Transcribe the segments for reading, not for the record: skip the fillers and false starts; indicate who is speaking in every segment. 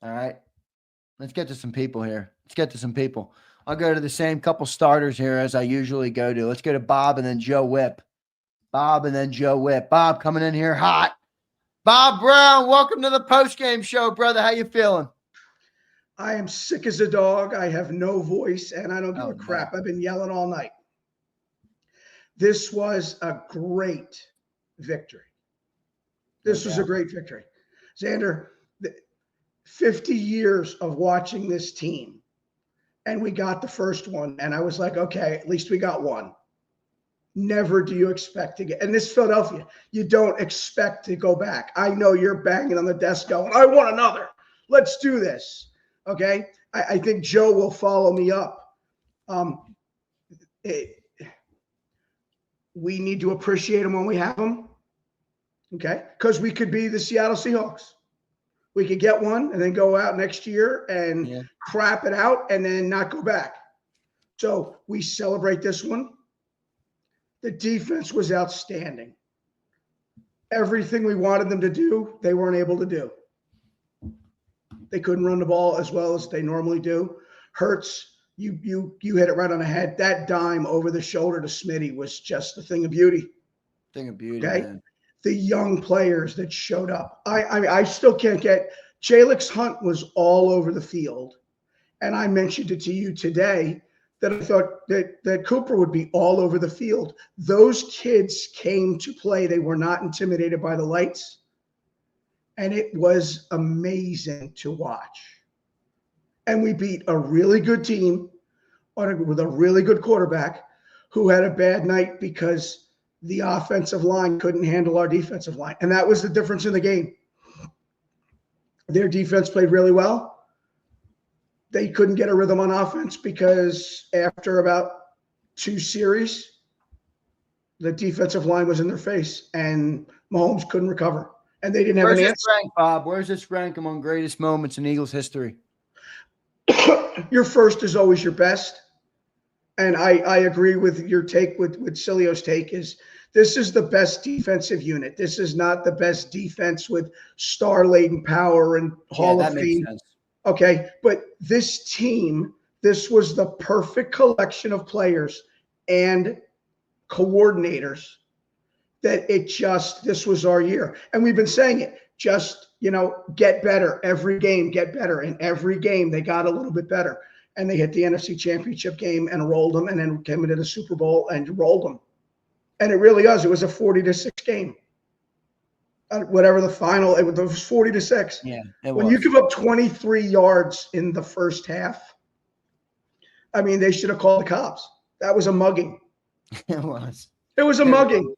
Speaker 1: All right. Let's get to some people here. Let's get to some people. I'll go to the same couple starters here as I usually go to. Let's go to Bob and then Joe Whip. Bob and then Joe Whip. Bob coming in here hot. Bob Brown, welcome to the post-game show, brother. How you feeling?
Speaker 2: I am sick as a dog. I have no voice, and I don't give a crap. I've been yelling all night. This was a great victory. This was a great victory. Zander, 50 years of watching this team, and we got the first one, and I was like, okay, at least we got one. Never do you expect to get, and this Philadelphia, you don't expect to go back. I know you're banging on the desk going, I want another. Let's do this. Okay. I think Joe will follow me up. We need to appreciate them when we have them. Okay. Because we could be the Seattle Seahawks. We could get one and then go out next year and crap it out and then not go back. So we celebrate this one. The defense was outstanding. Everything we wanted them to do, they weren't able to do. They couldn't run the ball as well as they normally do. Hurts, you hit it right on the head. That dime over the shoulder to Smitty was just a thing of beauty.
Speaker 1: Thing of beauty,
Speaker 2: okay?
Speaker 1: Man.
Speaker 2: The young players that showed up. I still can't get – Jalix Hunt was all over the field. And I mentioned it to you today that I thought that Cooper would be all over the field. Those kids came to play. They were not intimidated by the lights. And it was amazing to watch. And we beat a really good team with a really good quarterback who had a bad night because the offensive line couldn't handle our defensive line. And that was the difference in the game. Their defense played really well. They couldn't get a rhythm on offense because after about 2 series, the defensive line was in their face and Mahomes couldn't recover. And they didn't have an answer.
Speaker 1: Where's this rank, Bob? Where's this rank among greatest moments in Eagles history?
Speaker 2: Your first is always your best. And I agree with your take, with Cilio's take, is this is the best defensive unit. This is not the best defense with star-laden power and Hall of Fame. Okay, but this team, this was the perfect collection of players and coordinators that this was our year. And we've been saying it, just, get better. Every game, get better. And every game, they got a little bit better. And they hit the NFC Championship game and rolled them, and then came into the Super Bowl and rolled them. And it really was. It was a 40-6 game. Whatever the final, it was 40-6.
Speaker 1: Yeah,
Speaker 2: when you give up 23 yards in the first half, I mean, they should have called the cops. That was a mugging.
Speaker 1: It was.
Speaker 2: It was a mugging.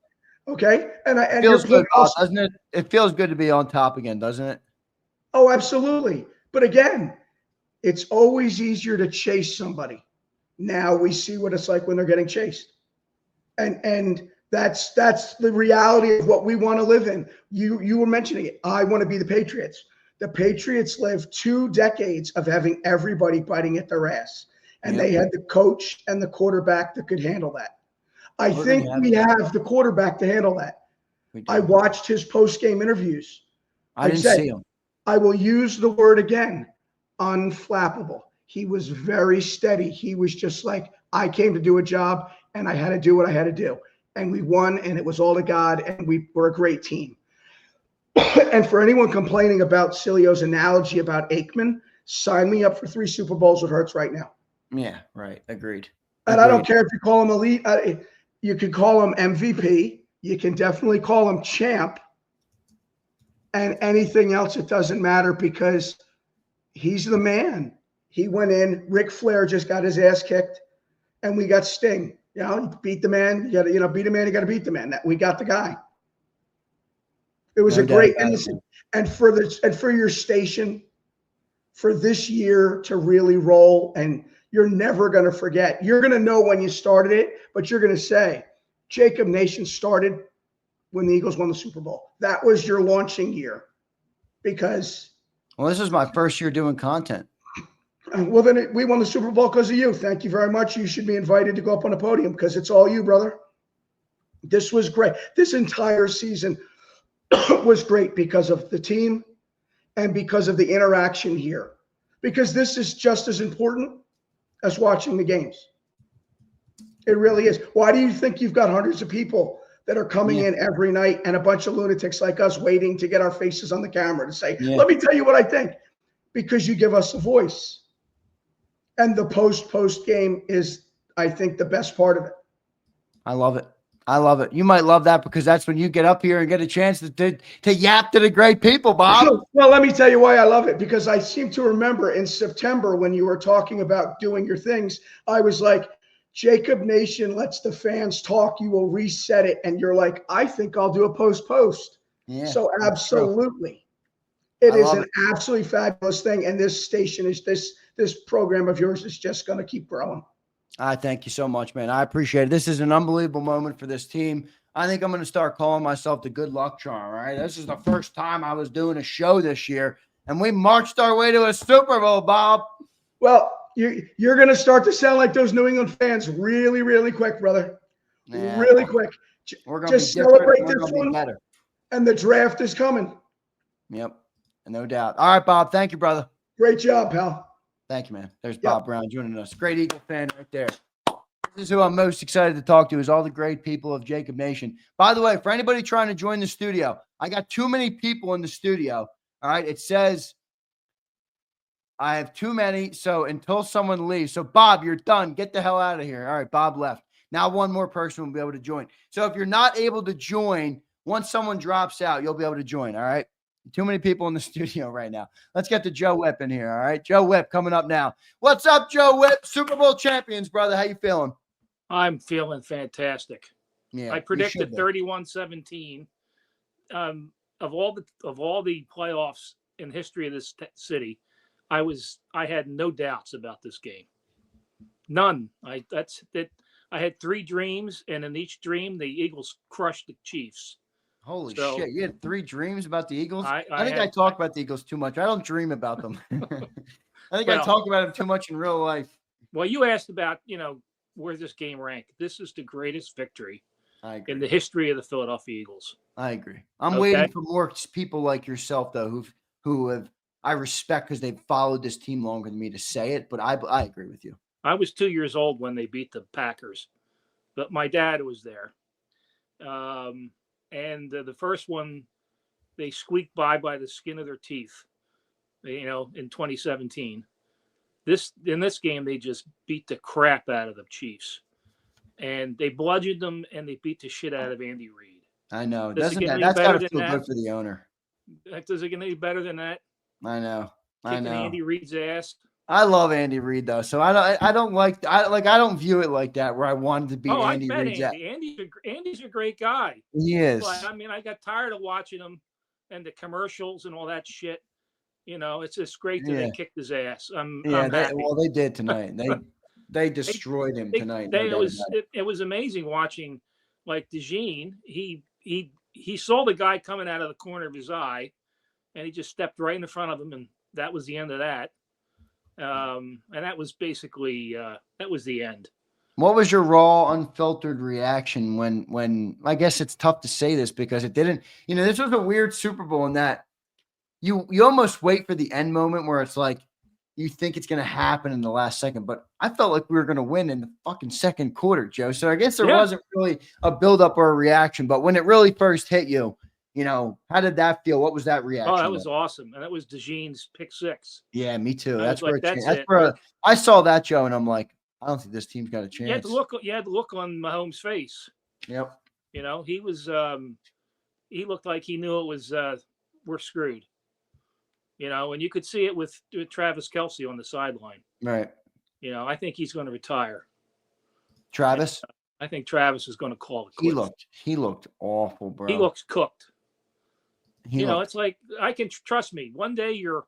Speaker 2: Okay, and
Speaker 1: it feels good, doesn't it? It feels good to be on top again, doesn't it?
Speaker 2: Oh, absolutely. But again, it's always easier to chase somebody. Now we see what it's like when they're getting chased, and that's the reality of what we want to live in. You were mentioning it. I want to be the Patriots. The Patriots lived 2 decades of having everybody biting at their ass, and they had the coach and the quarterback that could handle that. I think we have the quarterback to handle that. I watched his post-game interviews.
Speaker 1: I didn't see him.
Speaker 2: I will use the word again, unflappable. He was very steady. He was just like, I came to do a job, and I had to do what I had to do. And we won, and it was all to God, and we were a great team. And for anyone complaining about Cilio's analogy about Aikman, sign me up for 3 Super Bowls with Hurts right now.
Speaker 1: Yeah, right. Agreed.
Speaker 2: And I don't care if you call him elite. You can call him MVP. You can definitely call him champ. And anything else, it doesn't matter because he's the man. He went in. Ric Flair just got his ass kicked, and we got Sting. Beat the man. You got to, beat a man. You got to beat the man. We got the guy. It was a great innocent. And for your station, for this year to really roll, and you're never going to forget. You're going to know when you started it, but you're going to say, JAKIB Nation started when the Eagles won the Super Bowl. That was your launching year because.
Speaker 1: Well, this is my first year doing content.
Speaker 2: Well, then we won the Super Bowl because of you. Thank you very much. You should be invited to go up on the podium because it's all you, brother. This was great. This entire season was great because of the team and because of the interaction here, because this is just as important as watching the games. It really is. Why do you think you've got hundreds of people that are coming in every night and a bunch of lunatics like us waiting to get our faces on the camera to say, let me tell you what I think? Because you give us a voice. And the post game is, I think, the best part of it.
Speaker 1: I love it. I love it. You might love that because that's when you get up here and get a chance to yap to the great people, Bob.
Speaker 2: Well, let me tell you why I love it, because I seem to remember in September when you were talking about doing your things, I was like, JAKIB Nation lets the fans talk. You will reset it. And you're like, I think I'll do a post. Yeah, so absolutely. It is an absolutely fabulous thing. And this station is this program of yours is just going to keep growing.
Speaker 1: I thank you so much, man. I appreciate it. This is an unbelievable moment for this team. I think I'm going to start calling myself the good luck charm. All right. This is the first time I was doing a show this year, and we marched our way to a Super Bowl, Bob.
Speaker 2: Well, you're going to start to sound like those New England fans really, really quick, brother. Yeah, really quick.
Speaker 1: We're going to
Speaker 2: just celebrate this one. Better. And the draft is coming.
Speaker 1: Yep. No doubt. All right, Bob. Thank you, brother.
Speaker 2: Great job, pal.
Speaker 1: Thank you, man. There's Bob Brown joining us. Great Eagle fan right there. This is who I'm most excited to talk to, is all the great people of JAKIB Nation. By the way, for anybody trying to join the studio, I got too many people in the studio. All right. It says I have too many. So until someone leaves. So Bob, you're done. Get the hell out of here. All right. Bob left. Now one more person will be able to join. So if you're not able to join, once someone drops out, you'll be able to join. All right. Too many people in the studio right now. Let's get to Joe Whipp in here, all right? Joe Whipp coming up now. What's up, Joe Whipp? Super Bowl champions, brother. How you feeling?
Speaker 3: I'm feeling fantastic. Yeah, I predicted 31-17. Of all the playoffs in history of this city, I had no doubts about this game. None. I had 3 dreams, and in each dream, the Eagles crushed the Chiefs.
Speaker 1: Holy shit. You had 3 dreams about the Eagles? I think I talk about the Eagles too much. I don't dream about them. I think I talk about them too much in real life.
Speaker 3: Well, you asked about, where this game ranked. This is the greatest victory in the history of the Philadelphia Eagles.
Speaker 1: I agree. I'm waiting for more people like yourself, though, who have I respect because they've followed this team longer than me to say it, but I agree with you.
Speaker 3: I was 2 years old when they beat the Packers, but my dad was there. And the first one, they squeaked by the skin of their teeth, in 2017. In this game, they just beat the crap out of the Chiefs. And they bludgeoned them, and they beat the shit out of Andy Reid.
Speaker 1: I know. That's got to feel good for the owner.
Speaker 3: Does it get any better than that?
Speaker 1: I know.
Speaker 3: Kicking Andy Reid's ass.
Speaker 1: I love Andy Reid though, so I don't view it like that where I wanted to beat Andy Reid's ass.
Speaker 3: Andy's a great guy.
Speaker 1: He is.
Speaker 3: But, I got tired of watching him and the commercials and all that shit. It's just great that they kicked his ass. I'm happy.
Speaker 1: They did tonight. They destroyed him tonight.
Speaker 3: It was amazing watching, like DeJean. He saw the guy coming out of the corner of his eye, and he just stepped right in front of him, and that was the end of that. And that was basically that was the end.
Speaker 1: What was your raw, unfiltered reaction when I guess it's tough to say this because it didn't, this was a weird Super Bowl in that you almost wait for the end moment where it's like you think it's going to happen in the last second, but I felt like we were going to win in the fucking second quarter, Joe. So I guess there wasn't really a buildup or a reaction, but when it really first hit you, how did that feel? What was that reaction?
Speaker 3: Oh, that was awesome. And that was DeJean's pick 6.
Speaker 1: Yeah, me too. That's where I saw that, Joe, and I'm like, I don't think this team's got a chance.
Speaker 3: You had the look on Mahomes' face.
Speaker 1: Yep.
Speaker 3: He was he looked like he knew it was we're screwed. And you could see it with Travis Kelce on the sideline.
Speaker 1: Right.
Speaker 3: I think he's going to retire.
Speaker 1: Travis?
Speaker 3: I think Travis is going to call it quits.
Speaker 1: He looked awful, bro.
Speaker 3: He looks cooked. It's like I can trust me. One day you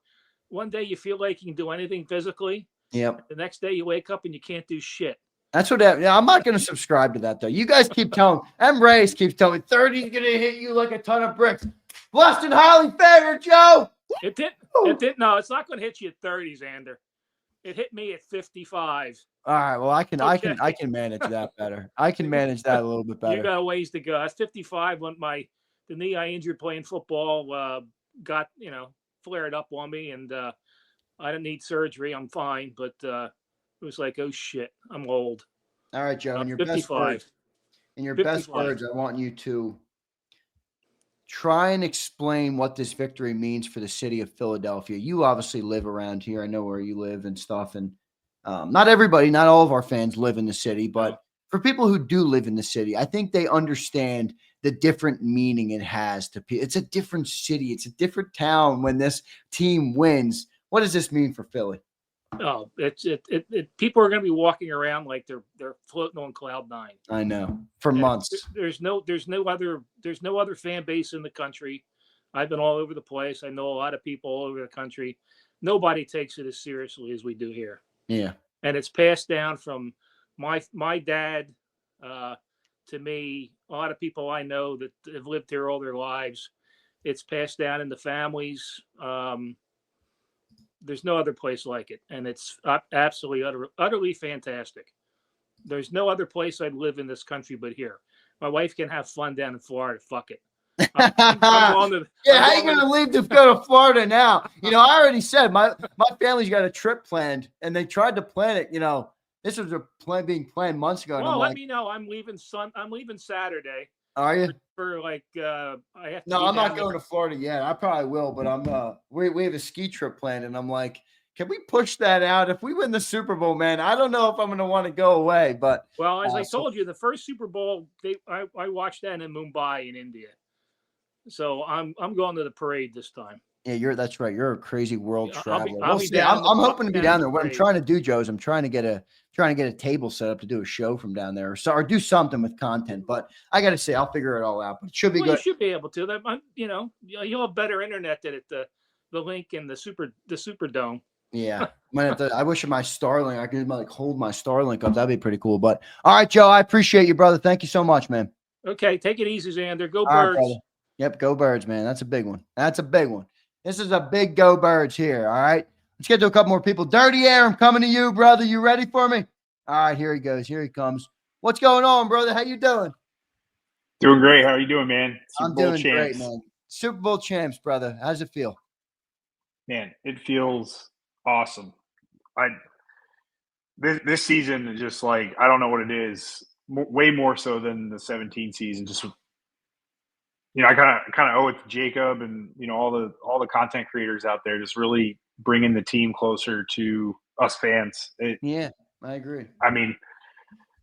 Speaker 3: feel like you can do anything physically.
Speaker 1: Yep.
Speaker 3: The next day you wake up and you can't do shit.
Speaker 1: That's what I'm not going to subscribe to that though. You guys keep telling Reyes keeps telling me 30 is going to hit you like a ton of bricks. Blessed and highly favored, Joe.
Speaker 3: It did. No, it's not going to hit you at 30, Zander. It hit me at 55.
Speaker 1: All right. Well, I can manage that better. I can manage that a little bit better.
Speaker 3: You got a ways to go. That's 55 when the knee I injured playing football got, flared up on me, and I didn't need surgery. I'm fine, but it was like, oh shit, I'm old.
Speaker 1: All right, Joe. In your
Speaker 3: 55.
Speaker 1: best words, in your
Speaker 3: 55.
Speaker 1: best words, I want you to try and explain what this victory means for the city of Philadelphia. You obviously live around here. I know where you live and stuff. And not everybody, not all of our fans live in the city, but for people who do live in the city, I think they understand the different meaning it has to people. It's a different city. It's a different town when this team wins. What does this mean for Philly?
Speaker 3: Oh, people are going to be walking around like they're floating on cloud nine.
Speaker 1: I know, for months.
Speaker 3: There's no other fan base in the country. I've been all over the place. I know a lot of people all over the country. Nobody takes it as seriously as we do here.
Speaker 1: Yeah,
Speaker 3: and it's passed down from my dad to me. A lot of people I know that have lived here all their lives. It's passed down in the families. There's no other place like it, and it's absolutely utterly fantastic. There's no other place I'd live in this country but here. My wife can have fun down in Florida. Fuck it.
Speaker 1: How you gonna leave to go to Florida now? You know, I already said my family's got a trip planned, and they tried to plan it. You know, this was a plan being planned months ago.
Speaker 3: Well, let me know. I'm leaving Saturday.
Speaker 1: Are you?
Speaker 3: For like I have to.
Speaker 1: No, I'm not going to Florida yet. I probably will, but I'm we have a ski trip planned, and I'm like, can we push that out? If we win the Super Bowl, man, I don't know if I'm going to want to go away. But
Speaker 3: well, as I told you, the first Super Bowl, I watched that in Mumbai in India. So I'm going to the parade this time.
Speaker 1: Yeah, that's right. You're a crazy world traveler.
Speaker 3: I'll be
Speaker 1: I'm hoping to be down there. What I'm trying to do, Joe, is I'm trying to get a table set up to do a show from down there, or do something with content. But I got to say, I'll figure it all out. But it should be good.
Speaker 3: You should be able to. You'll have better internet than at the link in the Superdome.
Speaker 1: Yeah, I wish my Starlink. I could like hold my Starlink up. That'd be pretty cool. But all right, Joe, I appreciate you, brother. Thank you so much, man.
Speaker 3: Okay, take it easy, Zander. Go
Speaker 1: all
Speaker 3: Birds.
Speaker 1: Right, yep, go Birds, man. That's a big one. That's a big one. This is a big go Birds here. All right. Let's get to a couple more people. Dirty Air, I'm coming to you, brother. You ready for me? All right, here he goes. Here he comes. What's going on, brother? How you doing?
Speaker 4: Doing great. How are you doing, man?
Speaker 1: I'm doing great, man. Super Bowl champs, brother. How's it feel?
Speaker 4: Man, it feels awesome. This season is just like, I don't know what it is. Way more so than the 17 season. Just, I kind of owe it to Jacob and all the content creators out there, just really bringing the team closer to us fans.
Speaker 1: Yeah, I agree.
Speaker 4: I mean,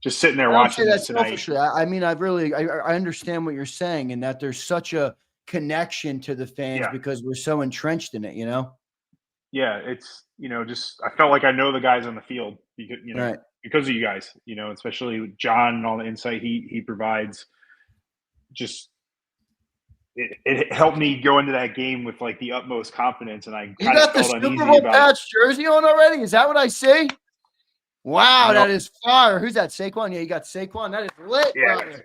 Speaker 4: just sitting there watching this tonight.
Speaker 1: Selfishly. I mean, I understand what you're saying, and that there's such a connection to the fans because we're so entrenched in it.
Speaker 4: Yeah, it's just I felt like I know the guys on the field because
Speaker 1: right.
Speaker 4: because of you guys. Especially with John and all the insight he provides. Just. It helped me go into that game with like the utmost confidence, and I kind of felt uneasy about it. You got the Super Bowl
Speaker 1: patch jersey on already? Is that what I see? Wow, that is fire. Who's that? Saquon? Yeah, you got Saquon. That is lit.
Speaker 4: Yeah,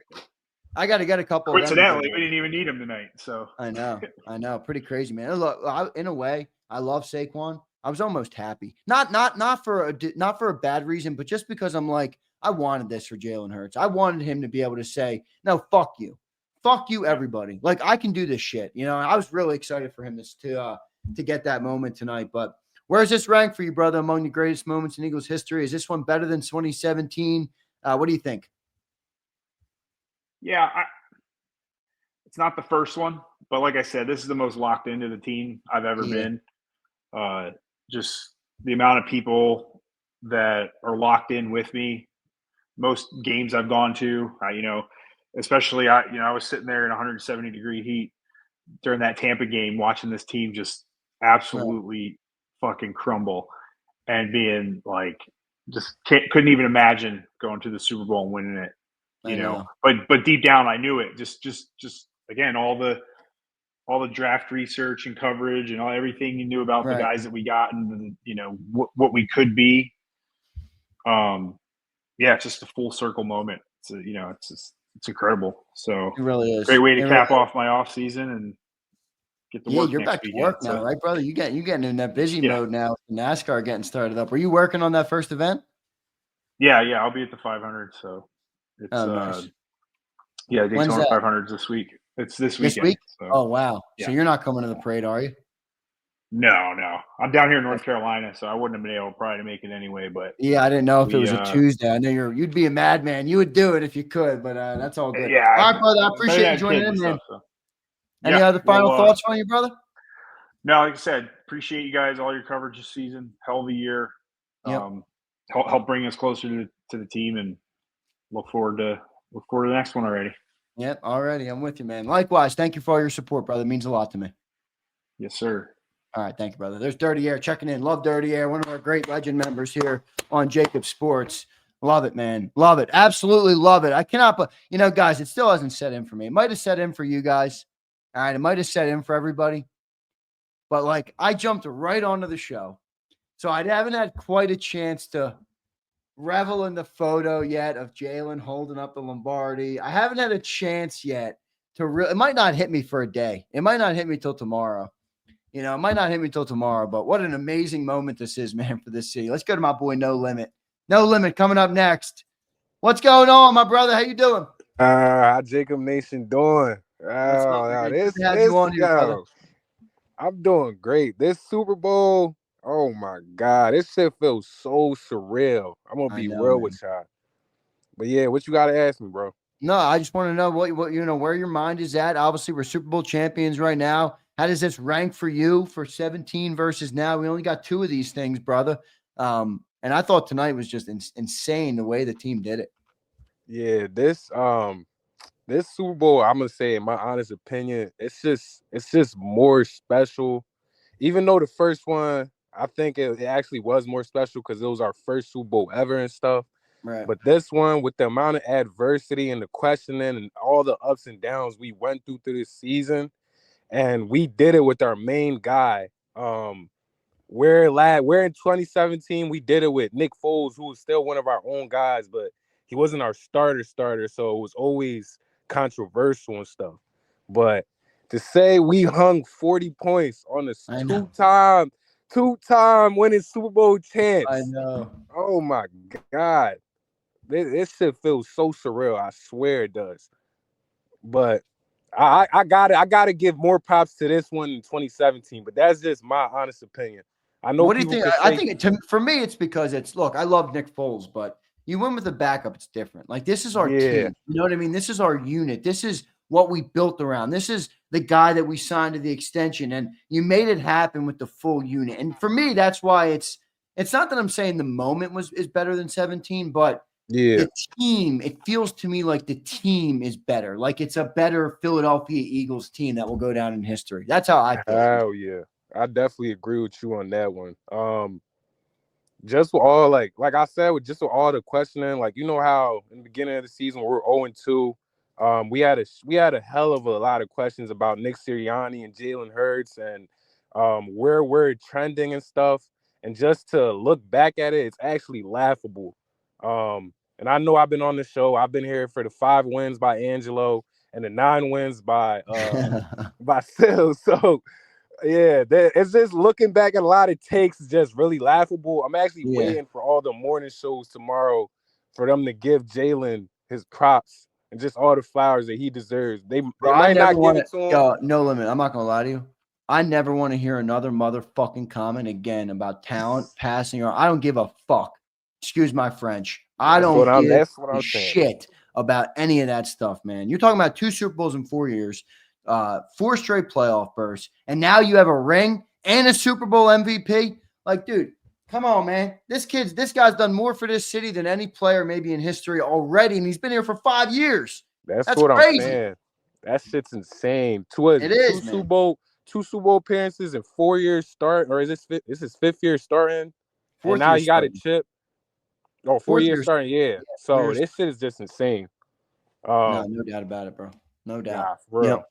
Speaker 1: I got to get a couple.
Speaker 4: Coincidentally, we didn't even need him tonight. So
Speaker 1: I know, pretty crazy, man. Look, in a way, I love Saquon. I was almost happy, not for a bad reason, but just because I'm like, I wanted this for Jalen Hurts. I wanted him to be able to say, no, fuck you. Fuck you, everybody. Like, I can do this shit. I was really excited for him to get that moment tonight. But where's this rank for you, brother, among the greatest moments in Eagles history? Is this one better than 2017? What do you think?
Speaker 4: Yeah, it's not the first one. But like I said, this is the most locked into the team I've ever been. Just the amount of people that are locked in with me. Most games I've gone to, especially I was sitting there in 170-degree heat during that Tampa game, watching this team just absolutely fucking crumble, and being like, just couldn't even imagine going to the Super Bowl and winning it, you know. But deep down, I knew it. Just again, all the draft research and coverage and everything you knew about the guys that we got and what we could be. It's just a full circle moment. So it's incredible. So
Speaker 1: it really is.
Speaker 4: Great way to cap off my off season and get the work.
Speaker 1: You're back to work now, right, brother? You getting in that busy mode now. NASCAR getting started up. Were you working on that first event?
Speaker 4: Yeah. I'll be at the 500. So it's
Speaker 1: nice.
Speaker 4: Daytona 500s this week. It's this weekend.
Speaker 1: This week?
Speaker 4: So.
Speaker 1: Oh wow! Yeah. So you're not coming to the parade, are you?
Speaker 4: No, no. I'm down here in North Carolina, so I wouldn't have been able probably to make it anyway. But
Speaker 1: yeah, I didn't know if it was a Tuesday. I know you'd be a madman. You would do it if you could, but that's all good.
Speaker 4: Yeah.
Speaker 1: All right, brother. I appreciate you joining in, man.
Speaker 4: Stuff, so.
Speaker 1: Any other final thoughts from you, brother?
Speaker 4: No, like I said, appreciate you guys, all your coverage this season. Hell of a year.
Speaker 1: Yep.
Speaker 4: Help bring us closer to the team, and look forward to the next one already.
Speaker 1: Yep, already. I'm with you, man. Likewise, thank you for all your support, brother. It means a lot to me.
Speaker 4: Yes, sir.
Speaker 1: All right, thank you, brother. There's Dirty Air checking in. Love Dirty Air, one of our great legend members here on JAKIB Sports. Love it, man. Love it. Absolutely love it. I cannot, but guys, it still hasn't set in for me. It might have set in for you guys. All right, it might have set in for everybody. But I jumped right onto the show. So I haven't had quite a chance to revel in the photo yet of Jalen holding up the Lombardi. I haven't had a chance yet to it might not hit me for a day. It might not hit me till tomorrow. It might not hit me till tomorrow, but what an amazing moment this is, man, for this city. Let's go to my boy No Limit. No Limit coming up next. What's going on, my brother? How you doing?
Speaker 5: How JAKIB Nation doing? I'm doing great. This Super Bowl, oh my God, this shit feels so surreal. I'm gonna be real with y'all. But yeah, what you gotta ask me, bro?
Speaker 1: No, I just want to know what where your mind is at. Obviously, we're Super Bowl champions right now. How does this rank for you for 17 versus now? We only got 2 of these things, brother. And I thought tonight was just insane the way the team did it.
Speaker 5: Yeah, this Super Bowl, I'm gonna say, in my honest opinion, it's just more special. Even though the first one, I think it actually was more special because it was our first Super Bowl ever and stuff.
Speaker 1: Right.
Speaker 5: But this one, with the amount of adversity and the questioning and all the ups and downs we went through this season, and we did it with our main guy. We're in 2017. We did it with Nick Foles, who was still one of our own guys, but he wasn't our starter, so it was always controversial and stuff. But to say we hung 40 points on the two-time winning Super Bowl champs.
Speaker 1: I know.
Speaker 5: Oh my God. This shit feels so surreal. I swear it does. But I gotta give more props to this one in 2017. But that's just my honest opinion. I know.
Speaker 1: What do you think? I think for me, it's because look, I love Nick Foles, but you win with a backup, it's different. This is our team. You know what I mean? This is our unit. This is what we built around. This is the guy that we signed to the extension, and you made it happen with the full unit. And for me, that's why it's not that I'm saying the moment is better than 17, but the team, it feels to me like the team is better. Like it's a better Philadelphia Eagles team that will go down in history. That's how I feel.
Speaker 5: Hell yeah. I definitely agree with you on that one. Just with all like I said, with all the questioning, how in the beginning of the season we're 0-2. We had a hell of a lot of questions about Nick Sirianni and Jalen Hurts and where we're trending and stuff. And just to look back at it, it's actually laughable. And I know I've been on the show. I've been here for the 5 wins by Angelo and the 9 wins by Sil. So yeah, it's just looking back at a lot of takes is just really laughable. I'm actually waiting for all the morning shows tomorrow for them to give Jalen his props and just all the flowers that he deserves. They might not give it to him.
Speaker 1: Yo, No Limit. I'm not gonna lie to you. I never want to hear another motherfucking comment again about talent, passing, or I don't give a fuck. Excuse my French. I don't give a shit about any of that stuff, man. You're talking about 2 Super Bowls in 4 years, 4 straight playoff bursts, and now you have a ring and a Super Bowl MVP. Dude, come on, man. This guy's done more for this city than any player maybe in history already, and he's been here for 5 years. That's what crazy.
Speaker 5: I'm saying. That shit's insane. Two Super Bowl appearances in 4 years start, or is this his 5th year starting? And now he got a chip. Oh, 4 years starting, yeah. So this shit is just insane.
Speaker 1: No doubt about it, bro. No doubt.
Speaker 5: Nah, for real.
Speaker 1: Yep.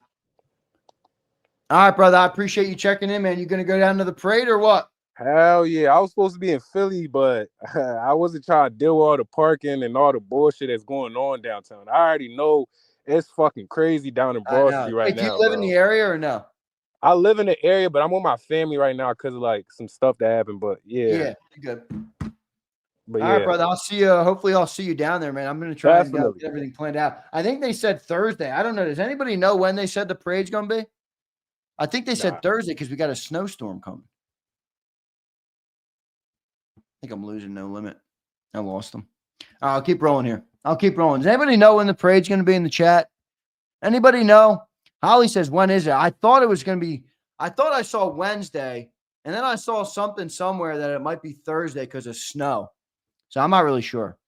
Speaker 1: All right, brother. I appreciate you checking in, man. You gonna go down to the parade or what?
Speaker 5: Hell yeah. I was supposed to be in Philly, but I wasn't trying to deal with all the parking and all the bullshit that's going on downtown. I already know it's fucking crazy down in Broad Street right now.
Speaker 1: Do you live in the area or no?
Speaker 5: I live in the area, but I'm with my family right now because of some stuff that happened. But yeah.
Speaker 1: Yeah, good.
Speaker 5: But
Speaker 1: all right, brother. I'll see you. Hopefully, I'll see you down there, man. I'm going to try and get everything planned out. I think they said Thursday. I don't know. Does anybody know when they said the parade's going to be? I think they said Thursday because we got a snowstorm coming. I think I'm losing No Limit. I lost them. I'll keep rolling here. I'll keep rolling. Does anybody know when the parade's going to be in the chat? Anybody know? Holly says, when is it? I thought it was going to be, I thought I saw Wednesday, and then I saw something somewhere that it might be Thursday because of snow. So I'm not really sure.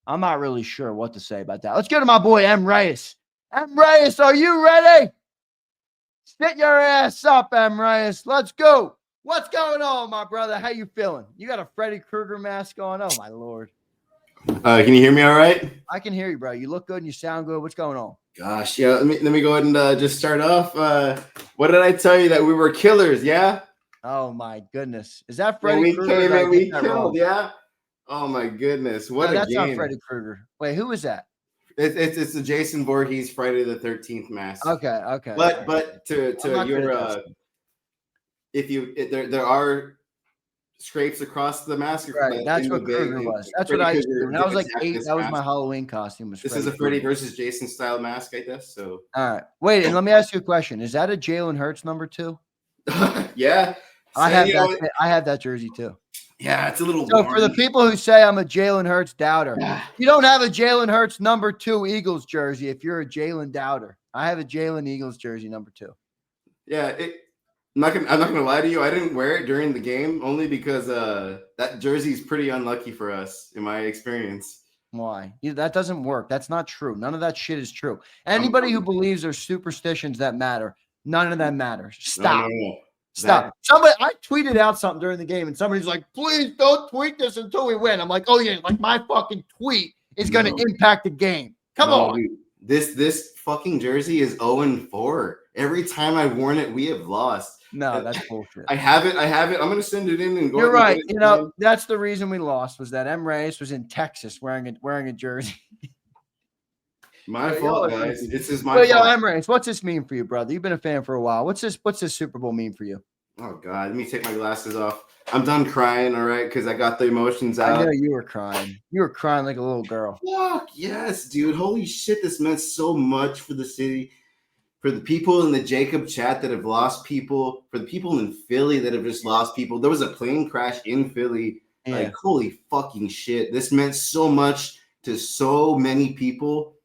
Speaker 1: I'm not really sure what to say about that. Let's go to my boy, M. Reyes. M. Reyes, are you ready? Sit your ass up, M. Reyes. Let's go. What's going on, my brother? How you feeling? You got a Freddy Krueger mask on? Oh, my Lord.
Speaker 6: Can you hear me all right?
Speaker 1: I can hear you, bro. You look good and you sound good. What's going on?
Speaker 6: Gosh, yeah. Let me go ahead and just start off. What did I tell you that we were killers? Yeah.
Speaker 1: Oh my goodness, is that Freddy
Speaker 6: we
Speaker 1: Krueger?
Speaker 6: Came and we killed. Yeah. Oh my goodness, what a
Speaker 1: that's
Speaker 6: game!
Speaker 1: Not Freddy Krueger. Wait, who is that?
Speaker 6: It's the Jason Voorhees Friday the 13th mask.
Speaker 1: Okay.
Speaker 6: But to your there are scrapes across the mask.
Speaker 1: Right, that's what Krueger was. That's what I used to do. When I was like 8, that was my Halloween costume.
Speaker 6: This is a Freddy versus Jason style mask, I guess. So
Speaker 1: all right, wait, and let me ask you a question. Is that a Jalen Hurts number 2?
Speaker 6: Yeah,
Speaker 1: I have that jersey too.
Speaker 6: Yeah, it's a little.
Speaker 1: So for the people who say I'm a Jalen Hurts doubter, you don't have a Jalen Hurts number 2 Eagles jersey if you're a Jalen doubter. I have a Jalen Eagles jersey number 2.
Speaker 6: Yeah, I'm not gonna lie to you. I didn't wear it during the game only because that jersey is pretty unlucky for us in my experience.
Speaker 1: Why? That doesn't work. That's not true. None of that shit is true. Anybody who believes there's superstitions that matter, none of that matters. Stop.
Speaker 6: No.
Speaker 1: Stop. I tweeted out something during the game, and somebody's like, please don't tweet this until we win. I'm like, oh, yeah, like my fucking tweet is going to impact the game. Come on.
Speaker 6: Dude. This fucking jersey is 0-4. Every time I've worn it, we have lost.
Speaker 1: No, that's bullshit.
Speaker 6: I have it. I'm going to send it in and go.
Speaker 1: You're right. You know, that's the reason we lost was that M. Reyes was in Texas wearing a jersey.
Speaker 6: My fault, guys. This is my fault.
Speaker 1: Yo, M. Reyes, what's this mean for you, brother? You've been a fan for a while. What's this Super Bowl mean for you?
Speaker 6: Oh, God. Let me take my glasses off. I'm done crying, all right, because I got the emotions out.
Speaker 1: I know you were crying. You were crying like a little girl.
Speaker 6: Fuck, yes, dude. Holy shit, this meant so much for the city, for the people in the JAKIB chat that have lost people, for the people in Philly that have just lost people. There was a plane crash in Philly. Yeah. Like, holy fucking shit. This meant so much to so many people.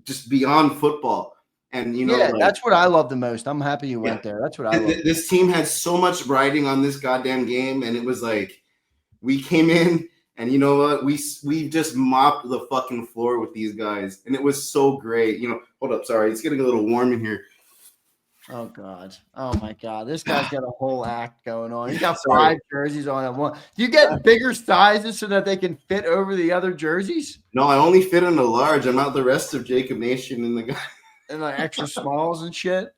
Speaker 6: Just beyond football. And you know,
Speaker 1: yeah, that's what I love the most. I'm happy you went there. That's what I love.
Speaker 6: This team had so much riding on this goddamn game, and it was like we came in, and you know what? We just mopped the fucking floor with these guys, and it was so great. You know, hold up, sorry, it's getting a little warm in here.
Speaker 1: Oh God! Oh my God! This guy's got a whole act going on. He's got 5 jerseys on at once. Do you get bigger sizes so that they can fit over the other jerseys?
Speaker 6: No, I only fit in a large. I'm not the rest of JAKIB Nation in the guy.
Speaker 1: And like extra smalls and shit.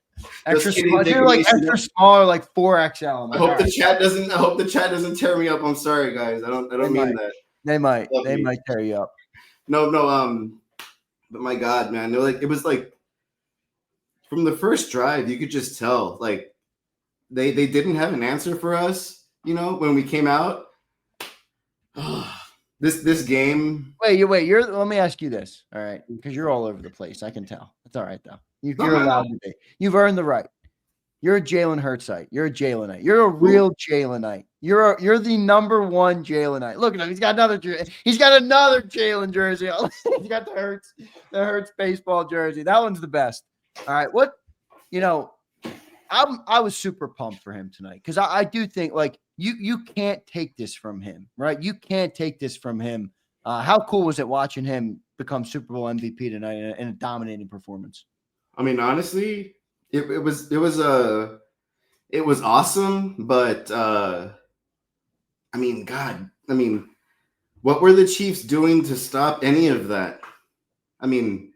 Speaker 1: Extra small. You're like extra small or like 4XL.
Speaker 6: I hope the chat doesn't tear me up. I'm sorry, guys. I don't mean that.
Speaker 1: They might. They might tear you up.
Speaker 6: No. But my God, man, it was like. From the first drive, you could just tell, like, they didn't have an answer for us, you know, when we came out. This game.
Speaker 1: Wait. Let me ask you this, all right? Because you're all over the place. I can tell. It's all right, though. You're allowed to be. You've earned the right. You're a Jalen Hurtsite. You're a Jalenite. You're a real Jalenite. You're the number 1 Jalenite. Look at him. He's got another Jalen jersey. He's got the Hurts baseball jersey. That one's the best. All right, I was super pumped for him tonight because I do think like you can't take this from him, right? You can't take this from him. How cool was it watching him become Super Bowl MVP tonight in a dominating performance?
Speaker 6: I mean, honestly, it was awesome, but I mean, God, what were the Chiefs doing to stop any of that? I mean.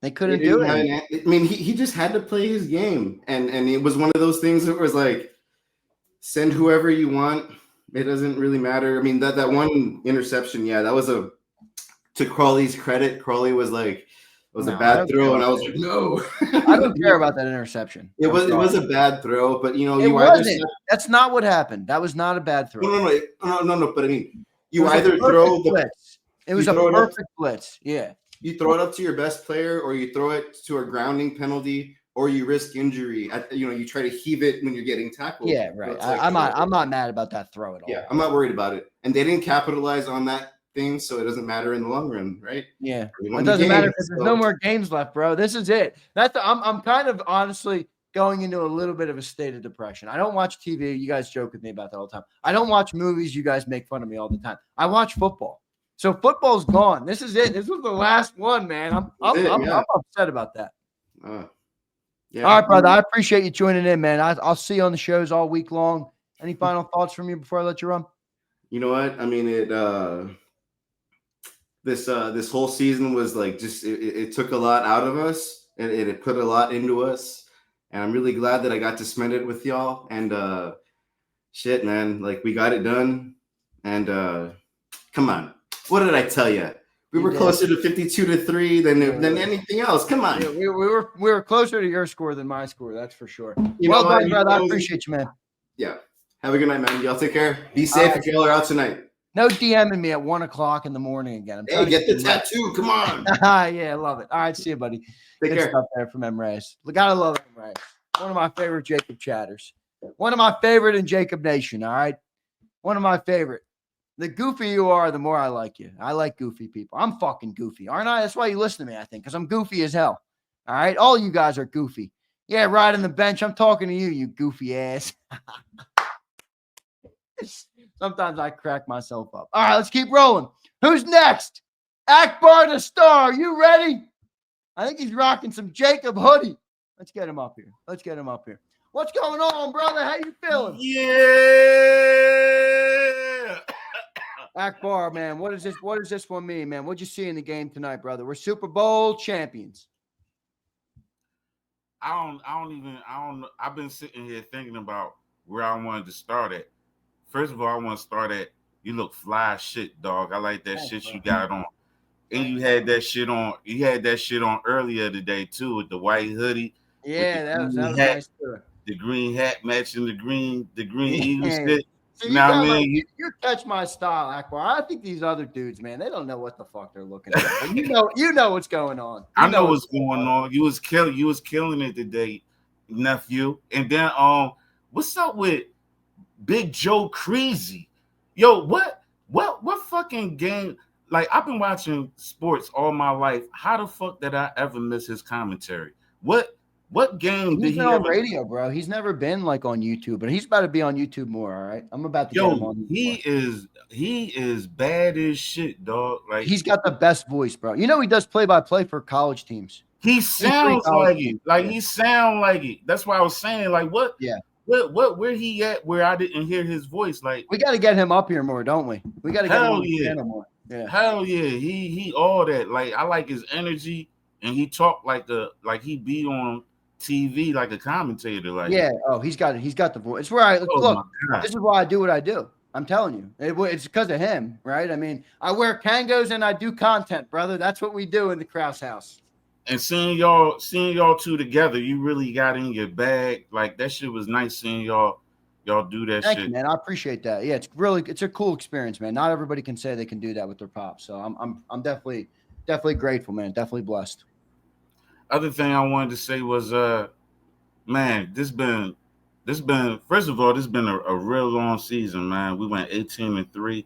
Speaker 1: They couldn't do it.
Speaker 6: I mean, he just had to play his game. And it was one of those things that was like, send whoever you want. It doesn't really matter. I mean, that one interception, yeah, that was to Crawley's credit. Crawley was like, it was a bad throw. And I was like, no.
Speaker 1: I don't care about that interception.
Speaker 6: It was a bad throw, but, you know.
Speaker 1: It wasn't. That's not what happened. That was not a bad throw.
Speaker 6: No. But, I mean, you either throw the
Speaker 1: blitz. It was a perfect blitz. Yeah.
Speaker 6: You throw it up to your best player, or you throw it to a grounding penalty, or you risk injury. You try to heave it when you're getting tackled.
Speaker 1: Yeah, right.
Speaker 6: So like,
Speaker 1: I'm not mad about that throw at all.
Speaker 6: Yeah, I'm not worried about it. And they didn't capitalize on that thing, so it doesn't matter in the long run, right?
Speaker 1: Yeah, it doesn't matter because there's no more games left, bro. This is it. I'm kind of honestly going into a little bit of a state of depression. I don't watch TV. You guys joke with me about that all the time. I don't watch movies. You guys make fun of me all the time. I watch football. So football's gone. This is it. This was the last one, man. I'm upset about that.
Speaker 6: Yeah.
Speaker 1: All right, brother. I appreciate you joining in, man. I'll see you on the shows all week long. Any final thoughts from you before I let you run?
Speaker 6: You know what? I mean, this whole season was like it took a lot out of us, and it put a lot into us. And I'm really glad that I got to spend it with y'all. And shit, man, like we got it done. And come on, what did I tell you? We were closer to 52-3 than anything else. Come on.
Speaker 1: Yeah, we were closer to your score than my score. That's for sure. Well done, brother. I appreciate you, man.
Speaker 6: Yeah. Have a good night, man. Y'all take care. Be safe if y'all are out tonight.
Speaker 1: No DMing me at 1:00 in the morning again.
Speaker 6: Hey, get the tattoo. Come on.
Speaker 1: Yeah, I love it. All right, see you, buddy.
Speaker 6: Take care.
Speaker 1: Stuff there from Emrayes. Gotta love Emrayes. One of my favorite JAKIB chatters. One of my favorite in JAKIB Nation. All right. One of my favorite. The goofier you are, the more I like you. I like goofy people. I'm fucking goofy, aren't I? That's why you listen to me, I think, because I'm goofy as hell. All right. All you guys are goofy. Yeah, riding the bench. I'm talking to you, you goofy ass. Sometimes I crack myself up. All right, let's keep rolling. Who's next? Akbar the Star. You ready? I think he's rocking some JAKIB hoodie. Let's get him up here. What's going on, brother? How you feeling?
Speaker 7: Yeah.
Speaker 1: Akbar, man, what is this? What does this one mean, man? What'd you see in the game tonight, brother? We're Super Bowl champions.
Speaker 7: I've been sitting here thinking about where I wanted to start at. First of all, I want to start at, you look fly shit, dog. I like that shit you got on. And you had that shit on. You had that shit on earlier today too, with the white hoodie.
Speaker 1: Yeah, that was nice too.
Speaker 7: The green hat matching the green Eagle shit.
Speaker 1: So you catch my style, Akbar. I think these other dudes, man, they don't know what the fuck they're looking at. But you know what's going on.
Speaker 7: I know what's going on. You was killing it today, nephew. And then what's up with Big Joe Crazy? Yo, what fucking game? Like, I've been watching sports all my life. How the fuck did I ever miss his commentary? What game did he
Speaker 1: on radio, bro? He's never been like on YouTube, but he's about to be on YouTube more. All right, I'm about to get him on.
Speaker 7: He is bad as shit, dog. Like,
Speaker 1: he's got the best voice, bro. You know he does play-by-play for college teams.
Speaker 7: He sounds like it. Like he sound like it. That's why I was saying, like, what?
Speaker 1: Yeah.
Speaker 7: Where he at? Where I didn't hear his voice? Like,
Speaker 1: we got to get him up here more, don't we? We got to get him on the channel more. Yeah.
Speaker 7: Hell yeah. He all that. Like, I like his energy, and he talk like he be on TV like a commentator. Like,
Speaker 1: yeah. Oh, he's got it. He's got the voice. It's where I look. This is why I do what I do. I'm telling you, it's because of him, right? I mean, I wear Kangos and I do content, brother. That's what we do in the Krause house.
Speaker 7: And seeing y'all two together, you really got in your bag. Like, that shit was nice seeing y'all do that shit.
Speaker 1: Thank you, man. I appreciate that. Yeah, it's a cool experience, man. Not everybody can say they can do that with their pops. So I'm definitely grateful, man. Definitely blessed.
Speaker 7: Other thing I wanted to say was, man, this been first of all, this been a real long season, man. We went 18-3.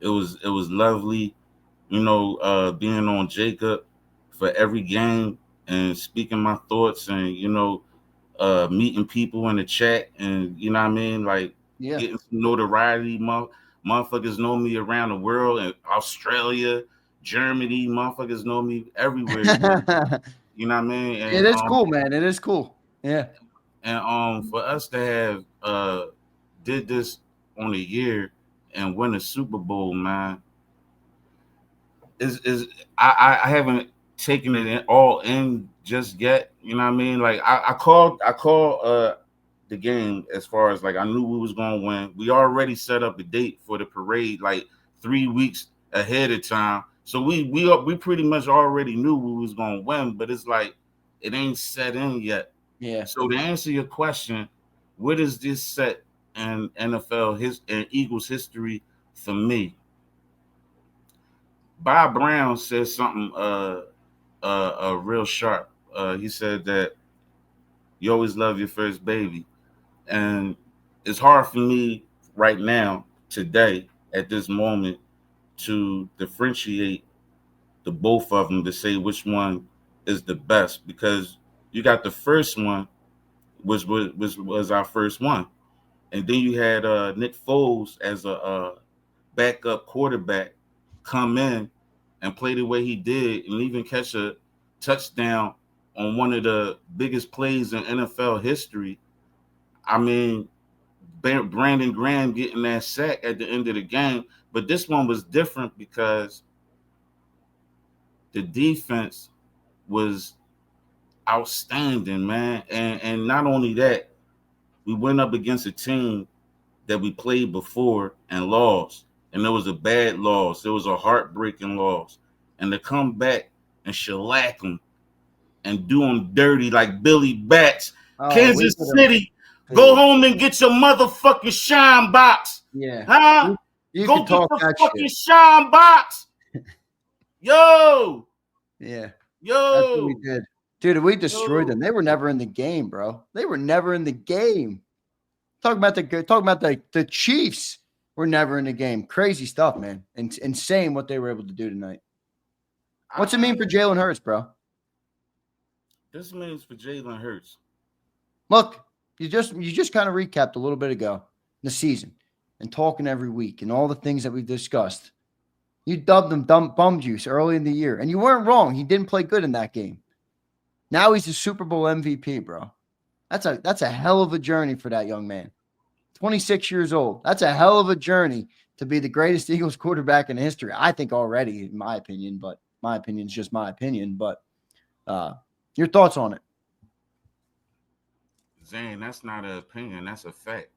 Speaker 7: It was lovely, being on JAKIB for every game and speaking my thoughts and meeting people in the chat and you know what I mean, like getting some notoriety. Motherfuckers know me around the world, and Australia, Germany, motherfuckers know me everywhere. You know what I mean? And,
Speaker 1: it is cool, man. It is cool. Yeah.
Speaker 7: And for us to have did this on a year and win a Super Bowl, man, I haven't taken it all in just yet. You know what I mean? Like I called the game as far as like I knew we was gonna win. We already set up a date for the parade like 3 weeks ahead of time. So we pretty much already knew we was gonna win, but it's like it ain't set in yet.
Speaker 1: Yeah.
Speaker 7: So to answer your question, what is this set in NFL and Eagles history for me? Bob Brown said something real sharp he said that you always love your first baby. And it's hard for me right now, today, at this moment, to differentiate the both of them to say which one is the best, because you got the first one was our first one, and then you had Nick Foles as a backup quarterback come in and play the way he did, and even catch a touchdown on one of the biggest plays in NFL history. I mean, Brandon Graham getting that sack at the end of the game, but this one was different because the defense was outstanding, man. And not only that, we went up against a team that we played before and lost. And it was a bad loss. It was a heartbreaking loss. And to come back and shellac them and do them dirty like Billy Bats. Kansas City, go home and get your motherfucking shine box.
Speaker 1: Yeah.
Speaker 7: Huh?
Speaker 1: You
Speaker 7: go
Speaker 1: can
Speaker 7: get
Speaker 1: talk
Speaker 7: the
Speaker 1: that
Speaker 7: fucking
Speaker 1: shit.
Speaker 7: shine box. Yo.
Speaker 1: Yeah.
Speaker 7: Yo.
Speaker 1: That's what we did. Dude, we destroyed them. They were never in the game, bro. They were never in the game. Talking about the Chiefs were never in the game. Crazy stuff, man. Insane what they were able to do tonight. What's it mean for Jalen Hurts, bro?
Speaker 7: This means for Jalen Hurts.
Speaker 1: Look, you just kind of recapped a little bit ago the season and talking every week and all the things that we've discussed. You dubbed him bum juice early in the year, and you weren't wrong. He didn't play good in that game. Now he's the Super Bowl MVP, bro. That's a hell of a journey for that young man. 26 years old. That's a hell of a journey to be the greatest Eagles quarterback in history. I think already, in my opinion, but my opinion is just my opinion. But your thoughts on it?
Speaker 7: Zane, that's not an opinion. That's a fact.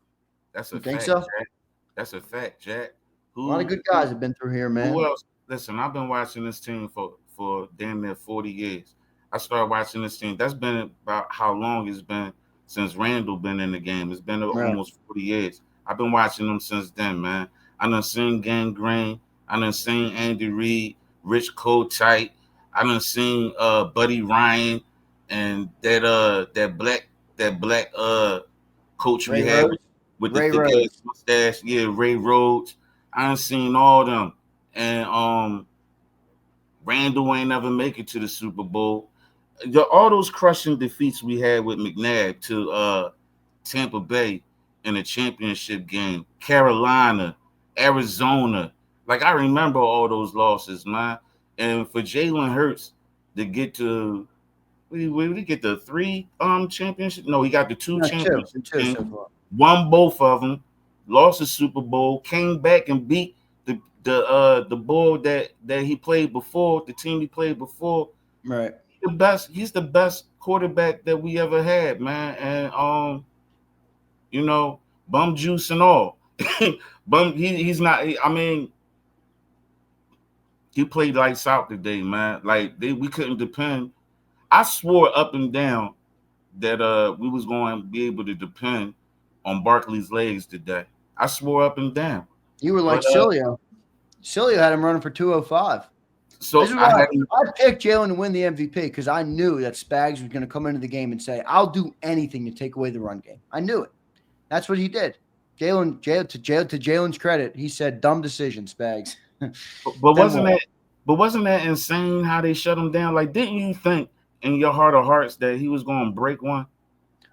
Speaker 7: That's a
Speaker 1: You think
Speaker 7: fact,
Speaker 1: so?
Speaker 7: Jack. That's a fact, Jack.
Speaker 1: A lot of good guys have been through here, man.
Speaker 7: Who else? Listen, I've been watching this team for damn near 40 years. I started watching this team. That's been about how long it's been since Randall been in the game. It's been almost 40 years. I've been watching them since then, man. I done seen Gangrene. I done seen Andy Reid, Rich Kotite. I done seen Buddy Ryan and that black coach
Speaker 1: Ray
Speaker 7: we had
Speaker 1: Rhodes?
Speaker 7: with
Speaker 1: Ray
Speaker 7: the thick
Speaker 1: Rhodes.
Speaker 7: ass mustache. Yeah, Ray Rhodes. I done seen all them. And Randall ain't never make it to the Super Bowl. All those crushing defeats we had with McNabb to Tampa Bay in a championship game, Carolina, Arizona. Like, I remember all those losses, man. And for Jalen Hurts to get to, did he get the 3 championship? No, he got the 2 championship games.
Speaker 1: So
Speaker 7: Won both of them, lost the Super Bowl, came back and beat the bull that he played before, the team he played before.
Speaker 1: Right.
Speaker 7: He's the best quarterback that we ever had, man. And bum juice and all. He's not. I mean, he played lights out today, man. Like we couldn't depend. I swore up and down that we was going to be able to depend on Barkley's legs today. I swore up and down.
Speaker 1: You were like Cilio. Cilio had him running for 205.
Speaker 7: So
Speaker 1: I picked Jalen to win the MVP because I knew that Spags was going to come into the game and say, "I'll do anything to take away the run game." I knew it. That's what he did. To Jalen's credit, he said, "Dumb decision, Spags."
Speaker 7: But wasn't that insane how they shut him down? Like, didn't you think in your heart of hearts that he was going to break one?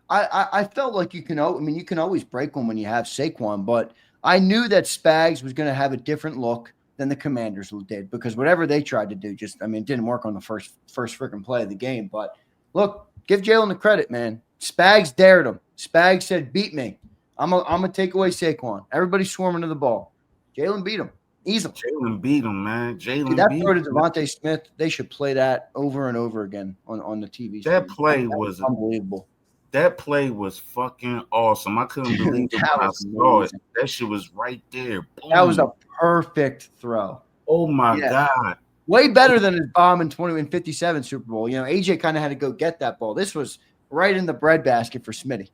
Speaker 1: I felt like you can always break one when you have Saquon, but I knew that Spags was going to have a different look than the Commanders did, because whatever they tried to do it didn't work on the first freaking play of the game. But look, give Jalen the credit, man. Spags dared him. Spags said, "Beat me. I'm gonna take away Saquon." Everybody's swarming to the ball. Jalen beat him easily.
Speaker 7: Jalen beat him, man.
Speaker 1: That throw to Devontae Smith, they should play that over and over again on the TV.
Speaker 7: That play was
Speaker 1: unbelievable.
Speaker 7: That play was fucking awesome. I couldn't believe it when I saw it. That shit was right there. Boom.
Speaker 1: That was a perfect throw.
Speaker 7: Oh my God.
Speaker 1: Way better than his bomb in 57 Super Bowl. AJ kind of had to go get that ball. This was right in the breadbasket for Smitty.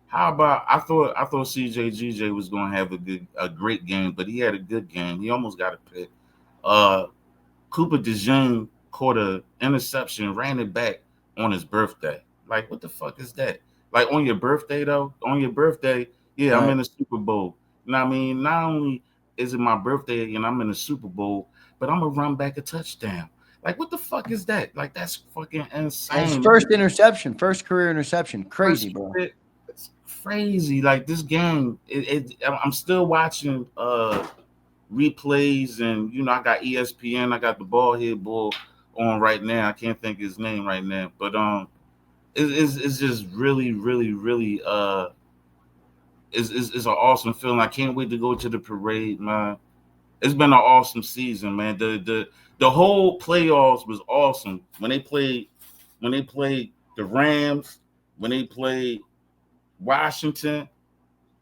Speaker 7: How about I thought CJ was gonna have a great game, but he had a good game. He almost got a pick. Cooper DeJean caught a interception, ran it back on his birthday. Like, what the fuck is that? Like, on your birthday, though? On your birthday, yeah,
Speaker 1: Right.
Speaker 7: I'm in the Super Bowl. You know what I mean? Not only is it my birthday and I'm in the Super Bowl, but I'm going to run back a touchdown. Like, what the fuck is that? Like, that's fucking insane.
Speaker 1: His first interception, first career interception. Crazy, bro.
Speaker 7: It's crazy. Like, this game, I'm still watching replays, and, you know, I got ESPN. I got the bald head bull on right now. I can't think of his name right now. But it's just really, really, really it's an awesome feeling. I can't wait to go to the parade, man. It's been an awesome season, man. The whole playoffs was awesome. When they played the Rams, when they played Washington,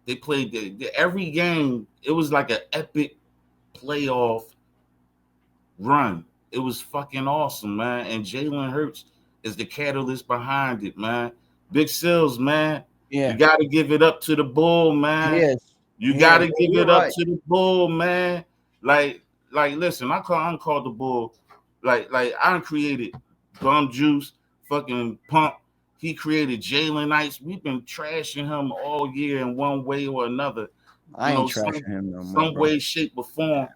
Speaker 7: they played every game. It was like an epic playoff run. It was fucking awesome, man. And Jalen Hurts is the catalyst behind it, man. Big Sills, man.
Speaker 1: Yeah.
Speaker 7: You got to give it up to the Bull, man.
Speaker 1: He is.
Speaker 7: You got to give it up
Speaker 1: right.
Speaker 7: to the Bull, man. Like, listen, I call the Bull. Like I created Bum Juice, fucking Pump. He created Jalen Knights. We've been trashing him all year in one way or another.
Speaker 1: I ain't trashing him no more.
Speaker 7: Some way, shape, or form.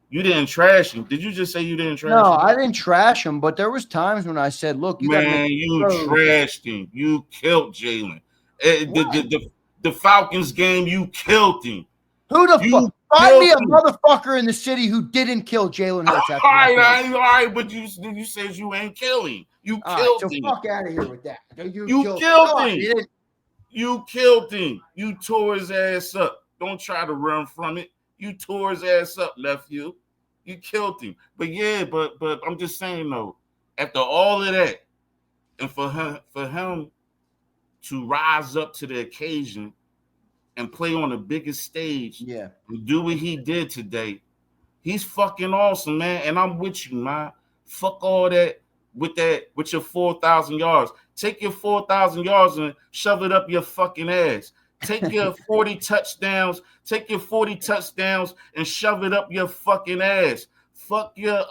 Speaker 7: You didn't trash him. Did you just say you didn't trash him?
Speaker 1: No, I didn't trash him, but there was times when I said, look, you
Speaker 7: trashed him. You killed Jalen. The Falcons game, you killed him.
Speaker 1: Who the fuck? Find me a motherfucker in the city who didn't kill Jalen Hurts.
Speaker 7: All right, but you said you ain't killing. You killed him.
Speaker 1: So fuck out of here with that.
Speaker 7: You killed him. You killed him. You tore his ass up. Don't try to run from it. You tore his ass up, nephew. You killed him. But yeah, but I'm just saying though, after all of that, and for him to rise up to the occasion and play on the biggest stage,
Speaker 1: and
Speaker 7: do what he did today, he's fucking awesome, man. And I'm with you, man. Fuck all that with your 4,000 yards. Take your 4,000 yards and shove it up your fucking ass. Take your 40 touchdowns. Take your 40 touchdowns and shove it up your fucking ass. Fuck your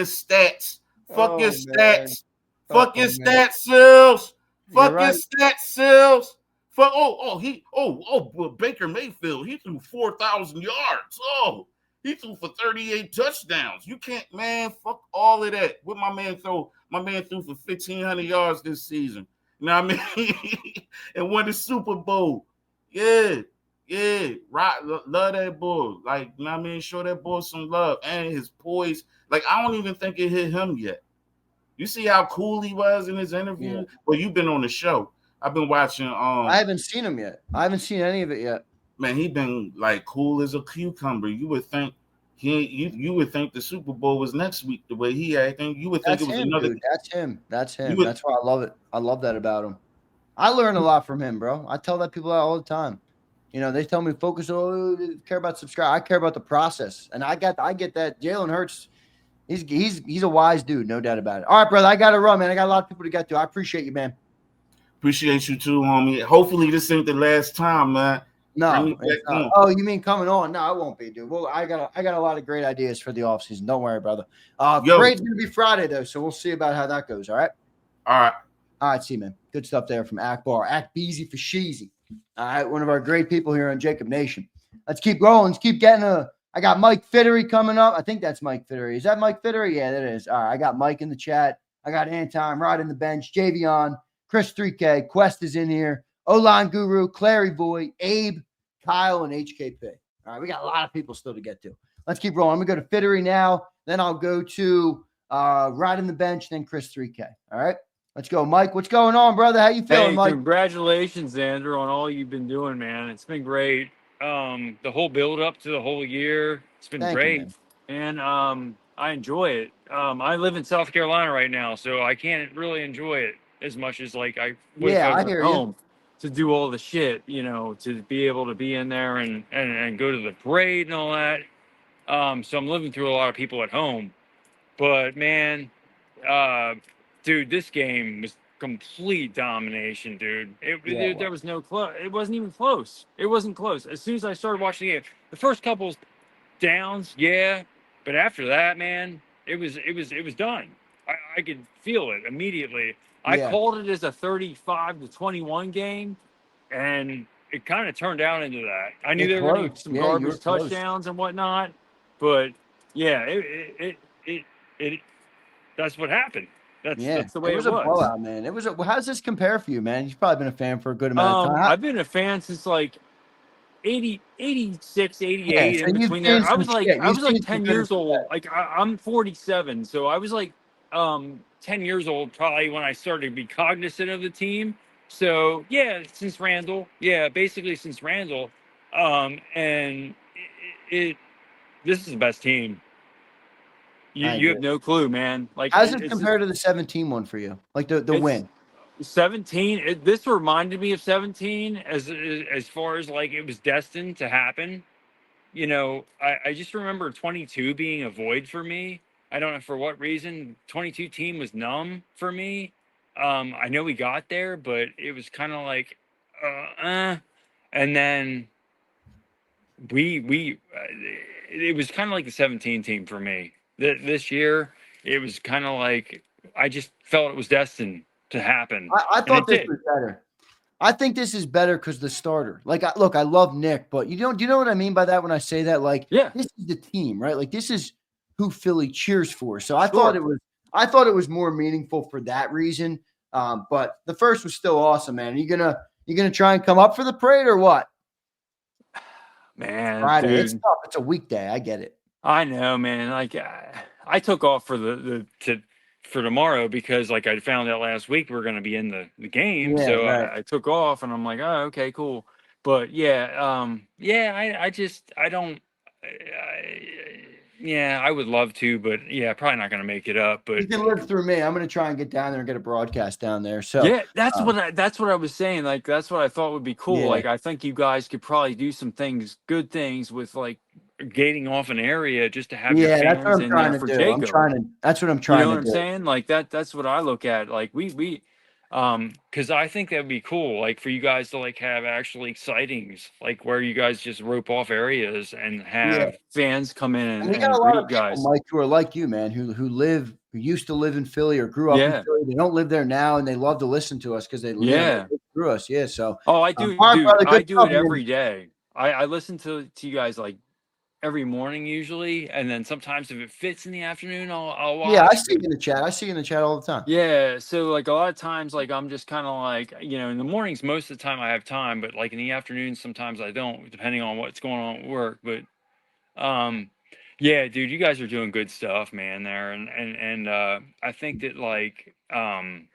Speaker 7: stats. Fuck your stats. Fuck your stats, Sills. Fuck your stats, Sills. Fuck. Baker Mayfield. He threw 4,000 yards. Oh, he threw for 38 touchdowns. You can't, man. Fuck all of that. What my man threw? My man threw for 1,500 yards this season. You know what I mean? And won the Super Bowl. Yeah. Right. Love that bull. Like, you know what I mean? Show that boy some love. And his poise. Like, I don't even think it hit him yet. You see how cool he was in his interview? Yeah. Well, you've been on the show. I've been watching.
Speaker 1: I haven't seen him yet. I haven't seen any of it yet.
Speaker 7: Man, he been like cool as a cucumber. You would think you would think the Super Bowl was next week the way he acting. You would think it was another.
Speaker 1: Dude. That's him. That's why I love it. I love that about him. I learn a lot from him, bro. I tell that people all the time. You know, they tell me focus. Care about subscribe. I care about the process, and I get that. Jalen Hurts, he's a wise dude, no doubt about it. All right, brother, I got to run, man. I got a lot of people to get to. I appreciate you, man.
Speaker 7: Appreciate you too, homie. Hopefully, this ain't the last time, man.
Speaker 1: No. Oh, you mean coming on? No, it won't be, dude. Well, I got a lot of great ideas for the offseason. Don't worry, brother. Parade's gonna be Friday though, so we'll see about how that goes. All right. All right. See, man. Good stuff there from Akbar. Act Beezy for Sheezy. All right, one of our great people here on JAKIB Nation. Let's keep rolling. Let's keep getting I got Mike Fittery coming up. I think that's Mike Fittery. Is that Mike Fittery? Yeah, that is. All right, I got Mike in the chat. I got Antime, Rod in the bench, Javion, Chris 3K, Quest is in here, O-Line Guru, Clary Boy, Abe, Kyle, and HKP. All right, we got a lot of people still to get to. Let's keep rolling. I'm going to go to Fittery now. Then I'll go to Rod in the bench, then Chris 3K. All right, let's go. Mike, what's going on, brother? How you feeling, Mike?
Speaker 8: Congratulations, Zander, on all you've been doing, man. It's been great. The whole build up to the whole year, it's been great. You, and I enjoy it. I live in South Carolina right now, so I can't really enjoy it as much as like I would if I was at home to do all the shit, you know, to be able to be in there and go to the parade and all that. So I'm living through a lot of people at home. But man, dude, this game was complete domination, dude. There was no close. It wasn't even close. It wasn't close. As soon as I started watching the game, the first couple downs, yeah. But after that, man, it was done. I could feel it immediately. I called it as a 35-21 game, and it kind of turned out into that. I knew there were going to be some garbage touchdowns and whatnot, but yeah, it that's what happened. That's the way it was.
Speaker 1: A blowout, man. It was. How does this compare for you, man? You've probably been a fan for a good amount of time.
Speaker 8: I've been a fan since like 86, 88, in between there. I was like 10 years old. Like I'm 47, so I was like 10 years old probably when I started to be cognizant of the team. So yeah, since Randall, basically since Randall, and this is the best team. You have no clue, man. Like,
Speaker 1: how does it compare to the 17 one for you? Like the win.
Speaker 8: 17. This reminded me of 17 as far as like it was destined to happen. You know, I just remember 22 being a void for me. I don't know for what reason. 22 team was numb for me. I know we got there, but it was kind of like, and then it was kind of like the 17 team for me. This year, it was kind of like I just felt it was destined to happen.
Speaker 1: I thought this was better. I think this is better because the starter. Like, look, I love Nick, but do you know what I mean by that when I say that? Like, this is the team, right? Like, this is who Philly cheers for. So I thought it was more meaningful for that reason. But the first was still awesome, man. You gonna try and come up for the parade or what?
Speaker 8: Man,
Speaker 1: Friday,
Speaker 8: dude.
Speaker 1: it's tough. It's a weekday. I get it.
Speaker 8: I know, man. Like I took off for for tomorrow because like I found out last week we were going to be in the game, so I took off and I'm like, oh, okay, cool. But I would love to, but probably not going to make it up. But
Speaker 1: you can live through me. I'm going to try and get down there and get a broadcast down there. So
Speaker 8: that's what I was saying. Like that's what I thought would be cool.
Speaker 1: Yeah.
Speaker 8: Like I think you guys could probably do some good things with like gating off an area just to have your fans
Speaker 1: that's what I'm
Speaker 8: in
Speaker 1: trying
Speaker 8: there
Speaker 1: to
Speaker 8: for
Speaker 1: do.
Speaker 8: JAKIB.
Speaker 1: That's what I'm trying to do.
Speaker 8: You know what I'm saying? Like that's what I look at. Like we because I think that'd be cool, like for you guys to like have actually sightings, like where you guys just rope off areas and have fans come in and
Speaker 1: we got a lot of people,
Speaker 8: guys.
Speaker 1: Mike, who are like you, man, who used to live in Philly or grew up in Philly. They don't live there now, and they love to listen to us because they live through us. Yeah, so
Speaker 8: I do, I do it every day. I listen to you guys like every morning usually, and then sometimes if it fits in the afternoon, I'll watch.
Speaker 1: Yeah, I see you in the chat. I see you in the chat all the time.
Speaker 8: Yeah, so like a lot of times, like I'm just kind of like, in the mornings most of the time I have time, but like in the afternoons sometimes I don't, depending on what's going on at work. But yeah, dude, you guys are doing good stuff, man, there, and I think that like I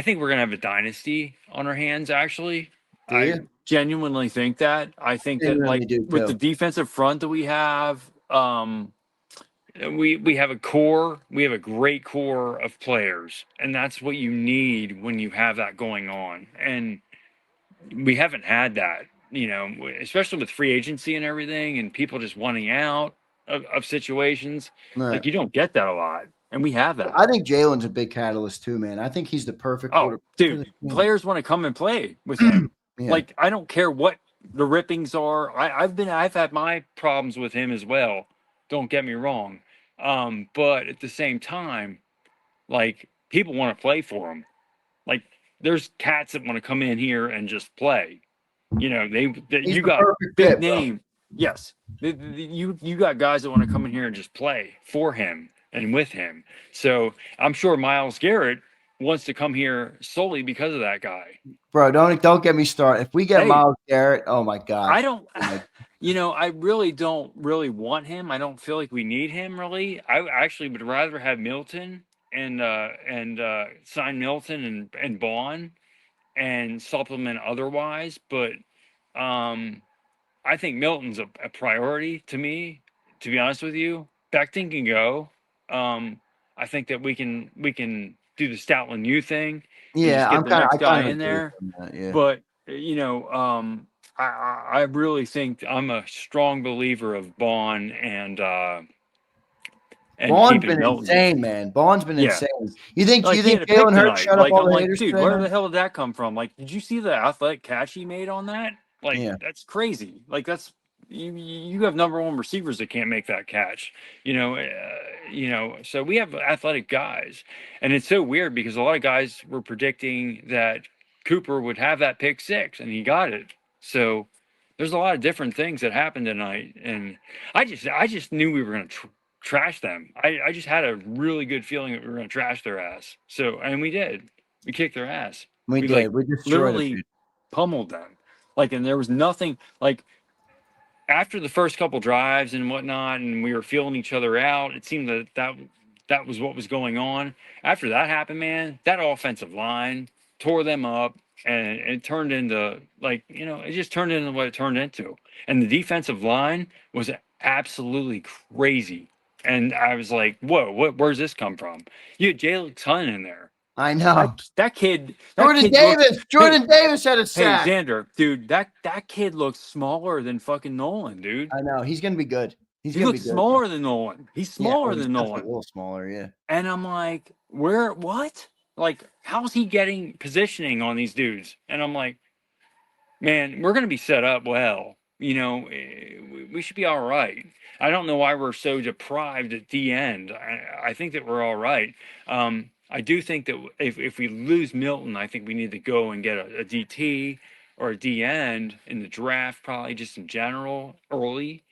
Speaker 8: think we're gonna have a dynasty on our hands actually. I genuinely think that. I think that like with the defensive front that we have, we have a core. We have a great core of players, and that's what you need when you have that going on. And we haven't had that, especially with free agency and everything, and people just wanting out of situations. Right. Like you don't get that a lot. And we have that.
Speaker 1: I think Jalen's a big catalyst too, man. I think he's the perfect quarterback.
Speaker 8: Dude, players want to come and play with him. Like I don't care what the rippings are. I've had my problems with him as well. Don't get me wrong. But at the same time, like people want to play for him. Like there's cats that want to come in here and just play. You got a big name. Yes. You got guys that want to come in here and just play for him and with him. So I'm sure Myles Garrett wants to come here solely because of that guy.
Speaker 1: Bro, don't get me started. If we get Myles Garrett, oh my God.
Speaker 8: I don't I really don't really want him. I don't feel like we need him really. I actually would rather have Milton and sign Milton and Bond and supplement otherwise. But I think Milton's a priority to me, to be honest with you. Becton can go. I think that we can do the Stoutland U thing.
Speaker 1: Yeah,
Speaker 8: get the next guy in there. But I really think I'm a strong believer of Bond and
Speaker 1: Bond's been insane, man. Bond's been insane. You think Jalen Hurts shut up all the haters?
Speaker 8: Dude, where the hell did that come from? Like, did you see the athletic catch he made on that? Like, that's crazy. Like, that's you have number one receivers that can't make that catch. So we have athletic guys, and it's so weird because a lot of guys were predicting that Cooper would have that pick six, and he got it. So there's a lot of different things that happened tonight, and I just knew we were going to trash them. I just had a really good feeling that we were going to trash their ass. So, and we did. We kicked their ass.
Speaker 1: We did.
Speaker 8: Like,
Speaker 1: we just
Speaker 8: literally pummeled them. Like, and there was nothing like. After the first couple drives and whatnot, and we were feeling each other out, it seemed that was what was going on. After that happened, man, that offensive line tore them up, and it turned into it just turned into what it turned into. And the defensive line was absolutely crazy. And I was like, whoa, where's this come from? You had Jalen Hurts in there.
Speaker 1: I know.
Speaker 8: That kid.
Speaker 1: Jordan Davis had a sack.
Speaker 8: Hey, Zander, dude, that kid looks smaller than fucking Nolan, dude.
Speaker 1: I know. He's going to be good. He
Speaker 8: looks smaller than Nolan. He's smaller than Nolan.
Speaker 1: A little smaller, yeah.
Speaker 8: And I'm like, what? Like, how's he getting positioning on these dudes? And I'm like, man, we're going to be set up well. We should be all right. I don't know why we're so deprived at the end. I think that we're all right. I do think that if we lose Milton, I think we need to go and get a DT or a D end in the draft, probably just in general early.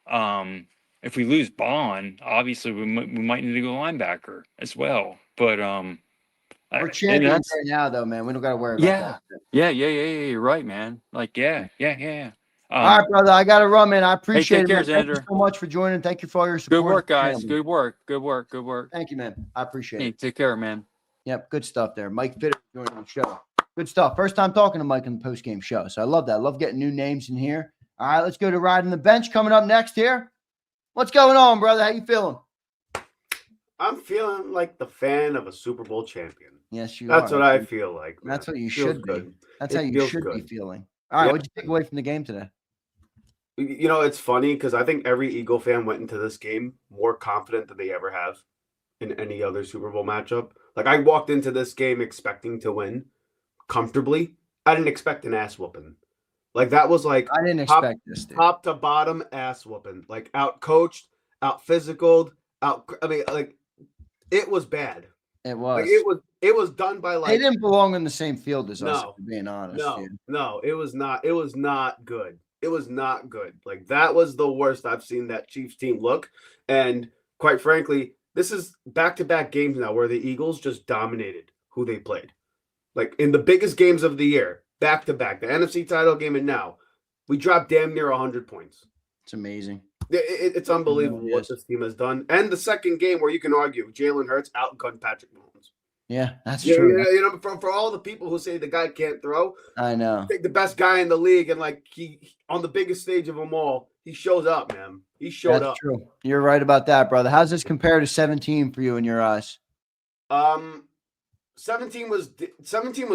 Speaker 8: If we lose Bond, obviously we might need to go linebacker as well. But
Speaker 1: we're champions right now, though, man. We don't got to worry about that.
Speaker 8: Yeah. You're right, man. Like, yeah.
Speaker 1: All right, brother. I got to run, man. I appreciate
Speaker 8: it.
Speaker 1: Thank you so much for joining. Thank you for all your support.
Speaker 8: Good work, guys. Good work.
Speaker 1: Thank you, man. I appreciate it.
Speaker 8: Take care, man.
Speaker 1: Yep, good stuff there. Mike Fitter joining the show. Good stuff. First time talking to Mike in the post-game show. So I love that. I love getting new names in here. All right, let's go to Riding the Bench coming up next here. What's going on, brother? How you feeling?
Speaker 9: I'm feeling like the fan of a Super Bowl champion.
Speaker 1: Yes, you
Speaker 9: That's
Speaker 1: are.
Speaker 9: what I feel like. Man.
Speaker 1: That's what you should be.
Speaker 9: Good.
Speaker 1: That's how you should be feeling. All right, what'd you take away from the game today?
Speaker 9: It's funny because I think every Eagle fan went into this game more confident than they ever have in any other Super Bowl matchup. Like, I walked into this game expecting to win comfortably. I didn't expect an ass whooping. Like, that was like
Speaker 1: I didn't expect this, dude.
Speaker 9: Top to bottom ass whooping. Like, out coached, out physicaled, it was bad.
Speaker 1: It was.
Speaker 9: Like, it was done by
Speaker 1: they didn't belong on the same field as us, to being honest.
Speaker 9: No, it was not. It was not good. It was not good. Like, that was the worst I've seen that Chiefs team look. And quite frankly, this is back-to-back games now where the Eagles just dominated who they played. Like, in the biggest games of the year, back-to-back, the NFC title game and now, we dropped damn near 100 points.
Speaker 1: It's amazing.
Speaker 9: It's unbelievable what this team has done. And the second game where you can argue Jalen Hurts outgunned Patrick Mahomes.
Speaker 1: Yeah, that's true.
Speaker 9: For all the people who say the guy can't throw,
Speaker 1: I know.
Speaker 9: Take the best guy in the league, and like he on the biggest stage of them all, he shows up, man. He showed up.
Speaker 1: That's true. You're right about that, brother. How's this compare to 17 for you in your eyes?
Speaker 9: 17 was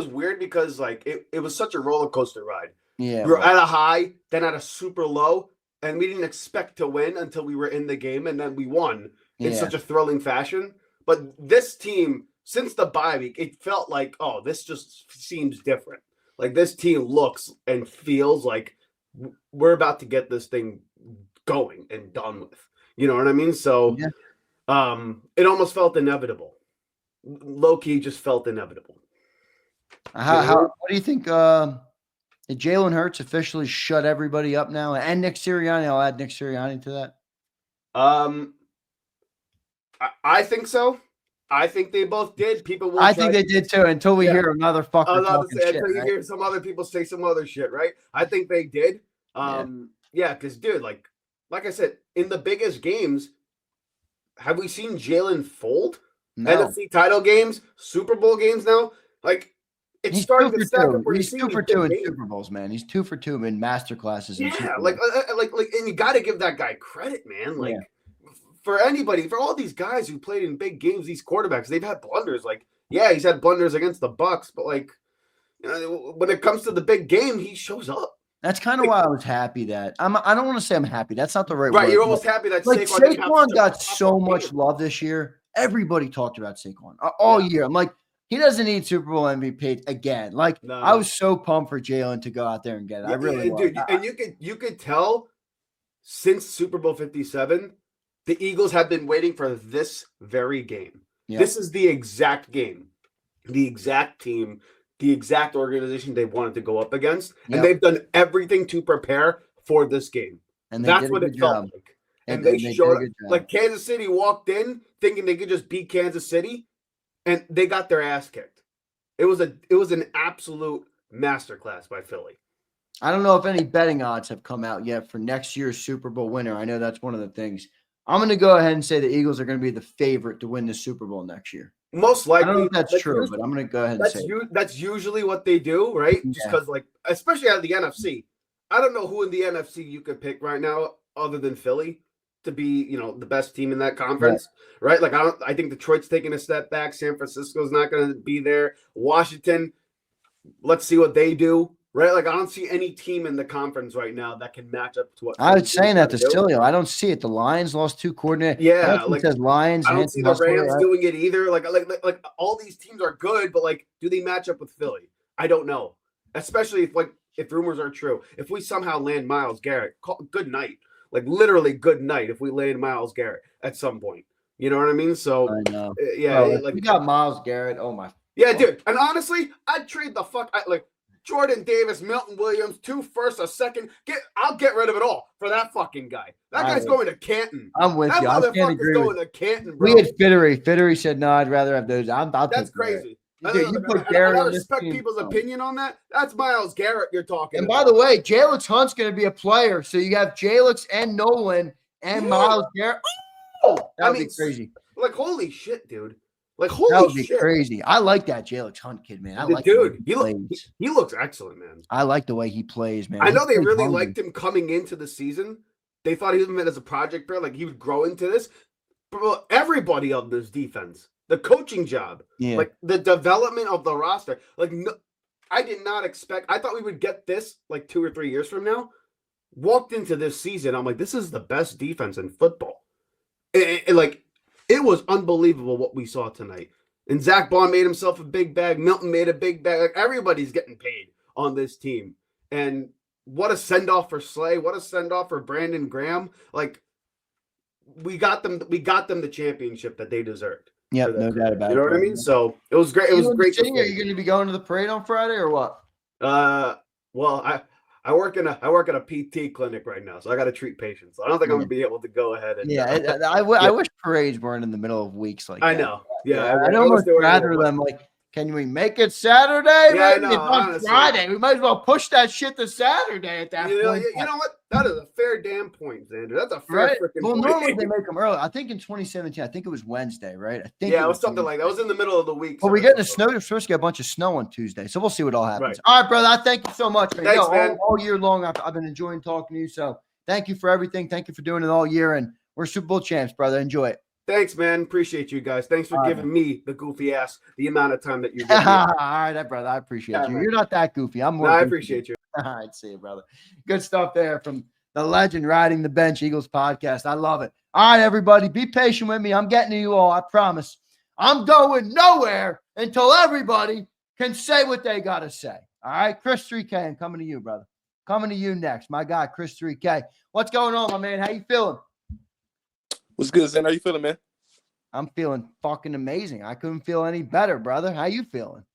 Speaker 9: weird because like it was such a roller coaster ride.
Speaker 1: Yeah,
Speaker 9: we were at a high, then at a super low, and we didn't expect to win until we were in the game, and then we won in such a thrilling fashion. But this team, since the bye week, it felt like, oh, this just seems different. Like, this team looks and feels like we're about to get this thing going and done with. You know what I mean? So it almost felt inevitable. Low-key just felt inevitable.
Speaker 1: What do you think? Did Jalen Hurts officially shut everybody up now? And Nick Sirianni, I'll add Nick Sirianni to that.
Speaker 9: I think so. I think they both did. People will.
Speaker 1: I think they did too. Until we hear another fucker talking shit.
Speaker 9: Until you hear some other people say some other shit, right? I think they did. Because dude, like I said, in the biggest games, have we seen Jalen fold?
Speaker 1: No.
Speaker 9: NFC title games, Super Bowl games now. Like, it's starting to stack up.
Speaker 1: He's 2 for 2 in Super Bowls, man. He's 2 for 2 in master classes.
Speaker 9: Yeah, like, and you got to give that guy credit, man. Like. For anybody, for all these guys who played in big games, these quarterbacks, they've had blunders. Like, yeah, he's had blunders against the Bucs, but like, when it comes to the big game, he shows up.
Speaker 1: That's kind of why I was happy that I don't want to say I'm happy. That's not the right word.
Speaker 9: You're almost happy that
Speaker 1: Saquon got so much love this year. Everybody talked about Saquon all year. I'm like, he doesn't need Super Bowl MVP again. Like, I was so pumped for Jalen to go out there and get it. I really was.
Speaker 9: Dude, and you could tell since Super Bowl 57, the Eagles have been waiting for this very game.
Speaker 1: Yep.
Speaker 9: This is the exact game, the exact team, the exact organization they wanted to go up against.
Speaker 1: Yep.
Speaker 9: And they've done everything to prepare for this game.
Speaker 1: And
Speaker 9: that's what it felt like. And they showed it. Like Kansas City walked in thinking they could just beat Kansas City, and they got their ass kicked. It was an absolute masterclass by Philly.
Speaker 1: I don't know if any betting odds have come out yet for next year's Super Bowl winner. I know that's one of the things. I'm going to go ahead and say the Eagles are going to be the favorite to win the Super Bowl next year.
Speaker 9: Most likely.
Speaker 1: I don't know if that's true, but I'm going to go ahead and say
Speaker 9: that's usually what they do, right? Yeah. Just because, like, especially out of the NFC. I don't know who in the NFC you could pick right now other than Philly to be, the best team in that conference, right? Like, I think Detroit's taking a step back. San Francisco's not going to be there. Washington, let's see what they do, right? Like, I don't see any team in the conference right now that can match up to what
Speaker 1: I was saying that to Stilio. I don't see it. The Lions lost 2 coordinators.
Speaker 9: Yeah, like
Speaker 1: says Lions.
Speaker 9: I don't see the Rams doing it either. Like all these teams are good, but like, do they match up with Philly? I don't know. Especially if rumors are true. If we somehow land Myles Garrett, good night. Like literally good night if we land Myles Garrett at some point. You know what I mean? So
Speaker 1: I know.
Speaker 9: Yeah,
Speaker 1: we got Myles Garrett. Oh my.
Speaker 9: Yeah, dude. And honestly, I'd trade the fuck Jordan Davis, Milton Williams, 2 firsts, a second. I'll get rid of it all for that fucking guy. That guy's going to Canton.
Speaker 1: I'm with you.
Speaker 9: That motherfucker's going to Canton, bro.
Speaker 1: We had Fittery. Fittery said, no, I'd rather have those.
Speaker 9: That's crazy.
Speaker 1: Dude,
Speaker 9: I respect people's opinion on that. That's Myles Garrett you're talking
Speaker 1: about.
Speaker 9: And
Speaker 1: by the way, Jalen Hunt's going to be a player. So you have Jalen and Nolan and Myles Garrett. Oh, that would be crazy.
Speaker 9: Like, holy shit, dude. Like, holy shit.
Speaker 1: That would be crazy. I like that Jalen Hunt kid, man. I like
Speaker 9: dude. He looks excellent, man.
Speaker 1: I like the way he plays, man.
Speaker 9: I know they really liked him coming into the season. They thought he was meant as a project player, like he would grow into this. But everybody on this defense, the coaching job, like the development of the roster, like I did not expect. I thought we would get this like 2 or 3 years from now. Walked into this season, I'm like, this is the best defense in football. It was unbelievable what we saw tonight. And Zach Bond made himself a big bag. Milton made a big bag. Like, everybody's getting paid on this team. And what a send-off for Slay. What a send-off for Brandon Graham. Like, we got them the championship that they deserved.
Speaker 1: Yeah, no doubt about it.
Speaker 9: You know what I mean? So it was great. It was great.
Speaker 1: Are you going to be going to the parade on Friday or what?
Speaker 9: Well, I work in a PT clinic right now, so I got to treat patients. I don't think I'm gonna be able to go ahead and.
Speaker 1: I wish parades weren't in the middle of weeks like that.
Speaker 9: I know. Yeah,
Speaker 1: I'd almost rather them like. Can we make it Saturday?
Speaker 9: Yeah, I know.
Speaker 1: It's on Friday. We might as well push that shit to Saturday at that point.
Speaker 9: You know what? That is a fair damn point, Zander. That's a fair freaking point.
Speaker 1: Normally they make them early. I think in 2017, I think it was Wednesday, right? I think
Speaker 9: it was something like that. It was in the middle of the week.
Speaker 1: Well, we're getting a snow. We're supposed to get a bunch of snow on Tuesday, so we'll see what all happens. Right. All right, brother. I thank you so much, man.
Speaker 9: Thanks, man.
Speaker 1: All year long, I've been enjoying talking to you. So thank you for everything. Thank you for doing it all year, and we're Super Bowl champs, brother. Enjoy it.
Speaker 9: Thanks, man. Appreciate you guys. Thanks for giving me the goofy ass the amount of time that you're giving me.
Speaker 1: All right, brother. I appreciate you. Man. You're not that goofy. I'm more.
Speaker 9: I appreciate you.
Speaker 1: All right, see you, brother. Good stuff there from the legend riding the bench Eagles podcast. I love it. All right, everybody, be patient with me. I'm getting to you all. I promise. I'm going nowhere until everybody can say what they got to say. All right, Chris 3K, I'm coming to you, brother. Coming to you next. My guy, Chris 3K. What's going on, my man? How you feeling?
Speaker 10: What's good, Zander? How you feeling, man?
Speaker 1: I'm feeling fucking amazing. I couldn't feel any better, brother. How you feeling?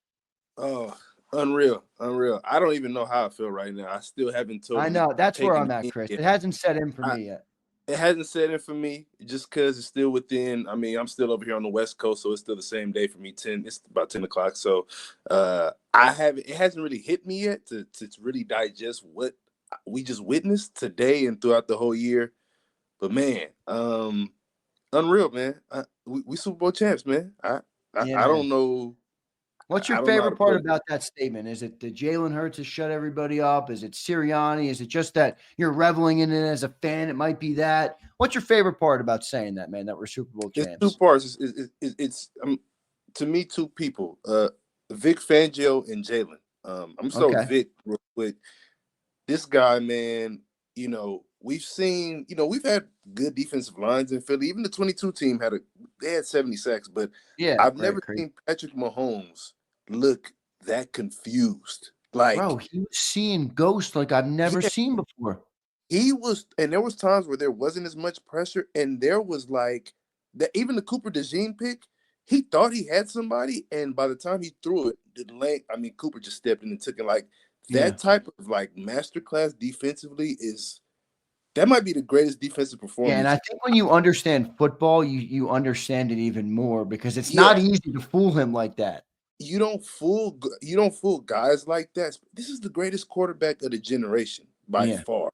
Speaker 10: Oh, unreal. I don't even know how I feel right now. I still haven't told.
Speaker 1: I know. That's where I'm at, Chris. It hasn't set in for me yet.
Speaker 10: It hasn't set in for me just because it's still within. I mean, I'm still over here on the West Coast, so it's still the same day for me. It's about 10 o'clock. So it hasn't really hit me yet to really digest what we just witnessed today and throughout the whole year. But man, unreal, man. We Super Bowl champs, man. I don't know.
Speaker 1: What's your favorite part about that statement? Is it the Jalen Hurts has shut everybody up? Is it Sirianni? Is it just that you're reveling in it as a fan? It might be that. What's your favorite part about saying that, man, that we're Super Bowl champs?
Speaker 10: It's 2 parts. It's to me, 2 people, Vic Fangio and Jalen. I'm so Vic real quick. This guy, man, we've seen, we've had good defensive lines in Philly. Even the 22 team they had 70 sacks, but I've never seen Patrick Mahomes look that confused. Like,
Speaker 1: bro, he was seeing ghosts like I've never seen before.
Speaker 10: He was, and there was times where there wasn't as much pressure, and there was like that. Even the Cooper DeJean pick, he thought he had somebody, and by the time he threw it, the lane. I mean, Cooper just stepped in and took it. Like that type of like masterclass defensively that might be the greatest defensive performance.
Speaker 1: Yeah, and I think when you understand football, you understand it even more because it's not easy to fool him like that.
Speaker 10: You don't fool guys like that. This is the greatest quarterback of the generation by far.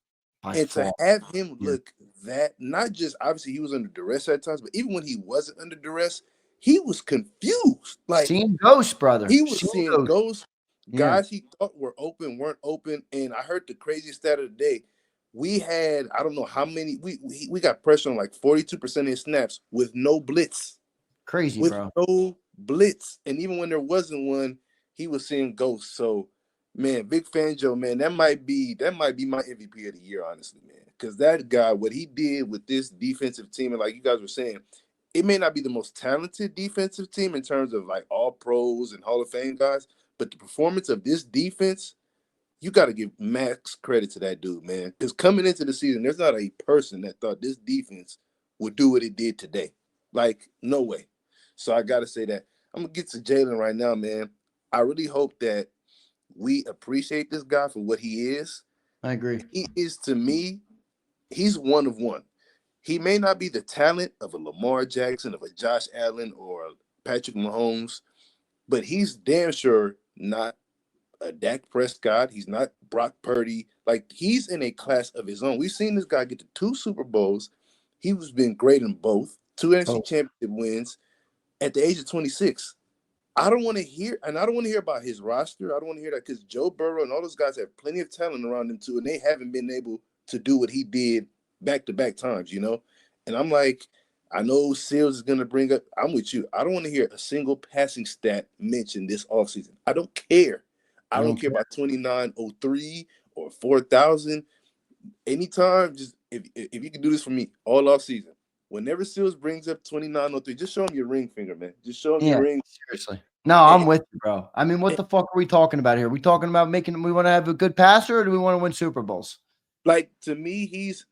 Speaker 10: To have him look that, not just obviously he was under duress at times, but even when he wasn't under duress, he was confused. Like
Speaker 1: seeing ghosts, brother.
Speaker 10: He was seeing ghosts. Guys he thought were open weren't open. And I heard the craziest stat of the day. We had, I don't know how many, we got pressure on like 42% of his snaps with no blitz.
Speaker 1: Crazy,
Speaker 10: with
Speaker 1: bro.
Speaker 10: No blitz. And even when there wasn't one, he was seeing ghosts. So, man, Big Fangio, man, that might be my MVP of the year, honestly, man. Because that guy, what he did with this defensive team, and like you guys were saying, it may not be the most talented defensive team in terms of like all pros and Hall of Fame guys, but the performance of this defense, you got to give max credit to that dude, man. Because coming into the season, there's not a person that thought this defense would do what it did today. Like, no way. So I got to say that. I'm going to get to Jalen right now, man. I really hope that we appreciate this guy for what he is.
Speaker 1: I agree.
Speaker 10: He is, to me, he's one of one. He may not be the talent of a Lamar Jackson, of a Josh Allen, or a Patrick Mahomes, but he's damn sure not a Dak Prescott. He's not Brock Purdy. Like, he's in a class of his own. We've seen this guy get to 2 Super Bowls. He was been great in both. 2 NFC championship wins at the age of 26. I don't want to hear about his roster. I don't want to hear that because Joe Burrow and all those guys have plenty of talent around them too, and they haven't been able to do what he did back-to-back times, you know? And I'm like, I know Seals is going to bring up, I'm with you. I don't want to hear a single passing stat mentioned this offseason. I don't care. I don't care about 2903 or 4,000. Anytime, just if you can do this for me all offseason, whenever Seals brings up 2903, just show him your ring finger, man. Just show him your ring.
Speaker 1: Seriously. No, I'm with you, bro. I mean, what the fuck are we talking about here? Are we talking about we want to have a good passer or do we want to win Super Bowls?
Speaker 10: Like, to me, he's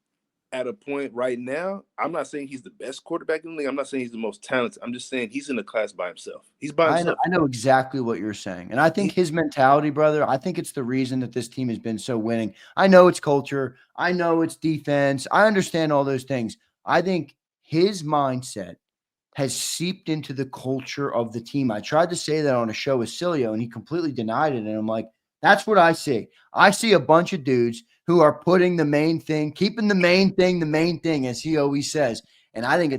Speaker 10: at a point right now. I'm not saying he's the best quarterback in the league. I'm not saying he's the most talented. I'm just saying he's in a class by himself. He's by himself.
Speaker 1: I know exactly what you're saying. And I think his mentality, brother, I think it's the reason that this team has been so winning. I know it's culture. I know it's defense. I understand all those things. I think his mindset has seeped into the culture of the team. I tried to say that on a show with Cilio, and he completely denied it. And I'm like, that's what I see. I see a bunch of dudes who are putting the main thing, keeping the main thing, as he always says. And I think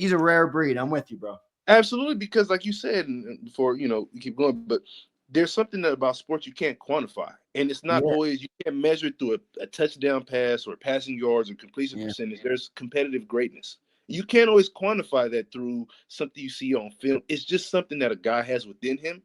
Speaker 1: he's a rare breed. I'm with you, bro.
Speaker 10: Absolutely, because like you said, and before, you keep going, but there's something about sports you can't quantify. And it's not always, you can't measure it through a touchdown pass or passing yards or completion percentage. There's competitive greatness. You can't always quantify that through something you see on film. It's just something that a guy has within him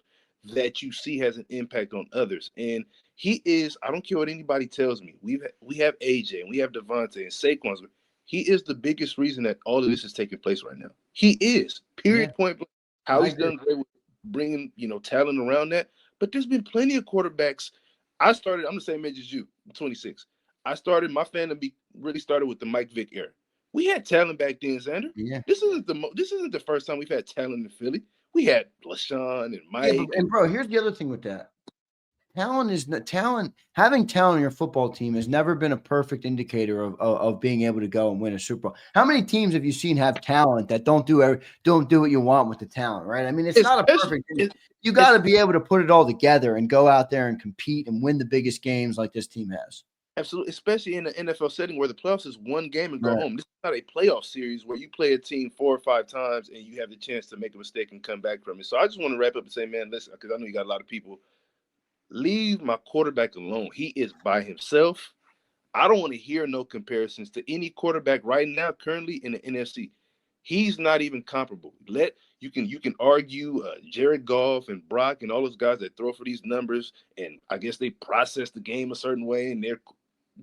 Speaker 10: that you see has an impact on others. And he is, I don't care what anybody tells me. We have AJ and we have Devontae and Saquon. He is the biggest reason that all of this is taking place right now. He is, period, point blank. How he's done great with bringing, talent around that. But there's been plenty of quarterbacks. I'm the same age as you, 26. My fandom really started with the Mike Vick era. We had talent back then, Zander.
Speaker 1: Yeah.
Speaker 10: This isn't the first time we've had talent in Philly. We had LaShawn and Mike.
Speaker 1: Yeah, and bro, here's the other thing with that. Talent. Having talent on your football team has never been a perfect indicator of being able to go and win a Super Bowl. How many teams have you seen have talent that don't do what you want with the talent, right? I mean, it's not a perfect. You got to be able to put it all together and go out there and compete and win the biggest games like this team has.
Speaker 10: Absolutely, especially in the NFL setting where the playoffs is one game and go home. This is not a playoff series where you play a team 4 or 5 times and you have the chance to make a mistake and come back from it. So I just want to wrap up and say, man, listen, because I know you got a lot of people. Leave my quarterback alone. He is by himself. I don't want to hear no comparisons to any quarterback right now currently in the NFC. He's not even comparable. You can argue Jared Goff and Brock and all those guys that throw for these numbers, and I guess they process the game a certain way and they're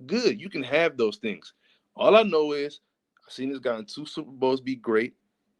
Speaker 10: good. You can have those things. All I know is I've seen this guy in 2 Super Bowls be great.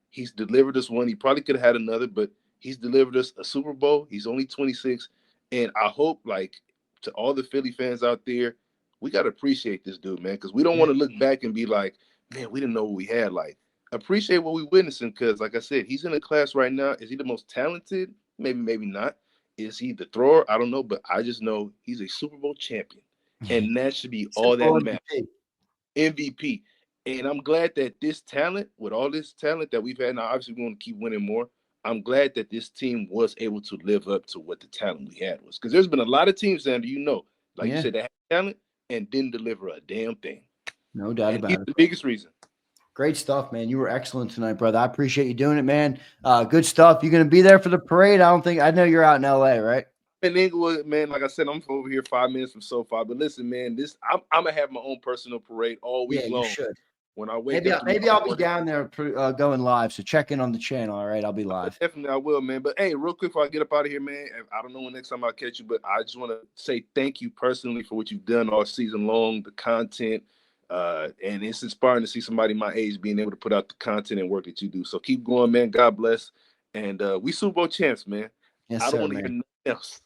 Speaker 10: He's delivered us one. He probably could have had another, but he's delivered us a Super Bowl. He's only 26. And I hope, like, to all the Philly fans out there, we got to appreciate this dude, man, because we don't want to look back and be like, man, we didn't know what we had. Like, appreciate what we witnessing, because, like I said, he's in a class right now. Is he the most talented? Maybe, maybe not. Is he the thrower? I don't know, but I just know he's a Super Bowl champion, and that should be all that matters. MVP. And I'm glad that this talent, with all this talent that we've had, now obviously we want to keep winning more. I'm glad that this team was able to live up to what the talent we had was. Because there's been a lot of teams, Zander, like you said, that had talent and didn't deliver a damn thing.
Speaker 1: No doubt about it.
Speaker 10: The biggest reason.
Speaker 1: Great stuff, man. You were excellent tonight, brother. I appreciate you doing it, man. Good stuff. You going to be there for the parade? I know you're out in LA, right?
Speaker 10: In Inglewood, man, like I said, I'm over here 5 minutes from SoFi. But listen, man, I'm gonna have my own personal parade all week long.
Speaker 1: You should.
Speaker 10: When I wake up,
Speaker 1: maybe I'll be down there going live. So check in on the channel. All right, I'll be live.
Speaker 10: Definitely, I will, man. But hey, real quick before I get up out of here, man, I don't know when next time I'll catch you, but I just want to say thank you personally for what you've done all season long, the content, and it's inspiring to see somebody my age being able to put out the content and work that you do. So keep going, man. God bless, and we Super Bowl champs, man.
Speaker 1: Yes,
Speaker 10: I don't want to hear nothing else.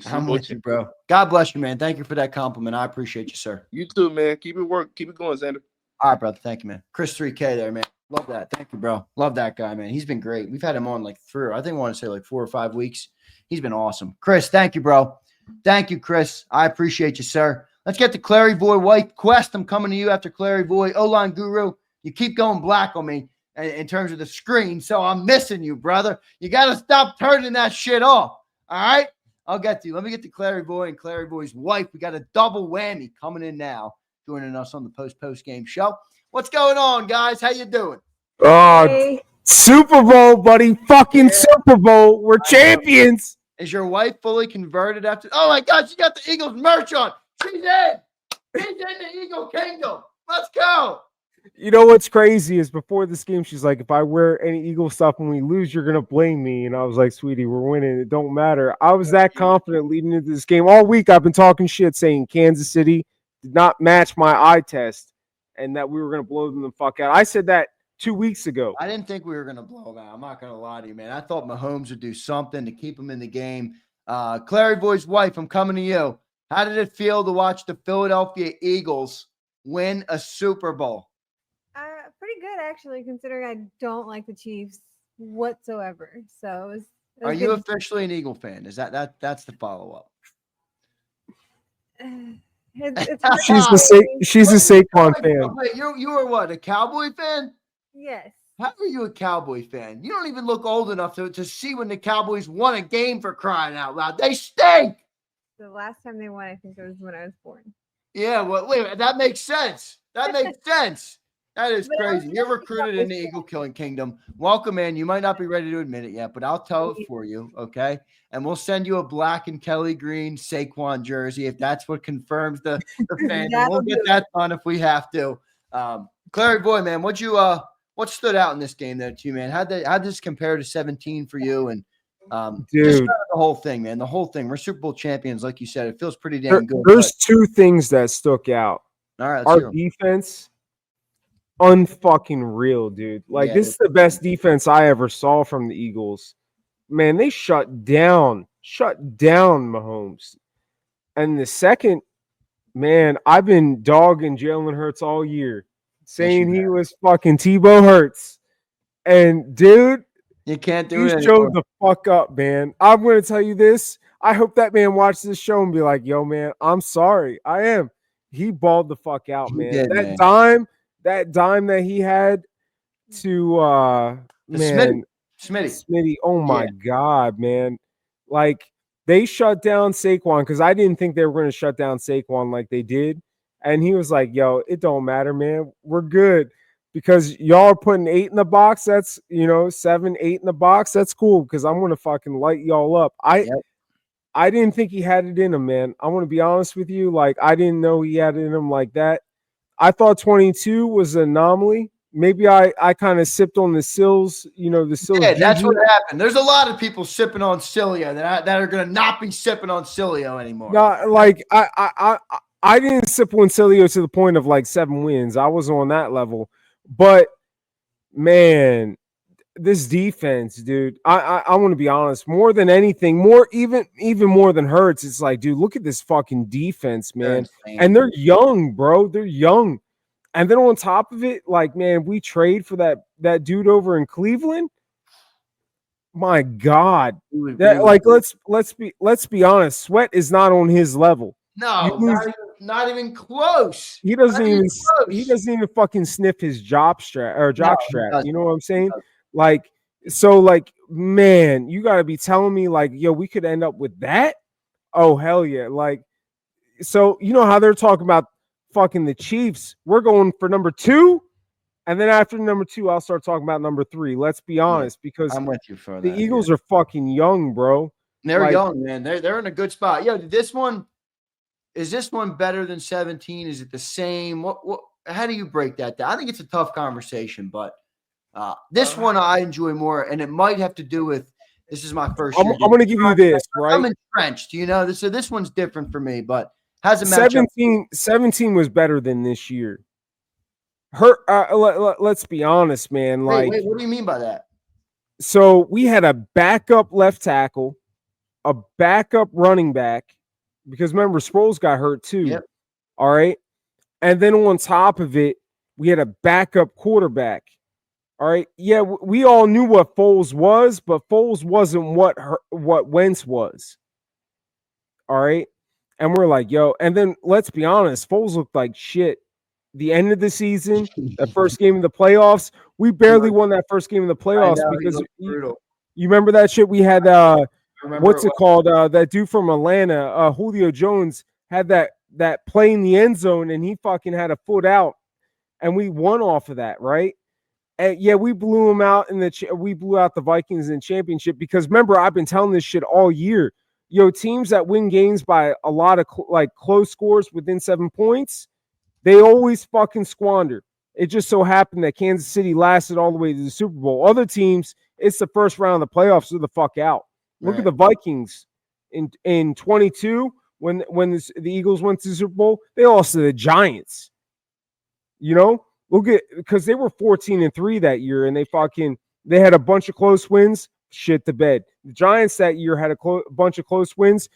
Speaker 1: I'm with you, bro. God bless you, man. Thank you for that compliment. I appreciate you, sir.
Speaker 10: You too, man. Keep it going, Zander.
Speaker 1: All right, brother. Thank you, man. Chris 3K there, man. Love that. Thank you, bro. Love that guy, man. He's been great. We've had him on like 4 or 5 weeks. He's been awesome. Chris, thank you, bro. Thank you, Chris. I appreciate you, sir. Let's get to Clary Boy White Quest. I'm coming to you after Clary Boy. O-line guru, you keep going black on me in terms of the screen, so I'm missing you, brother. You got to stop turning that shit off. All right? I'll get to you. Let me get to Clary Boy and Clary Boy's wife. We got a double whammy coming in now, joining us on the post game show. What's going on, guys? How you doing?
Speaker 11: Hey. Super Bowl, buddy. Fucking Super Bowl. We're champions.
Speaker 1: Is your wife fully converted after? Oh, my God. She got the Eagles merch on. She's in. She's in the Eagle Kingdom. Let's go.
Speaker 11: You know what's crazy is before this game, she's like, if I wear any Eagle stuff when we lose, you're going to blame me. And I was like, sweetie, we're winning. It don't matter. I was that confident leading into this game. All week, I've been talking shit saying Kansas City did not match my eye test and that we were going to blow them the fuck out. I said that 2 weeks ago.
Speaker 1: I didn't think we were going to blow them out. I'm not going to lie to you, man. I thought Mahomes would do something to keep him in the game. Clary Boy's wife, I'm coming to you. How did it feel to watch the Philadelphia Eagles win a Super Bowl?
Speaker 12: Pretty good, actually, considering I don't like the Chiefs whatsoever. So it was
Speaker 1: Are you officially an Eagle fan? Is that's the follow-up?
Speaker 11: She's a Saquon fan.
Speaker 1: Wait, you are what, a Cowboy fan?
Speaker 12: Yes.
Speaker 1: How are you a Cowboy fan? You don't even look old enough to see when the Cowboys won a game, for crying out loud. They stink.
Speaker 12: The last time they won, I think it was when I was born.
Speaker 1: Yeah, well, wait, that makes sense. That makes sense. That is crazy. You're recruited in the Eagle Killing Kingdom. Welcome in. You might not be ready to admit it yet, but I'll tell it for you, okay? And we'll send you a black and Kelly green Saquon jersey if that's what confirms the fandom. We'll get that done if we have to. Clary Boy, man, what stood out in this game there to you, man? How'd this compare to 17 for you? And just the whole thing, man. The whole thing. We're Super Bowl champions, like you said. It feels pretty damn good.
Speaker 11: There's two things that stuck out.
Speaker 1: All right,
Speaker 11: our defense, unfucking real, dude. Like, this is the best defense I ever saw from the Eagles. Man, they shut down Mahomes. And the second, man, I've been dogging Jalen Hurts all year, saying he was fucking Tebow Hurts. And dude,
Speaker 1: you can't do it.
Speaker 11: He showed the fuck up, man. I'm going to tell you this. I hope that man watches this show and be like, yo, man, I'm sorry. I am. He balled the fuck out, man. That dime that he had to Smitty. Oh my God, man. Like, they shut down Saquon because I didn't think they were going to shut down Saquon like they did. And he was like, yo, it don't matter, man. We're good. Because y'all are putting 8 in the box. That's 7, 8 in the box. That's cool because I'm going to fucking light y'all up. I didn't think he had it in him, man. I want to be honest with you. Like, I didn't know he had it in him like that. I thought 22 was an anomaly. Maybe I kind of sipped on the sills, the sills.
Speaker 1: Yeah, that's what happened. There's a lot of people sipping on Cilio that are going to not be sipping on Cilio anymore.
Speaker 11: No, like I didn't sip on Cilio to the point of like 7 wins. I wasn't on that level. But, man, this defense, dude. I want to be honest. More than anything, even more than Hurts, it's like, dude, look at this fucking defense, man. And they're young, bro. They're young. And then on top of it, like, man, we trade for that dude over in Cleveland. My God, that like let's be honest. Sweat is not on his level.
Speaker 1: No, not even close.
Speaker 11: He doesn't even fucking sniff his jock strap. You know what I'm saying? Like, so like, man, you gotta be telling me like, yo, we could end up with that. Oh hell yeah! Like, so you know how they're talking about fucking the Chiefs? We're going for number 2. And then after number 2, I'll start talking about number 3. Let's be honest, because
Speaker 1: I'm with you for
Speaker 11: the Eagles are fucking young, bro.
Speaker 1: They're young, man. They're in a good spot. Yo, is this one better than 17? Is it the same? What? How do you break that down? I think it's a tough conversation, but this one I enjoy more, and it might have to do with this is my first year.
Speaker 11: I'm going to give you this, right?
Speaker 1: I'm entrenched, you know. So this one's different for me, but has a matchup.
Speaker 11: 17 was better than this year. Let's be honest, man. Like,
Speaker 1: wait, what do you mean by that?
Speaker 11: So we had a backup left tackle, a backup running back, because remember Sproles got hurt too.
Speaker 1: Yep.
Speaker 11: All right, and then on top of it, we had a backup quarterback. All right, yeah, we all knew what Foles was, but Foles wasn't what Wentz was. All right, and we're like, yo, and then let's be honest, Foles looked like shit. The end of the season, the first game of the playoffs, we barely won that first game of the playoffs because you remember that shit. We had what's it called? That dude from Atlanta, Julio Jones, had that play in the end zone, and he fucking had a foot out, and we won off of that, right? And yeah, we blew him out we blew out the Vikings in the championship because remember, I've been telling this shit all year. Yo, teams that win games by a lot of close scores within 7 points. They always fucking squander. It just so happened that Kansas City lasted all the way to the Super Bowl. Other teams, it's the first round of the playoffs, so the fuck out. Look at the Vikings in 22 when the Eagles went to the Super Bowl. They lost to the Giants. You know, because they were 14-3 that year, and they had a bunch of close wins. Shit the bed. The Giants that year had a bunch of close wins.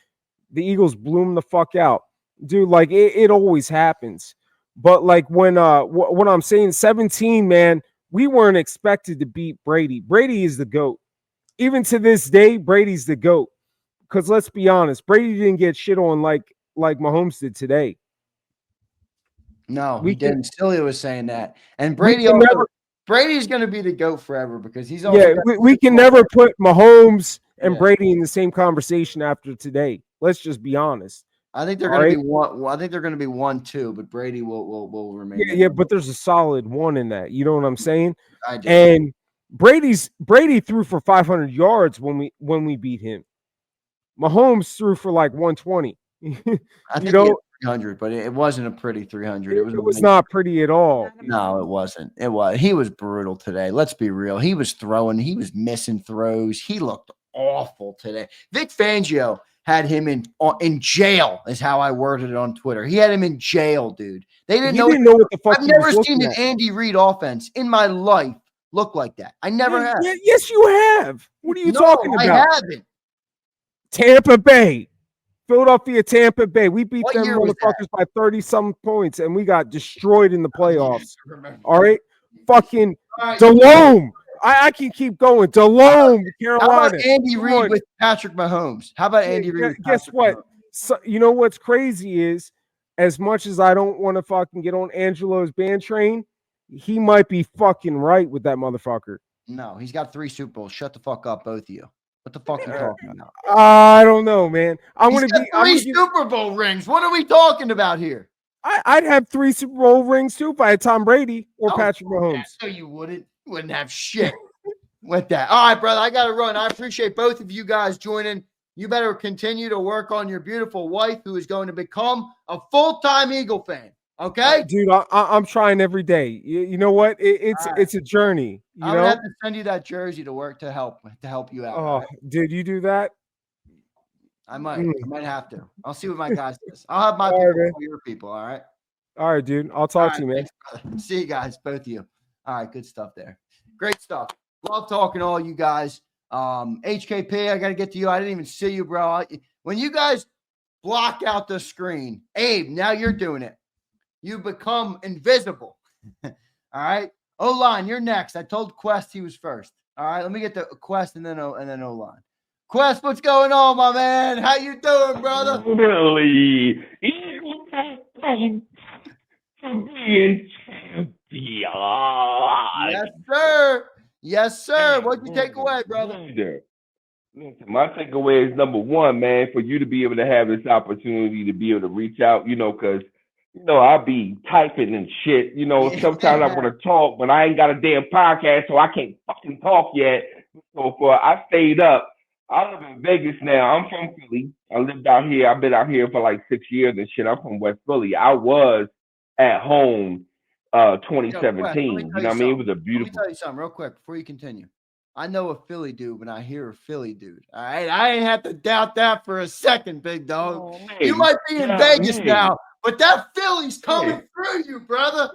Speaker 11: The Eagles blew them the fuck out, dude. Like it always happens. But like when what I'm saying, 17, man, we weren't expected to beat Brady. Brady is the GOAT. Even to this day, Brady's the GOAT. Because let's be honest, Brady didn't get shit on like Mahomes did today.
Speaker 1: No, he didn't. Silly was saying that. And Brady's going to be the GOAT forever because he's always
Speaker 11: we can never put Mahomes and Brady in the same conversation after today. Let's just be honest.
Speaker 1: I think they're going to be one. I think they're going to be 1-2, but Brady will remain.
Speaker 11: Yeah, but there's a solid one in that. You know what I'm saying?
Speaker 1: I do.
Speaker 11: And Brady threw for 500 yards when we beat him. Mahomes threw for like 120.
Speaker 1: I think he had 300, but it wasn't a pretty 300.
Speaker 11: It was not pretty at all.
Speaker 1: No, it wasn't. He was brutal today. Let's be real. He was throwing. He was missing throws. He looked awful today. Vic Fangio had him in jail, is how I worded it on Twitter. He had him in jail, dude. They didn't know what the fuck. I've never seen an Andy Reid offense in my life look like that. I never have.
Speaker 11: Yes, you have. What are you talking about?
Speaker 1: I haven't.
Speaker 11: Tampa Bay. Philadelphia, Tampa Bay. We beat them motherfuckers by 30-some points, and we got destroyed in the playoffs. All right? Fucking Delhomme. I can keep going. Delhomme, Carolina.
Speaker 1: How about Andy Reid with Patrick Mahomes? How about Andy Reid?
Speaker 11: Guess what? So, you know what's crazy is, as much as I don't want to fucking get on Angelo's band train, he might be fucking right with that motherfucker.
Speaker 1: No, he's got 3 Super Bowls. Shut the fuck up, both of you. What the fuck are you talking about?
Speaker 11: I don't know, man. I'm gonna be
Speaker 1: 3 Super Bowl rings. What are we talking about here?
Speaker 11: I'd have 3 Super Bowl rings too if I had Tom Brady or Patrick Mahomes.
Speaker 1: No, you wouldn't. You wouldn't have shit with that. All right, brother. I gotta run. I appreciate both of you guys joining. You better continue to work on your beautiful wife, who is going to become a full-time Eagle fan. Okay,
Speaker 11: dude. I'm trying every day. You know what? It's a journey.
Speaker 1: I'm gonna have to send you that jersey to work to help you out.
Speaker 11: Oh, right? Did you do that?
Speaker 1: I might have to. I'll see what my guys does. I'll have my people call your people. All right.
Speaker 11: All right, dude. I'll talk to you, man.
Speaker 1: Thanks, see you guys, both of you. All right, good stuff there. Great stuff. Love talking to all you guys. HKP, I got to get to you. I didn't even see you, bro. When you guys block out the screen, Abe, now you're doing it. You become invisible. All right. O-line, you're next. I told Quest he was first. All right. Let me get the Quest and then O-line. Quest, what's going on, my man? How you doing, brother?
Speaker 13: Really? Being champion.
Speaker 1: Yes, sir. Yes, sir. What'd you take away, brother?
Speaker 13: Listen, my takeaway is number one, man, for you to be able to have this opportunity to be able to reach out, because I'll be typing and shit. Sometimes I want to talk, but I ain't got a damn podcast, so I can't fucking talk yet. So I stayed up. I live in Vegas now. I'm from Philly. I lived out here. I've been out here for like 6 years and shit. I'm from West Philly. I was at home 2017. You know what I mean? It was a beautiful.
Speaker 1: Let me tell you something real quick before you continue. I know a Philly dude when I hear a Philly dude. All right. I ain't have to doubt that for a second, big dog. Oh, you might be in Vegas now, but that Philly's coming through you, brother.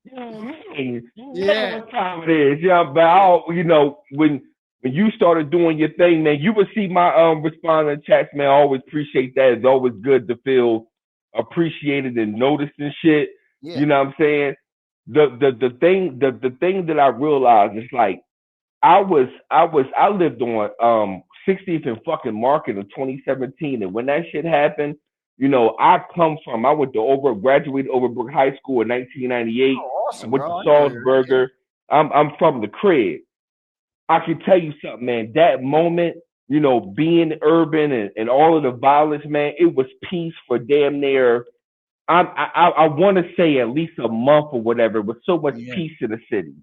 Speaker 13: Yeah. What time it is? Yeah, but when you started doing your thing, man, you would see my responding chats, man. I always appreciate that. It's always good to feel appreciated and noticed and shit. Yeah. You know what I'm saying? The thing that I realized is like I lived on 60th and fucking Market in 2017, and when that shit happened, I graduated Overbrook High School in 1998.
Speaker 1: Oh, awesome,
Speaker 13: went to Salzburger. I'm from the crib. I can tell you something, man. That moment, being urban and all of the violence, man, it was peace for damn near. I want to say at least a month or whatever, with so much peace in the city.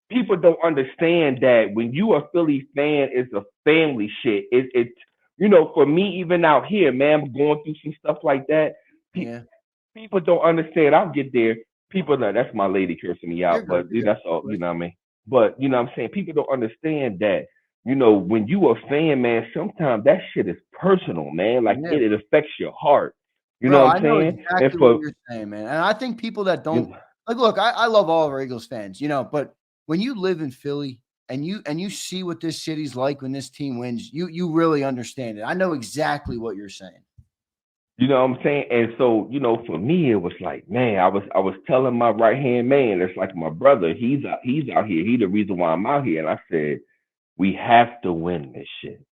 Speaker 13: People don't understand that when you a Philly fan, it's a family shit. It's for me, even out here, man, I'm going through some stuff like that. People don't understand. I'll get there. People know that's my lady cursing me out, but that's all, you know what I mean? But you know what I'm saying? People don't understand that, when you a fan, man, sometimes that shit is personal, man. Like it affects your heart. You know what I'm saying?
Speaker 1: Exactly what you're saying, man. And I think people that don't look, I love all of our Eagles fans, but when you live in Philly and you see what this city's like when this team wins, you really understand it. I know exactly what you're saying.
Speaker 13: You know what I'm saying? And so, for me, it was like, man, I was telling my right hand man, it's like my brother, he's out here. He's the reason why I'm out here. And I said, we have to win this shit.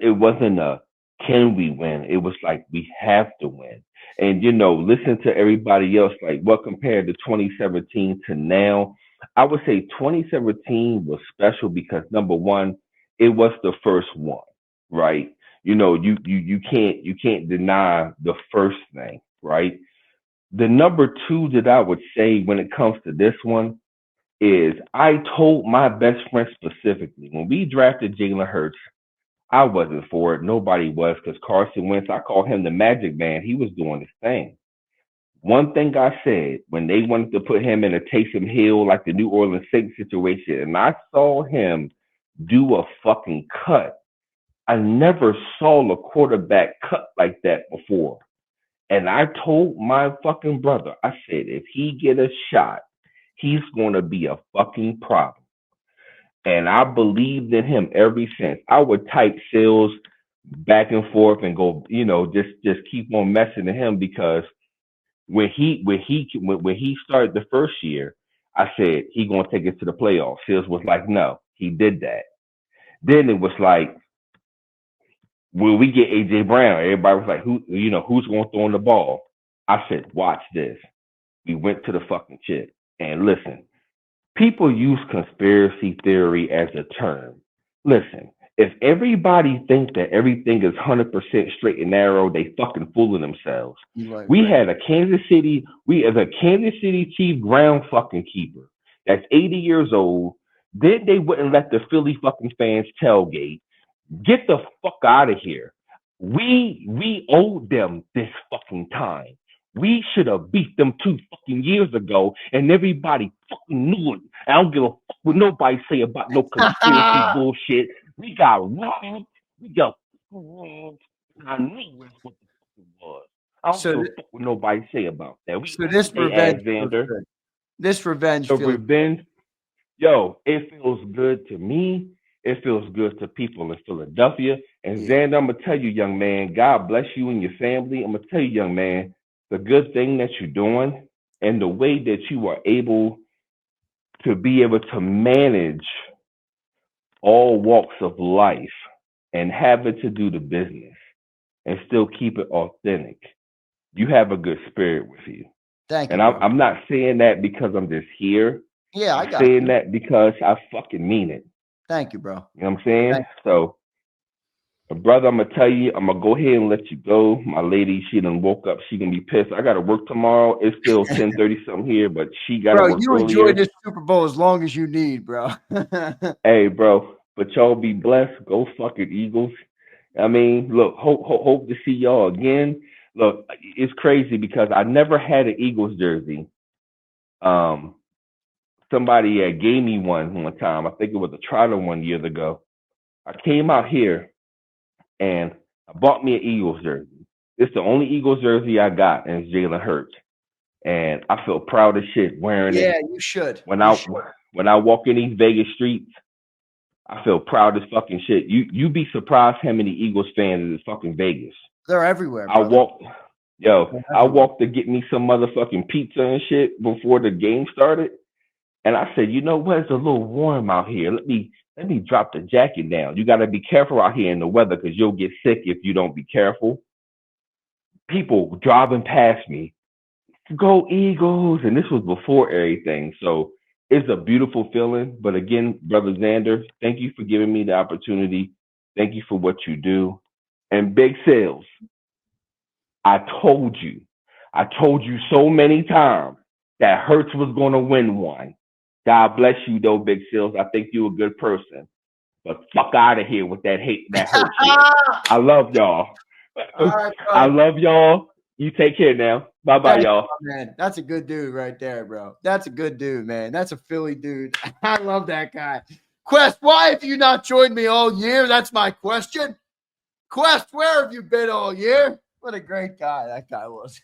Speaker 13: It wasn't a can we win? It was like we have to win. And listen to everybody else, like what compared to 2017 to now. I would say 2017 was special because number one, it was the first one, right? You can't deny the first thing, right? The number two that I would say when it comes to this one is I told my best friend specifically when we drafted Jalen Hurts, I wasn't for it. Nobody was because Carson Wentz, I call him the magic man. He was doing his thing. One thing I said when they wanted to put him in a Taysom Hill, like the New Orleans Saints situation, and I saw him do a fucking cut. I never saw a quarterback cut like that before. And I told my fucking brother, I said, if he get a shot, he's going to be a fucking problem. And I believed in him ever since. I would type sales back and forth and go, just keep on messing to him because when he started the first year, I said he gonna take it to the playoffs. Sales was like, no, he did that. Then it was like, when we get AJ Brown, everybody was like, who's gonna throw in the ball? I said, watch this. We went to the fucking shit. And listen, people use conspiracy theory as a term. Listen, if everybody thinks that everything is 100% straight and narrow, they fucking fooling themselves. We had a Kansas City Chief ground fucking keeper that's 80 years old. Then they wouldn't let the Philly fucking fans tailgate. Get the fuck out of here. We owed them this fucking time. We should have beat them 2 fucking years ago, and everybody fucking knew it. I don't give a fuck what nobody say about no conspiracy bullshit. We got robbed. We got robbed. I knew that's what the fuck it was. I don't give a fuck what nobody say about that.
Speaker 1: This revenge,
Speaker 13: Zander.
Speaker 1: this revenge,
Speaker 13: the revenge. yo, it feels good to me. It feels good to people in Philadelphia. And Zander, I'm gonna tell you, young man, God bless you and your family. I'm gonna tell you, young man, the good thing that you're doing and the way that you are able to manage all walks of life and have it to do the business and still keep it authentic. You have a good spirit with you.
Speaker 1: Thank
Speaker 13: and
Speaker 1: you.
Speaker 13: I'm not saying that because I'm just here.
Speaker 1: Yeah, I
Speaker 13: I'm
Speaker 1: got
Speaker 13: saying
Speaker 1: you.
Speaker 13: that because I fucking mean it.
Speaker 1: Thank you, bro.
Speaker 13: You know what I'm saying? So, brother, I'm gonna tell you, I'm gonna go ahead and let you go. My lady, she done woke up. She gonna be pissed. I gotta work tomorrow. It's still 10:30 something here, but she gotta
Speaker 1: Bro,
Speaker 13: work
Speaker 1: you
Speaker 13: earlier.
Speaker 1: enjoy this Super Bowl as long as you need, bro.
Speaker 13: Hey, bro, but y'all be blessed. Go fucking Eagles. I mean, look, hope to see y'all again. Look, it's crazy because I never had an Eagles jersey. Somebody gave me one time. I think it was a Trotter 1 year ago. I came out here and I bought me an Eagles jersey. It's the only Eagles jersey I got, and it's Jalen Hurts. And I feel proud as shit wearing it.
Speaker 1: Yeah, you should.
Speaker 13: When I walk in these Vegas streets, I feel proud as fucking shit. You be surprised how many Eagles fans is fucking Vegas.
Speaker 1: They're everywhere,
Speaker 13: I
Speaker 1: brother.
Speaker 13: walked to get me some motherfucking pizza and shit before the game started. And I said, you know what? It's a little warm out here. Let me drop the jacket down. You got to be careful out here in the weather because you'll get sick if you don't be careful. People driving past me, go Eagles. And this was before everything. So it's a beautiful feeling. But again, Brother Zander, thank you for giving me the opportunity. Thank you for what you do. And Big Sales, I told you so many times that Hurts was going to win one. God bless you, though, Big Sales. I think you're a good person. But fuck out of here with that hate, that hurt shit. I love y'all.
Speaker 1: Right,
Speaker 13: I love y'all. You take care now. Bye-bye, y'all.
Speaker 1: Man, that's a good dude right there, bro. That's a good dude, man. That's a Philly dude. I love that guy. Quest, why have you not joined me all year? That's my question. Quest, where have you been all year? What a great guy that guy was.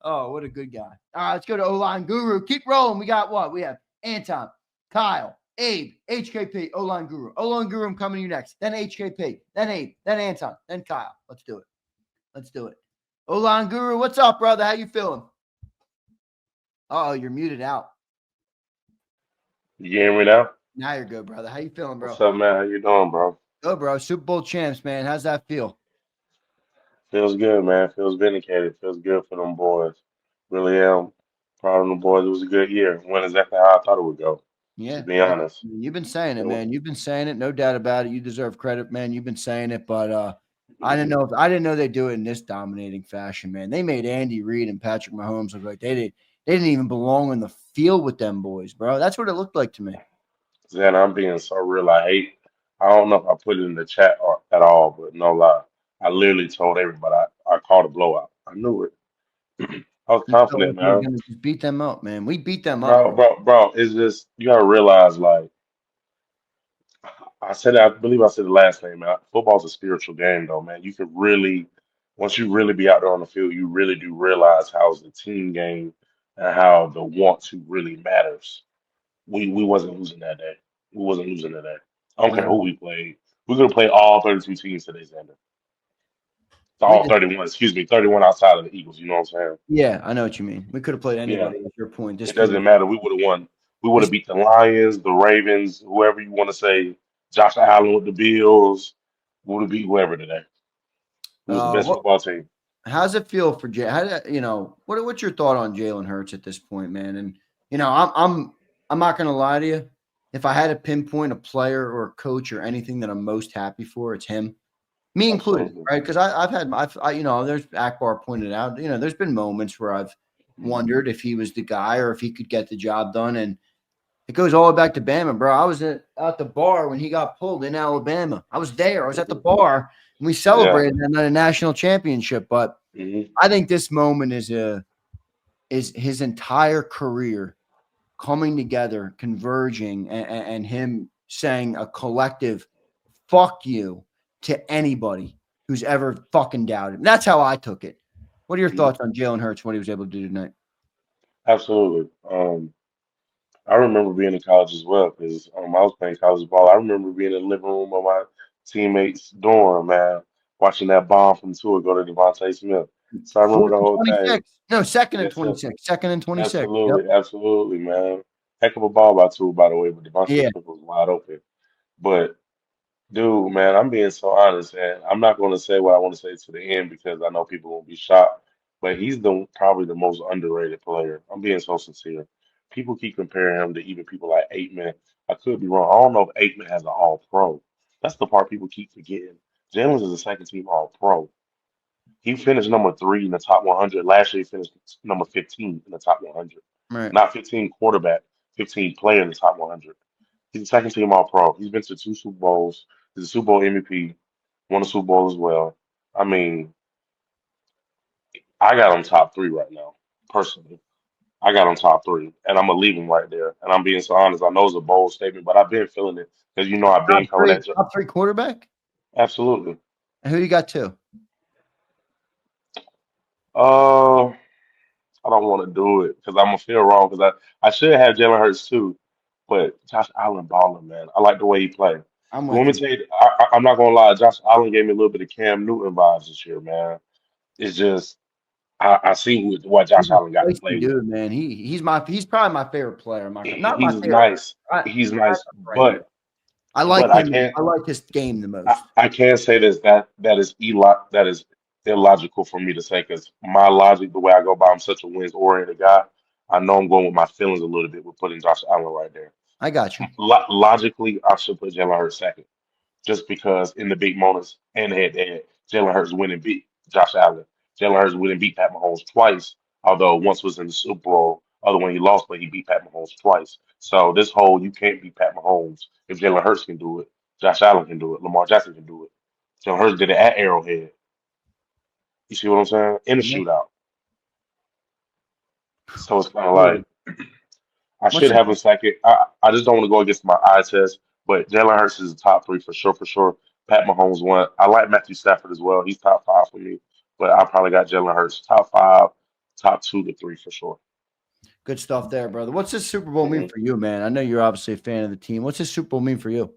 Speaker 1: Oh, what a good guy. All right, let's go to O-Line Guru. Keep rolling. We got what? We have Anton, Kyle, Abe, HKP, O-Line Guru. O-Line Guru, I'm coming to you next. Then HKP, then Abe, then Anton, then Kyle. Let's do it. O-Line Guru, what's up, brother? How you feeling? Oh, you're muted out.
Speaker 14: You hear me now?
Speaker 1: Now you're good, brother. How you feeling, bro?
Speaker 14: What's up, man? How you doing, bro?
Speaker 1: Good, bro. Super Bowl champs, man. How's that feel?
Speaker 14: Feels good, man. Feels vindicated. Feels good for them boys. Really am proud of them boys. It was a good year. Went exactly how I thought it would go.
Speaker 1: Yeah.
Speaker 14: To be honest.
Speaker 1: You've been saying it, man. You've been saying it. No doubt about it. You deserve credit, man. You've been saying it, but I didn't know they'd do it in this dominating fashion, man. They made Andy Reid and Patrick Mahomes look like they didn't even belong in the field with them boys, bro. That's what it looked like to me.
Speaker 14: Zen, I'm being so real. I don't know if I put it in the chat at all, but no lie. I literally told everybody I called a blowout. I knew it. I was confident,
Speaker 1: We're
Speaker 14: man.
Speaker 1: gonna just beat them up, man. We beat them up.
Speaker 14: Bro, it's just you gotta realize, like I said, I believe I said the last name, man. Football's a spiritual game, though, man. You could really, once you really be out there on the field, you really do realize how it's a team game and how the want to really matters. We wasn't losing that day. We wasn't losing that day. I don't care who we played. We're gonna play all 32 teams today, Zander. All 31, excuse me, 31 outside of the Eagles. You know what I'm saying?
Speaker 1: Yeah, I know what you mean. We could have played anybody.
Speaker 14: Yeah.
Speaker 1: At your point,
Speaker 14: It doesn't matter. We would have won. We would have beat the Lions, the Ravens, whoever you want to say. Josh Allen with the Bills. We would have beat whoever today. It was the best football team.
Speaker 1: How's it feel for Jay? What's your thought on Jalen Hurts at this point, man? And I'm not gonna lie to you. If I had to pinpoint a player or a coach or anything that I'm most happy for, it's him, me included, right? Because there's Akbar pointed out, there's been moments where I've wondered if he was the guy or if he could get the job done, and it goes all the way back to Bama, bro. I was at the bar when he got pulled in Alabama. I was there. I was at the bar, and we celebrated a national championship. But I think this moment is his entire career coming together, converging, and him saying a collective "fuck you" to anybody who's ever fucking doubted him. That's how I took it. What are your thoughts on Jalen Hurts, what he was able to do tonight?
Speaker 14: Absolutely. I remember being in college as well because I was playing college ball. I remember being in the living room of my teammates' dorm, man, watching that bomb from Tua go to Devontae Smith. So I remember
Speaker 1: Fourth
Speaker 14: the
Speaker 1: and
Speaker 14: whole thing.
Speaker 1: 26. No, second and
Speaker 14: Yes, sir.
Speaker 1: 26. Second and 26. Yep.
Speaker 14: Absolutely, absolutely, man. Heck of a ball by Tua, by the way, but Devontae
Speaker 1: Yeah.
Speaker 14: Smith was wide open. But dude, man, I'm being so honest, and I'm not going to say what I want to say to the end because I know people will be shocked. But he's probably the most underrated player. I'm being so sincere. People keep comparing him to even people like Aikman. I could be wrong. I don't know if Aikman has an All Pro. That's the part people keep forgetting. Jalen's is a second team All Pro. He finished number 3 in the top 100. Last year, he finished number 15 in the top 100.
Speaker 1: Right.
Speaker 14: Not 15 quarterback, 15 player in the top 100. He's a second team All Pro. He's been to 2 Super Bowls. He's a Super Bowl MVP, won a Super Bowl as well. I mean, I got him top 3 right now, personally. I got him top 3, and I'm gonna leave him right there. And I'm being so honest. I know it's a bold statement, but I've been feeling it because I've been covering that.
Speaker 1: Top 3 quarterback.
Speaker 14: Absolutely.
Speaker 1: And who you got 2?
Speaker 14: I don't want to do it because I'm gonna feel wrong because I should have Jalen Hurts too, but Josh Allen balling, man. I like the way he played.
Speaker 1: I'm
Speaker 14: Let me
Speaker 1: with you.
Speaker 14: tell you, I'm not gonna lie. Josh Allen gave me a little bit of Cam Newton vibes this year, man. It's just I see what Josh
Speaker 1: He's a
Speaker 14: Allen got to
Speaker 1: feisty
Speaker 14: play with.
Speaker 1: dude, man. He's probably my favorite player. Not my
Speaker 14: He's
Speaker 1: favorite.
Speaker 14: nice. He's nice, but
Speaker 1: I like
Speaker 14: I
Speaker 1: him.
Speaker 14: can't.
Speaker 1: I like his game the most.
Speaker 14: I can't say this that is illogical for me to say because my logic, the way I go by, I'm such a wins oriented guy. I know I'm going with my feelings a little bit with putting Josh Allen right there.
Speaker 1: I got you.
Speaker 14: Logically, I should put Jalen Hurts second, just because in the big moments and head to head, Jalen Hurts wouldn't beat Josh Allen. Jalen Hurts wouldn't beat Pat Mahomes twice, although once was in the Super Bowl. Other one he lost, but he beat Pat Mahomes twice. So this whole you can't beat Pat Mahomes if Jalen Hurts can do it. Josh Allen can do it. Lamar Jackson can do it. Jalen Hurts did it at Arrowhead. You see what I'm saying? In the shootout. So it's kind of like I should have him second. I just don't want to go against my eye test, but Jalen Hurts is the top 3 for sure, for sure. Pat Mahomes one. I like Matthew Stafford as well. He's top 5 for me, but I probably got Jalen Hurts top 5, top 2 to 3 for sure.
Speaker 1: Good stuff there, brother. What's this Super Bowl mean for you, man? I know you're obviously a fan of the team. What's this Super Bowl mean for you?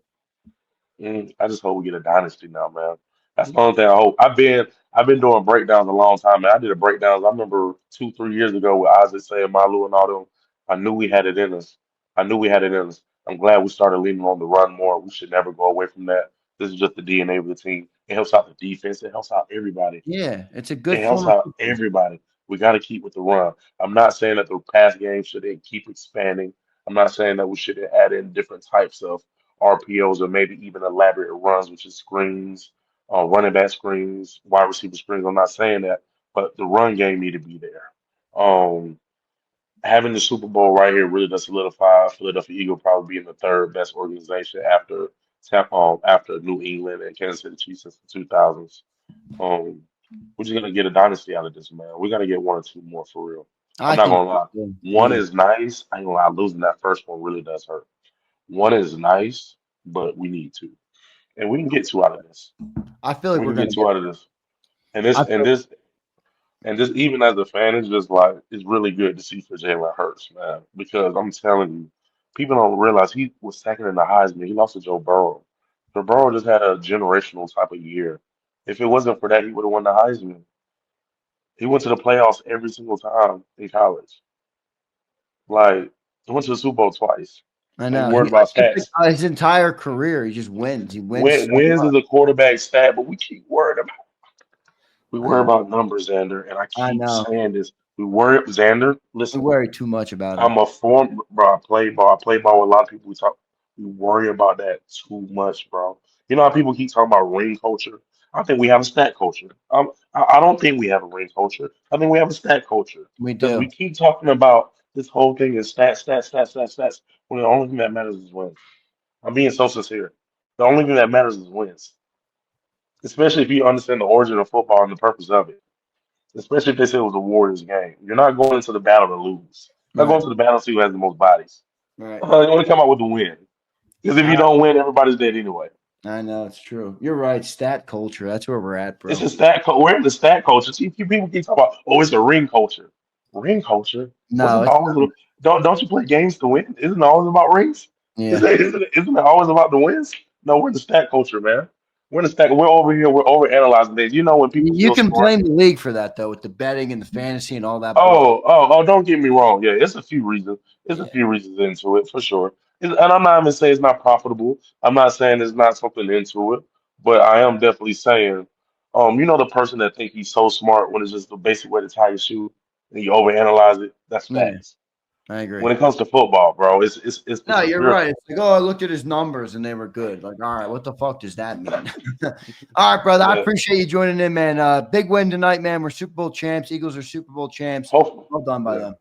Speaker 14: I just hope we get a dynasty now, man. That's the only thing I hope. I've been doing breakdowns a long time, man. I did a breakdowns. I remember 2, 3 years ago with Isaac saying Malu and all them. I knew we had it in us. I knew we had it in us. I'm glad we started leaning on the run more. We should never go away from that. This is just the DNA of the team. It helps out the defense. It helps out everybody.
Speaker 1: Yeah, it's a good.
Speaker 14: It helps out everybody. We got to keep with the run. I'm not saying that the pass game shouldn't keep expanding. I'm not saying that we shouldn't add in different types of RPOs or maybe even elaborate runs, which is screens, running back screens, wide receiver screens. I'm not saying that, but the run game need to be there. Having the Super Bowl right here really does solidify Philadelphia Eagle probably being the 3rd best organization after New England and Kansas City Chiefs since the 2000s. We're just gonna get a dynasty out of this, man. We gotta get 1 or 2 more for real. I'm not gonna lie. One is nice. I ain't gonna lie. Losing that first one really does hurt. One is nice, but we need 2, and we can get 2 out of this.
Speaker 1: I feel like
Speaker 14: we
Speaker 1: we're
Speaker 14: can
Speaker 1: gonna
Speaker 14: get 2 out of this, and this even as a fan, it's just like it's really good to see for Jalen Hurts, man. Because I'm telling you, people don't realize he was second in the Heisman. He lost to Joe Burrow. Joe Burrow just had a generational type of year. If it wasn't for that, he would have won the Heisman. He went to the playoffs every single time in college. Like he went to the Super Bowl twice.
Speaker 1: I know.
Speaker 14: Worried about stats.
Speaker 1: His entire career, he just wins. He wins.
Speaker 14: Wins is a quarterback stat, but we keep worried about. We worry about numbers, Zander, and I keep saying this. We worry, Zander. Listen,
Speaker 1: we worry too much about it.
Speaker 14: I'm a form, bro. I play ball. I play ball with a lot of people. We worry about that too much, bro. You know how people keep talking about ring culture? I think we have a stat culture. I don't think we have a ring culture. I think we have a stat culture.
Speaker 1: We do.
Speaker 14: We keep talking about this whole thing is stats. When the only thing that matters is wins. I'm being so sincere. The only thing that matters is wins. Especially if you understand the origin of football and the purpose of it. Especially if they say it was a Warriors game. You're not going into the battle to lose. You're not going to the battle to see who has the most bodies.
Speaker 1: Right.
Speaker 14: You want to come out with the win. Because if you don't win, everybody's dead anyway.
Speaker 1: I know, it's true. You're right. Stat culture. That's where we're at, bro.
Speaker 14: It's a stat culture. We're in the stat culture. See, people keep talking about, it's a ring culture. ring culture.
Speaker 1: No,
Speaker 14: Wasn't it
Speaker 1: it's
Speaker 14: always don't you play games to win? Isn't it always about rings?
Speaker 1: yeah.
Speaker 14: Isn't it always about the wins? No, we're in the stat culture, man. We're in the stat. We're over here. We're over analyzing things. You know when people
Speaker 1: You
Speaker 14: feel
Speaker 1: can
Speaker 14: smart.
Speaker 1: blame the league for that though, with the betting and the fantasy and all that bullshit.
Speaker 14: Oh! Don't get me wrong. Yeah, it's a few reasons. It's a
Speaker 1: Yeah.
Speaker 14: few reasons into it for sure. And I'm not even saying it's not profitable. I'm not saying there's not something into it, but I am definitely saying, you know, the person that think he's so smart when it's just the basic way to tie your shoe and you overanalyze it. That's
Speaker 1: Yeah,
Speaker 14: facts.
Speaker 1: I agree.
Speaker 14: When it comes to football, bro, it's
Speaker 1: No,
Speaker 14: a
Speaker 1: you're
Speaker 14: spiritual.
Speaker 1: right. It's like, oh, I looked at his numbers and they were good. Like, all right, what the fuck does that mean? All right, brother. I
Speaker 14: Yeah.
Speaker 1: appreciate you joining in, man. Big win tonight, man. We're Super Bowl champs. Eagles are Super Bowl champs.
Speaker 14: Hopefully,
Speaker 1: Well done by
Speaker 14: yeah.
Speaker 1: them.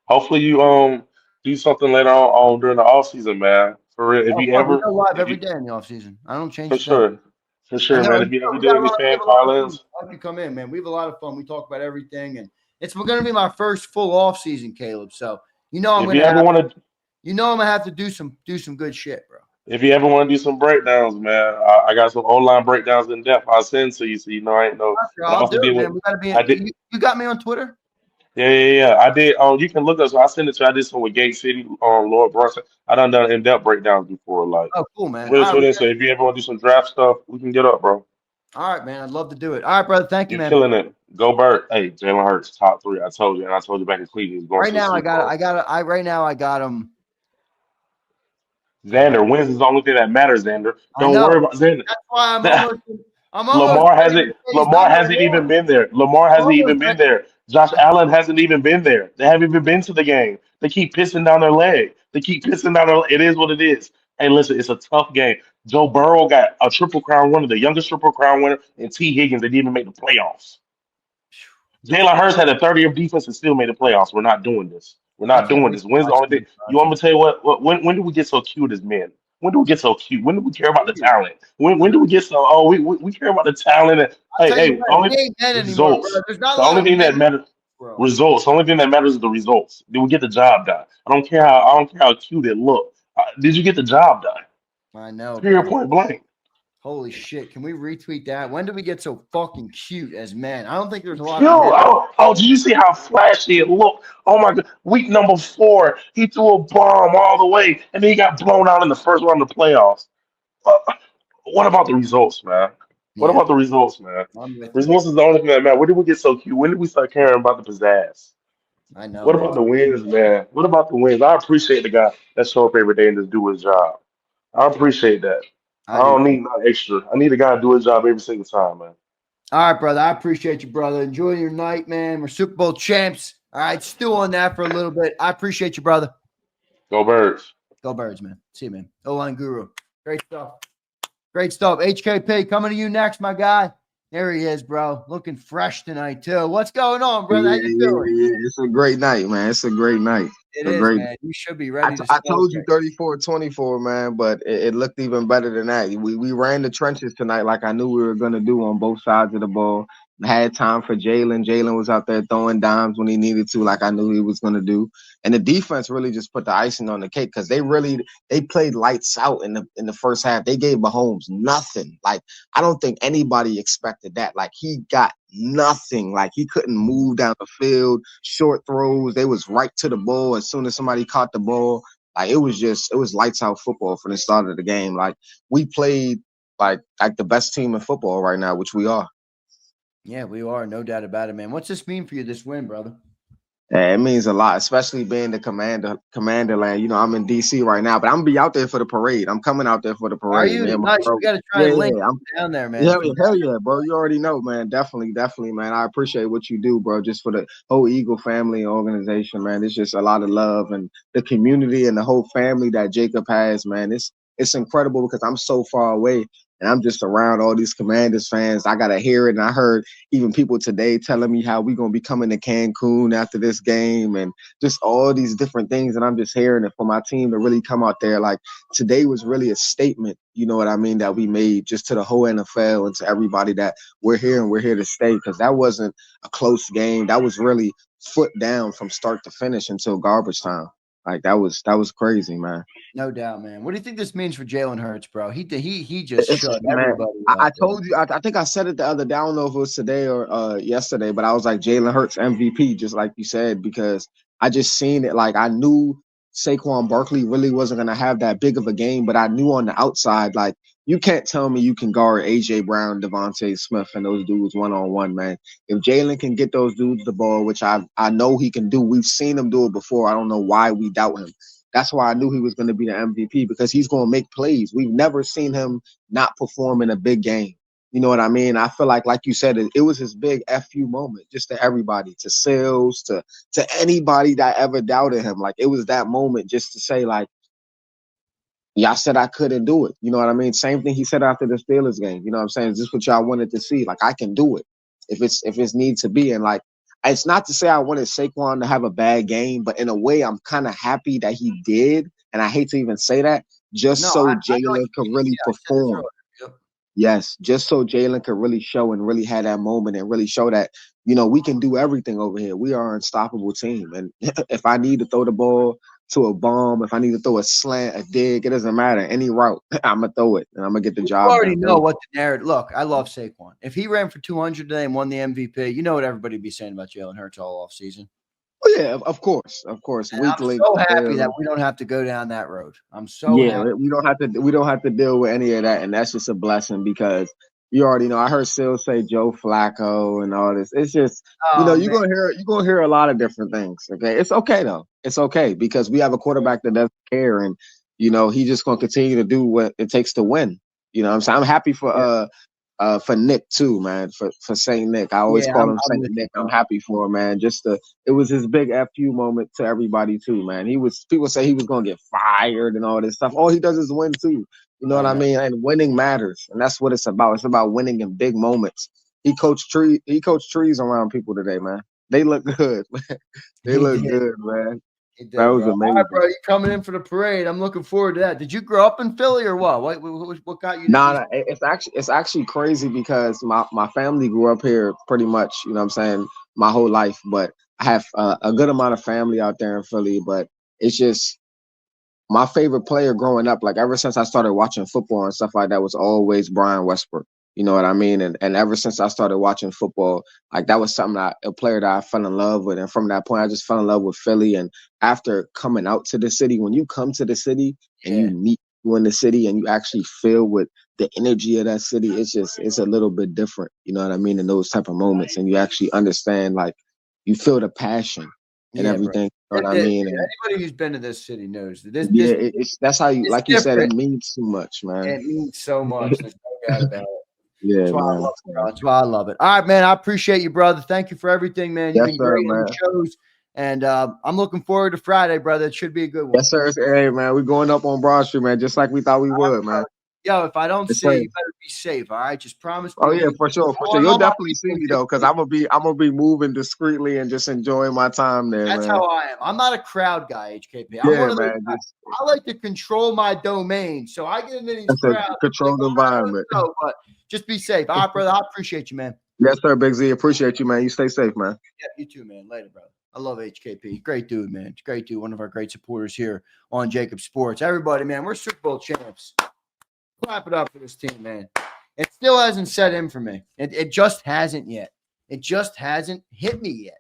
Speaker 14: Hopefully you do something later on during the off season, man. For real. If
Speaker 1: Oh,
Speaker 14: you
Speaker 1: fuck, we
Speaker 14: ever,
Speaker 1: go live
Speaker 14: if
Speaker 1: every
Speaker 14: you
Speaker 1: day in the offseason. I don't change
Speaker 14: for
Speaker 1: a thing.
Speaker 14: sure, for
Speaker 1: I
Speaker 14: sure,
Speaker 1: know.
Speaker 14: man.
Speaker 1: And
Speaker 14: If you ever
Speaker 1: we
Speaker 14: do
Speaker 1: got a
Speaker 14: any
Speaker 1: lot, we
Speaker 14: fan
Speaker 1: have a lot of fun.
Speaker 14: call-ins,
Speaker 1: I hope you come in, man. We have a lot of fun. We talk about everything, and it's going to be my first full off season, Caleb. So I'm
Speaker 14: if
Speaker 1: going
Speaker 14: you
Speaker 1: to
Speaker 14: ever
Speaker 1: have,
Speaker 14: want to,
Speaker 1: I'm going to have to do some good shit, bro.
Speaker 14: if you ever want to do some breakdowns, man, I got some online breakdowns in depth. I'll send to you, so you know I ain't no.
Speaker 1: Sure,
Speaker 14: But I
Speaker 1: I'll do
Speaker 14: also
Speaker 1: it,
Speaker 14: did
Speaker 1: man.
Speaker 14: what
Speaker 1: We got to be.
Speaker 14: I did.
Speaker 1: You got me on Twitter?
Speaker 14: Yeah. I did. You can look up. So I sent it to. I did some with Gate City on Lord Brunson. I done in-depth breakdowns before, like.
Speaker 1: Oh, cool, man.
Speaker 14: Really,
Speaker 1: All right,
Speaker 14: so if you ever want to do some draft stuff, we can get up, bro.
Speaker 1: all right, man. I'd love to do it. All right, brother. Thank you,
Speaker 14: You're
Speaker 1: man.
Speaker 14: killing it. Go Bird. Hey, Jalen Hurts, top three. I told you, and I told you back in Cleveland, he's going
Speaker 1: Right
Speaker 14: to the
Speaker 1: now,
Speaker 14: Super Bowl.
Speaker 1: right now, I got him.
Speaker 14: Xander wins is the only thing that matters, Xander.
Speaker 1: I
Speaker 14: Don't worry
Speaker 1: know.
Speaker 14: about Xander.
Speaker 1: That's why
Speaker 14: That,
Speaker 1: I'm almost
Speaker 14: Lamar
Speaker 1: ready to
Speaker 14: hasn't
Speaker 1: say he's
Speaker 14: Lamar
Speaker 1: number
Speaker 14: hasn't even
Speaker 1: one.
Speaker 14: been there. Lamar
Speaker 1: I'm
Speaker 14: hasn't
Speaker 1: almost
Speaker 14: even been
Speaker 1: ready.
Speaker 14: there. Josh Allen hasn't even been there. They haven't even been to the game. They keep pissing down their leg. They keep pissing down their leg. It is what it is. Hey, listen, it's a tough game. Joe Burrow got a triple crown winner, the youngest triple crown winner, and T. Higgins. They didn't even make the playoffs. Jalen Hurts had a 30-year defense and still made the playoffs. We're not doing this. We're
Speaker 1: I
Speaker 14: not
Speaker 1: can't
Speaker 14: doing
Speaker 1: wait
Speaker 14: this.
Speaker 1: to
Speaker 14: When's the
Speaker 1: watch
Speaker 14: only thing?
Speaker 1: him.
Speaker 14: You want me to tell you what when do we get so cute as men? When do we get so cute? When do we care about the talent? When do we get so we care about the talent and
Speaker 1: I'll tell you
Speaker 14: hey,
Speaker 1: what,
Speaker 14: only
Speaker 1: we ain't men anymore, bro.
Speaker 14: results.
Speaker 1: There's not a
Speaker 14: The
Speaker 1: lot
Speaker 14: only
Speaker 1: of
Speaker 14: thing that
Speaker 1: men,
Speaker 14: matters
Speaker 1: bro.
Speaker 14: results. The only thing that matters is the results. Did we get the job done? I don't care how cute it looked. Did you get the job done?
Speaker 1: I know,
Speaker 14: Period,
Speaker 1: bro.
Speaker 14: point blank.
Speaker 1: Holy shit. Can we retweet that? When did we get so fucking cute as men? I don't think there's a lot of
Speaker 14: Yo,
Speaker 1: men.
Speaker 14: did you see how flashy it looked? Oh my god, week number 4, he threw a bomb all the way, and then he got blown out in the first round of the playoffs. Uh, what about the results, man? What
Speaker 1: Yeah,
Speaker 14: about the results, man?
Speaker 1: I'm with you.
Speaker 14: Results is the only thing that matters. When did we get so cute? When did we start caring about the pizzazz?
Speaker 1: I know,
Speaker 14: What
Speaker 1: man.
Speaker 14: about the wins, man? What about the wins? I appreciate the guy that show up every day and just do his job. I appreciate that. I
Speaker 1: I do.
Speaker 14: don't need no extra. I need a guy to do his job every single time, man.
Speaker 1: All right, brother. I appreciate you, brother. Enjoy your night, man. We're Super Bowl champs. All right, stew on that for a little bit. I appreciate you, brother.
Speaker 14: Go Birds.
Speaker 1: Go Birds, man. See you, man. O-line guru. Great stuff. Great stuff. HKP coming to you next, my guy. There he is, bro. Looking fresh tonight, too. What's going on, brother? How you doing?
Speaker 15: Yeah. It's a great night, man. It's a great night.
Speaker 1: It
Speaker 15: A
Speaker 1: is,
Speaker 15: great.
Speaker 1: man. You should be ready to
Speaker 15: I told you
Speaker 1: celebrate.
Speaker 15: 34-24, man, but it looked even better than that. We ran the trenches tonight like I knew we were going to do on both sides of the ball. Had time for Jalen. Jalen was out there throwing dimes when he needed to, like I knew he was going to do. And the defense really just put the icing on the cake because they played lights out in the first half. They gave Mahomes nothing. Like, I don't think anybody expected that. Like, he got nothing. Like, he couldn't move down the field. Short throws. They was right to the ball as soon as somebody caught the ball. Like, it was lights out football from the start of the game. Like, we played like the best team in football right now, which we are.
Speaker 1: Yeah, we are. No doubt about it, man. What's this mean for you, this win, brother?
Speaker 15: Yeah, it means a lot, especially being the commander land. You know, I'm in DC right now, but I'm gonna be out there for the parade. I'm coming out there for the
Speaker 1: Are
Speaker 15: parade,
Speaker 1: you?
Speaker 15: man.
Speaker 1: Nice. We got to try and link
Speaker 15: I'm
Speaker 1: down there, man.
Speaker 15: hell yeah, bro. You already know, man. Definitely, man. I appreciate what you do, bro. Just for the whole Eagle family and organization, man. It's just a lot of love and the community and the whole family that JAKIB has, man. It's incredible because I'm so far away and I'm just around all these Commanders fans. I gotta hear it, and I heard even people today telling me how we gonna be coming to Cancun after this game and just all these different things. And I'm just hearing it for my team to really come out there. Like, today was really a statement, you know what I mean, that we made just to the whole NFL and to everybody that we're here and we're here to stay, because that wasn't a close game. That was really foot down from start to finish until garbage time. Like that was crazy, man.
Speaker 1: No doubt, man. What do you think this means for Jalen Hurts, bro? He just shut
Speaker 15: Man,
Speaker 1: everybody
Speaker 15: I
Speaker 1: up.
Speaker 15: told you, I think I said it the other day. I don't know if it was today or yesterday, but I was like Jalen Hurts MVP, just like you said, because I just seen it. Like I knew Saquon Barkley really wasn't gonna have that big of a game, but I knew on the outside, like you can't tell me you can guard AJ Brown, Devontae Smith, and those dudes 1-on-1, man. If Jalen can get those dudes the ball, which I know he can do, we've seen him do it before. I don't know why we doubt him. That's why I knew he was going to be the MVP, because he's going to make plays. We've never seen him not perform in a big game. You know what I mean? I feel like you said, it was his big FU moment, just to everybody, to Sales, to anybody that ever doubted him. Like it was that moment just to say, like, y'all said I couldn't do it. You know what I mean? Same thing he said after the Steelers game. You know what I'm saying? Is this what y'all wanted to see? Like I can do it if it's need to be. And like, it's not to say I wanted Saquon to have a bad game, but in a way, I'm kind of happy that he did. And I hate to even say that, just so Jalen could really perform. Yes, just so Jalen could really show and really have that moment and really show that, you know, we can do everything over here. We are an unstoppable team. And if I need to throw the ball to a bomb, if I need to throw a slant, a dig, it doesn't matter. Any route, I'm going to throw it and I'm going to get the job done.
Speaker 1: You already know what the narrative. Look, I love Saquon. If he ran for 200 today and won the MVP, you know what everybody would be saying about Jalen Hurts all offseason.
Speaker 15: Oh yeah, of course.
Speaker 1: I'm so happy that we don't have to go down that road. I'm so happy.
Speaker 15: We don't have to deal with any of that, and that's just a blessing, because you already know. I heard Sil say Joe Flacco and all this. It's just you're gonna hear a lot of different things. Okay, it's okay though. It's okay, because we have a quarterback that doesn't care, and he's just gonna continue to do what it takes to win. You know what I'm saying? I'm happy for Nick too, man. For Saint Nick, I always call him Saint Nick. I'm happy for him, man. It was his big FU moment to everybody too, man. People say he was gonna get fired and all this stuff. All he does is win too. You know what I mean? And winning matters, and that's what it's about. It's about winning in big moments. He coached trees around people today, man. They look good. They look good, man. That was amazing.
Speaker 1: All right, bro, you coming in for the parade. I'm looking forward to that. Did you grow up in Philly or what? What got you?
Speaker 15: Nah, it's actually crazy, because my family grew up here pretty much, you know what I'm saying, my whole life. But I have a good amount of family out there in Philly. But it's just my favorite player growing up, like ever since I started watching football and stuff like that, was always Brian Westbrook. You know what I mean? And ever since I started watching football, like that was a player that I fell in love with. And from that point, I just fell in love with Philly. And after coming out to the city, when you come to the city and you meet people in the city and you actually feel with the energy of that city, it's a little bit different. You know what I mean? In those type of moments, and you actually understand, like you feel the passion and everything. Bro. You know what I mean?
Speaker 1: Anybody who's been to this city knows that
Speaker 15: that's how you, like you said, it means too much, man.
Speaker 1: It means so much. There's no doubt about it.
Speaker 15: Yeah,
Speaker 1: that's why I love it, bro. That's why I love it. All right, man. I appreciate you, brother. Thank you for everything, man. You've been great in the shows, and I'm looking forward to Friday, brother. It should be a good one.
Speaker 15: Yes, sir. Hey, man, we're going up on Broad Street, man, just like we thought we would, man.
Speaker 1: Yo, if I don't see you, you better be safe. All right, just promise me.
Speaker 15: Oh yeah, for sure. You'll definitely see me though, because I'm gonna be moving discreetly and just enjoying my time there.
Speaker 1: That's how I am. I'm not a crowd guy, HKP. I'm one of those guys. I like to control my domain, so I get into these crowds.
Speaker 15: Controlled environment.
Speaker 1: But just be safe. All right, brother. I appreciate you, man.
Speaker 15: Yes, sir, Big Z. Appreciate you, man. You stay safe, man.
Speaker 1: Yeah, you too, man. Later, brother. I love HKP. Great dude, man. Great dude. One of our great supporters here on JAKIB Sports. Everybody, man, we're Super Bowl champs. Clap it up for this team, man. It still hasn't set in for me. It just hasn't yet. It just hasn't hit me yet.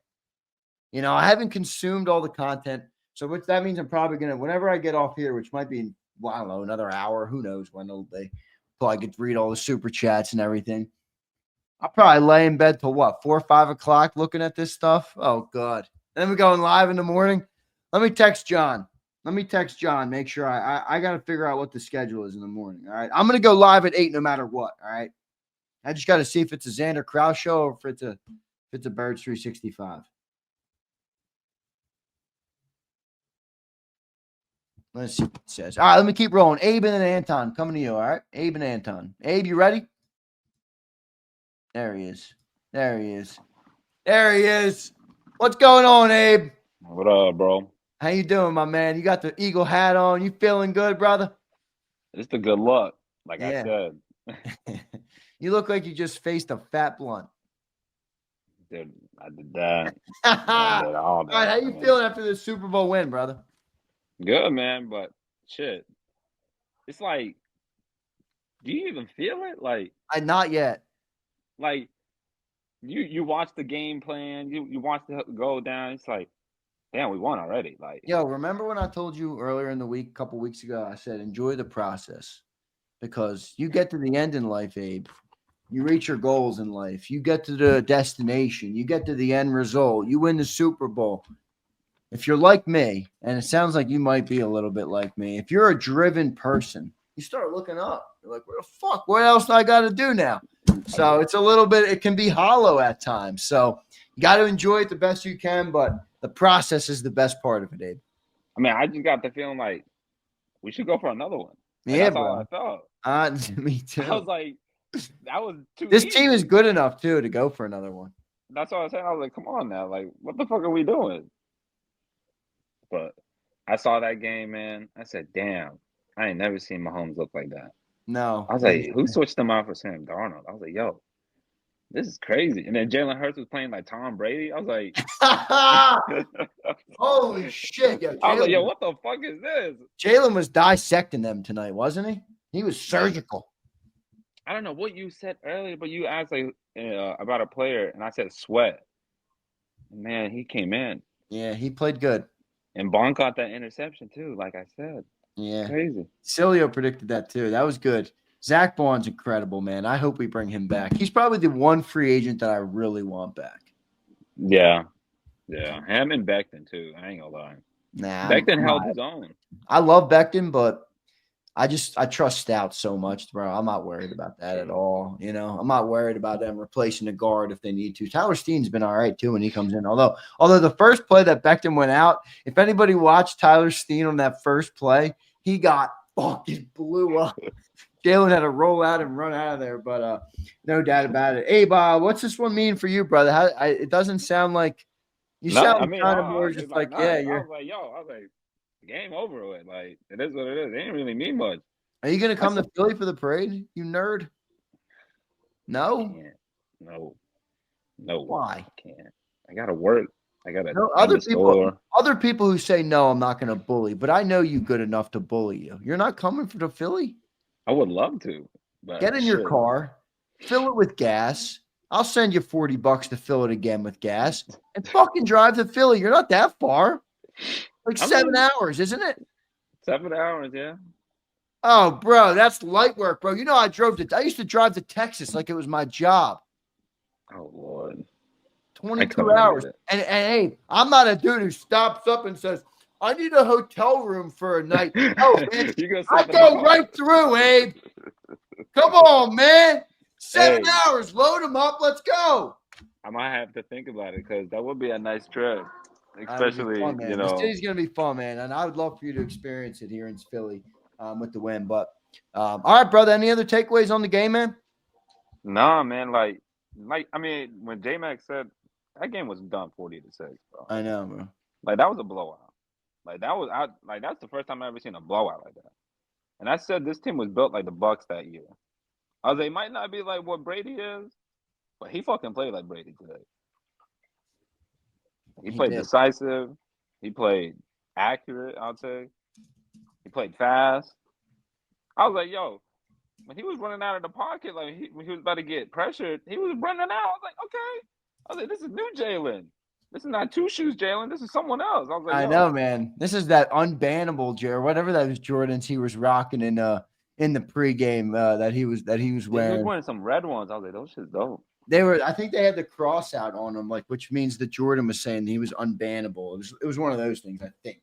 Speaker 1: You know, I haven't consumed all the content. So what that means, I'm probably going to, whenever I get off here, which might be, well, I don't know, another hour. Who knows when it'll be. Till I get to read all the super chats and everything. I'll probably lay in bed till what, 4 or 5 o'clock looking at this stuff. Oh, God. And then we're going live in the morning. Let me text John. Make sure I got to figure out what the schedule is in the morning. All right. I'm going to go live at 8 no matter what. All right. I just got to see if it's a Zander Krause show or if it's a Birds 365. Let's see what it says. All right. Let me keep rolling. Abe and Anton coming to you. All right. Abe and Anton. Abe, you ready? There he is. There he is. What's going on, Abe?
Speaker 16: What up, bro?
Speaker 1: How you doing, my man? You got the Eagle hat on. You feeling good, brother?
Speaker 16: It's the good luck, like I said.
Speaker 1: You look like you just faced a fat blunt.
Speaker 16: Dude, I did that.
Speaker 1: All right, how you feeling after this Super Bowl win, brother?
Speaker 16: Good, man, but shit. It's like, do you even feel it? Like,
Speaker 1: not yet.
Speaker 16: Like, you watch the game plan, you watch the go down. It's like, damn, we won already. Like,
Speaker 1: Yo, remember when I told you earlier in the week, a couple weeks ago, I said enjoy the process because you get to the end in life, Abe. You reach your goals in life. You get to the destination. You get to the end result. You win the Super Bowl. If you're like me, and it sounds like you might be a little bit like me, if you're a driven person, you start looking up. You're like, what the fuck? What else do I got to do now? So it's a little bit, it can be hollow at times. So you got to enjoy it the best you can, but the process is the best part of it, Abe.
Speaker 16: I mean, I just got the feeling like we should go for another one. Like,
Speaker 1: Yeah,
Speaker 16: that's
Speaker 1: bro.
Speaker 16: all I felt.
Speaker 1: Me too.
Speaker 16: I was like, that was too
Speaker 1: This
Speaker 16: easy.
Speaker 1: team is good enough, too, to go for another one.
Speaker 16: That's what I was saying. I was like, come on now. Like, what the fuck are we doing? But I saw that game, man. I said, damn, I ain't never seen Mahomes look like that.
Speaker 1: No.
Speaker 16: I was like, who switched him out for Sam Darnold? I was like, yo, this is crazy. And then Jalen Hurts was playing like Tom Brady. I was like,
Speaker 1: holy shit. Yo,
Speaker 16: I was like, yo, what the fuck is this?
Speaker 1: Jalen was dissecting them tonight, wasn't he? He was surgical.
Speaker 16: I don't know what you said earlier, but you asked like about a player, and I said Sweat. Man, he came in.
Speaker 1: Yeah, he played good.
Speaker 16: And Bond caught that interception too, like I said.
Speaker 1: Yeah.
Speaker 16: Crazy.
Speaker 1: Cilio predicted that too. That was good. Zach Bond's incredible, man. I hope we bring him back. He's probably the one free agent that I really want back.
Speaker 16: Yeah. Yeah. Him and Becton too. I ain't gonna lie.
Speaker 1: Nah.
Speaker 16: Becton held his own.
Speaker 1: I love Becton, but I trust Stout so much, bro. I'm not worried about that at all. You know, I'm not worried about them replacing the guard if they need to. Tyler Steen's been all right too when he comes in. Although the first play that Becton went out, if anybody watched Tyler Steen on that first play, he got fucking blew up. Jalen had to roll out and run out of there, but no doubt about it. Hey, Bob, what's this one mean for you, brother? It doesn't sound like you sound kind of more just like, yeah.
Speaker 16: I was like, game over with. Like, it is what it is. It ain't really mean much.
Speaker 1: Are you going to come to Philly for the parade, you nerd? No?
Speaker 16: No.
Speaker 1: Why?
Speaker 16: I can't. I got to work. I got to
Speaker 1: other people who say, no, I'm not going to bully, but I know you good enough to bully you. You're not coming for the Philly?
Speaker 16: I would love to. But
Speaker 1: get in your car, fill it with gas. I'll send you $40 to fill it again with gas and fucking drive to Philly. You're not that far. Like 7 hours, isn't it?
Speaker 16: 7 hours, yeah.
Speaker 1: Oh, bro, that's light work, bro. You know, I used to drive to Texas like it was my job.
Speaker 16: Oh, Lord.
Speaker 1: 22 hours. And hey, I'm not a dude who stops up and says, I need a hotel room for a night. Oh, man. I go right through, Abe. Come on, man. 7 hours. Load them up. Let's go.
Speaker 16: I might have to think about it because that would be a nice trip. Especially,
Speaker 1: fun,
Speaker 16: you know.
Speaker 1: This city's going to be fun, man. And I would love for you to experience it here in Philly with the win. But, all right, brother, any other takeaways on the game, man?
Speaker 16: Nah, man. Like I mean, when J-Mac said that game was done 40-6, bro.
Speaker 1: I know, bro.
Speaker 16: Like, that was a blowout. Like, that's the first time I've ever seen a blowout like that. And I said this team was built like the Bucks that year. I was like, it might not be like what Brady is, but he fucking played like Brady today. He played decisive. He played accurate, I'll say. He played fast. I was like, yo, when he was running out of the pocket, like when he was about to get pressured, he was running out. I was like, okay. I was like, this is new Jalen. This is not two shoes, Jalen. This is someone else. I was like,
Speaker 1: I know, man. This is that unbannable whatever those Jordans he was rocking in the pregame that he was wearing.
Speaker 16: He was wearing some red ones. I was like, those shit's dope.
Speaker 1: I think they had the cross out on them, like, which means that Jordan was saying he was unbannable. It was one of those things, I think.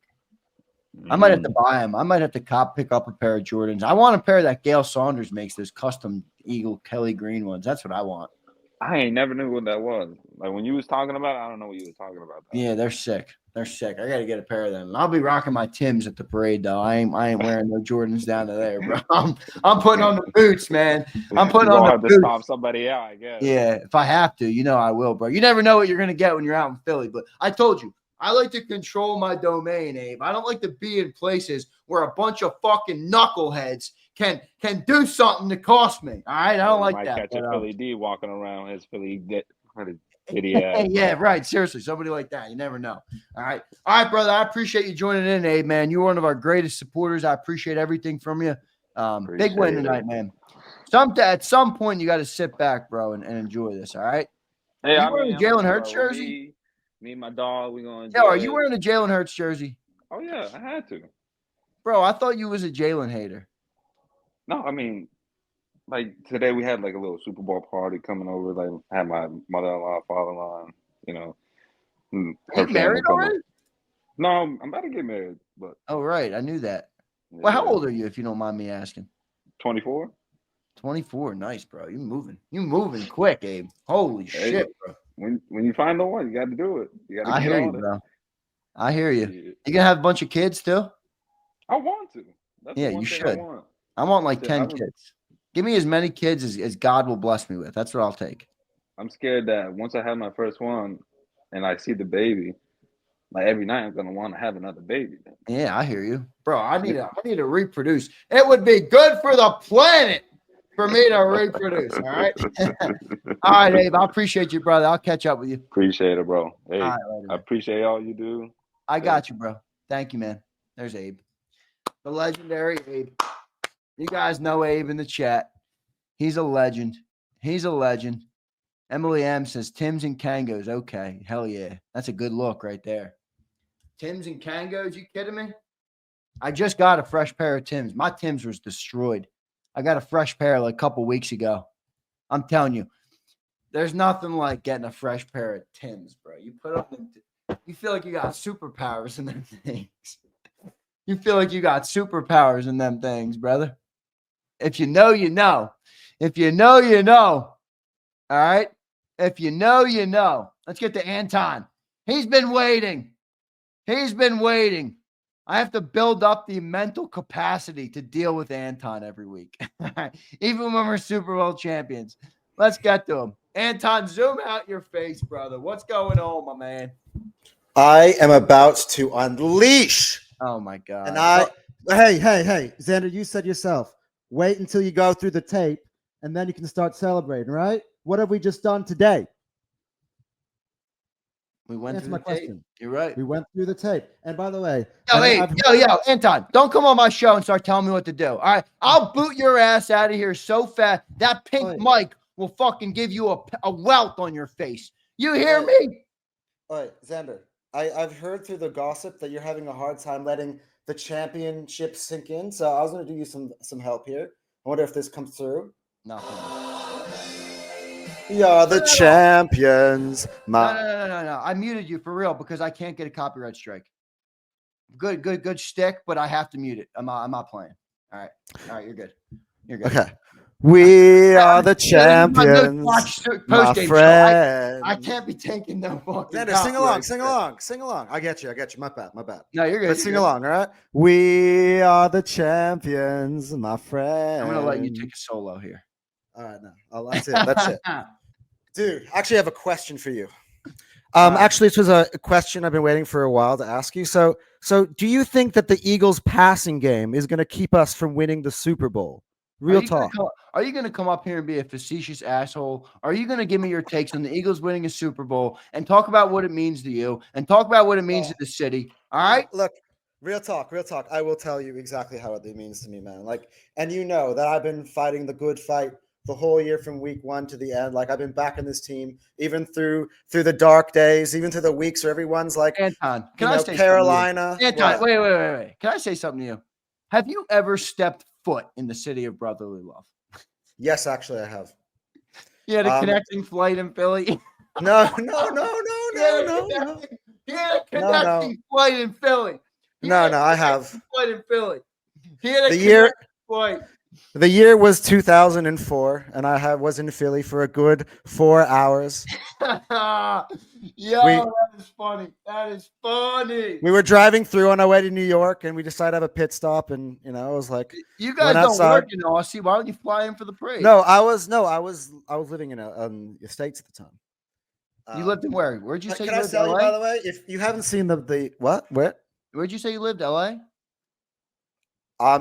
Speaker 1: I might have to buy them. I might have to pick up a pair of Jordans. I want a pair that Gail Saunders makes, those custom Eagle Kelly green ones. That's what I want.
Speaker 16: I ain't never knew what that was. Like, when you was talking about it, I don't know what you was talking about.
Speaker 1: Yeah, they're sick. They're sick. I got to get a pair of them. I'll be rocking my Timbs at the parade, though. I ain't wearing no Jordans down to there, bro. I'm putting on the boots, man. I'm putting on the boots.
Speaker 16: To stop somebody out, I guess.
Speaker 1: Yeah, if I have to, you know I will, bro. You never know what you're going to get when you're out in Philly. But I told you, I like to control my domain, Abe. I don't like to be in places where a bunch of fucking knuckleheads can do something to cost me. All right, I don't like
Speaker 16: might
Speaker 1: that.
Speaker 16: Catch a Philly D walking around his Philly.
Speaker 4: Idiot.
Speaker 1: Yeah, right. Seriously, somebody like that. You never know. All right, brother. I appreciate you joining in, Abe. Man, you're one of our greatest supporters. I appreciate everything from you. Big win tonight, man. At some point, you got to sit back, bro, and enjoy this. All right.
Speaker 16: Hey,
Speaker 1: Are you wearing a Jalen Hurts
Speaker 16: bro,
Speaker 1: jersey?
Speaker 16: Me and my dog, we gonna
Speaker 1: Yo,
Speaker 16: enjoy
Speaker 1: are you wearing a Jalen Hurts jersey?
Speaker 16: Oh yeah, I had to.
Speaker 1: Bro, I thought you was a Jalen hater.
Speaker 16: No, I mean, like today we had like a little Super Bowl party coming over. Like I had my mother-in-law, father-in-law, you know,
Speaker 1: Are you married already?
Speaker 16: No, I'm about to get married. But
Speaker 1: oh, right, I knew that.
Speaker 16: Yeah.
Speaker 1: Well, how old are you, if you don't mind me asking?
Speaker 16: 24.
Speaker 1: 24, nice, bro. You moving quick, Abe. Holy shit, bro.
Speaker 16: When you find the one, you got to do it. You got to.
Speaker 1: I hear you, bro. I hear you.
Speaker 16: Yeah.
Speaker 1: You gonna have a bunch of kids too?
Speaker 16: I want to. That's
Speaker 1: yeah,
Speaker 16: the one
Speaker 1: you
Speaker 16: thing
Speaker 1: should. I want like 10 kids. Give me as many kids as God will bless me with. That's what I'll take. I'm
Speaker 16: scared that once I have my first one, and I see the baby, like every night I'm gonna want to have another baby.
Speaker 1: Yeah, I hear you, bro. I need to reproduce. It would be good for the planet for me to reproduce. All right. All right, Abe. I appreciate you, brother. I'll catch up with you.
Speaker 16: Appreciate it, bro. Hey,
Speaker 1: all right, later,
Speaker 16: I appreciate all you do.
Speaker 1: I got you, bro. Thank you, man. There's Abe, the legendary Abe. You guys know Abe in the chat. He's a legend. He's a legend. Emily M says Tim's and Kangos. Okay, hell yeah, that's a good look right there. Tim's and Kangos. You kidding me? I just got a fresh pair of Tim's. My Tim's was destroyed. I got a fresh pair like a couple weeks ago. I'm telling you, there's nothing like getting a fresh pair of Tim's, bro. You put them, you feel like you got superpowers in them things. You feel like you got superpowers in them things, brother. If you know, you know. If you know, you know. All right? If you know, you know. Let's get to Anton. He's been waiting. He's been waiting. I have to build up the mental capacity to deal with Anton every week, even when we're Super Bowl champions. Let's get to him. Anton, zoom out your face, brother. What's going on, my man?
Speaker 17: I am about to unleash.
Speaker 1: Oh, my God.
Speaker 17: And hey, Zander, you said yourself, wait until you go through the tape, and then you can start celebrating, right? What have we just done today?
Speaker 1: We went
Speaker 17: Answer
Speaker 1: through
Speaker 17: my
Speaker 1: the
Speaker 17: question.
Speaker 1: tape. You're right.
Speaker 17: We went through the tape. And by the way,
Speaker 1: yo, Anton, don't come on my show and start telling me what to do. All right. I'll boot your ass out of here so fast that pink mic will fucking give you a welt on your face. You hear me?
Speaker 17: All right, Zander, I've heard through the gossip that you're having a hard time letting the championship sink in. So I was going to do you some help here. I wonder if this comes through.
Speaker 1: Nothing.
Speaker 17: We are the champions.
Speaker 1: No. I muted you for real because I can't get a copyright strike. Good shtick, but I have to mute it. I'm not playing. All right, you're good. You're good.
Speaker 17: Okay. We are the champions, my friend.
Speaker 1: I can't be taking no fucking
Speaker 17: Zander, sing along. I get you. My bad.
Speaker 1: No, you're good.
Speaker 17: Let's sing along, all right? We are the champions, my friend.
Speaker 1: I'm going to let you take a solo here.
Speaker 17: All right, no. That's it. Dude, I actually have a question for you. Actually, this was a question I've been waiting for a while to ask you. So do you think that the Eagles' passing game is going to keep us from winning the Super Bowl? Real talk.
Speaker 1: Are you going to come up here and be a facetious asshole? Are you going to give me your takes on the Eagles winning a Super Bowl and talk about what it means to you and talk about what it means to the city? All right?
Speaker 17: Look, real talk. I will tell you exactly how it means to me, man. And you know that I've been fighting the good fight the whole year from week 1 to the end. I've been backing this team even through the dark days, even through the weeks where everyone's like,
Speaker 1: Anton, can I say
Speaker 17: Carolina?
Speaker 1: Anton, wait. Can I say something to you? Have you ever stepped foot in the city of brotherly love?
Speaker 17: Yes, actually, I have.
Speaker 1: You had a connecting flight in Philly?
Speaker 17: No.
Speaker 1: You had a connecting flight in Philly.
Speaker 17: No, I have.
Speaker 1: Flight in Philly. He had a connecting flight.
Speaker 17: The year was 2004, and I was in Philly for a good 4 hours.
Speaker 1: That is funny. That is funny.
Speaker 17: We were driving through on our way to New York, and we decided to have a pit stop. And it was like,
Speaker 1: you guys don't work in Aussie. Why don't you fly in for the parade?
Speaker 17: No, I was living in the States at the time.
Speaker 1: You lived in where? Where'd you say you lived?
Speaker 17: Can I tell you, by the way, if you haven't seen the what? Where?
Speaker 1: Where'd you say you lived? LA?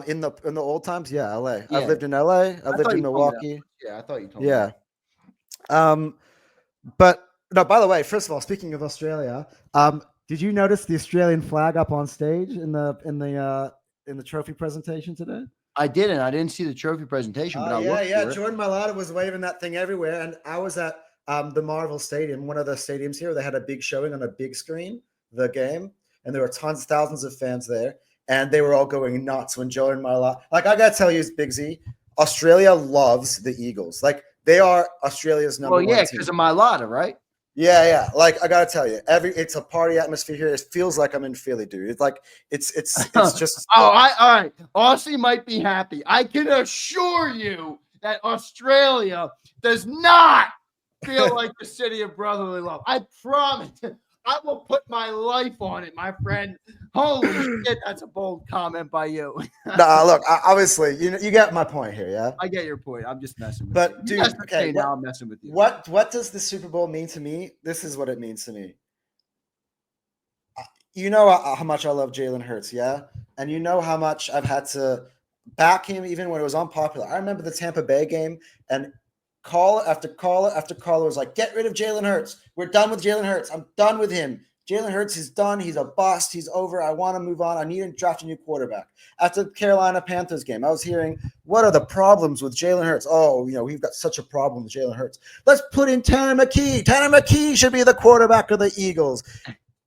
Speaker 17: In the old times, yeah, LA. Yeah. I've lived in LA. I've lived in Milwaukee.
Speaker 1: Yeah, I thought you told me.
Speaker 17: Yeah. But No, by the way, first of all, speaking of Australia, did you notice the Australian flag up on stage in the trophy presentation today?
Speaker 1: I didn't. I didn't see the trophy presentation, but I looked for it.
Speaker 17: Jordan Mailata was waving that thing everywhere, and I was at the Marvel Stadium, one of the stadiums here. They had a big showing on a big screen, the game, and there were thousands of fans there, and they were all going nuts when Jordan Mailata. Like, I gotta tell you, Big Z, Australia loves the Eagles. Like, they are Australia's number one team.
Speaker 1: Because of Mailata, right?
Speaker 17: Yeah. Like, I gotta tell you, it's a party atmosphere here. It feels like I'm in Philly, dude. It's like it's just.
Speaker 1: All right. Aussie might be happy. I can assure you that Australia does not feel like the city of brotherly love. I promise. I will put my life on it, my friend. Holy shit, that's a bold comment by you.
Speaker 17: Nah, look, obviously, you get my point here, yeah?
Speaker 1: I get your point. I'm just messing with you.
Speaker 17: But, dude, okay,
Speaker 1: now I'm messing with you.
Speaker 17: What does the Super Bowl mean to me? This is what it means to me. You know how much I love Jalen Hurts, yeah? And you know how much I've had to back him even when it was unpopular. I remember the Tampa Bay game, and caller after caller after caller was like, get rid of Jalen Hurts. We're done with Jalen Hurts. I'm done with him. Jalen Hurts is done. He's a bust. He's over. I want to move on. I need to draft a new quarterback. After the Carolina Panthers game, I was hearing, what are the problems with Jalen Hurts? Oh, we've got such a problem with Jalen Hurts. Let's put in Tanner McKee. Tanner McKee should be the quarterback of the Eagles.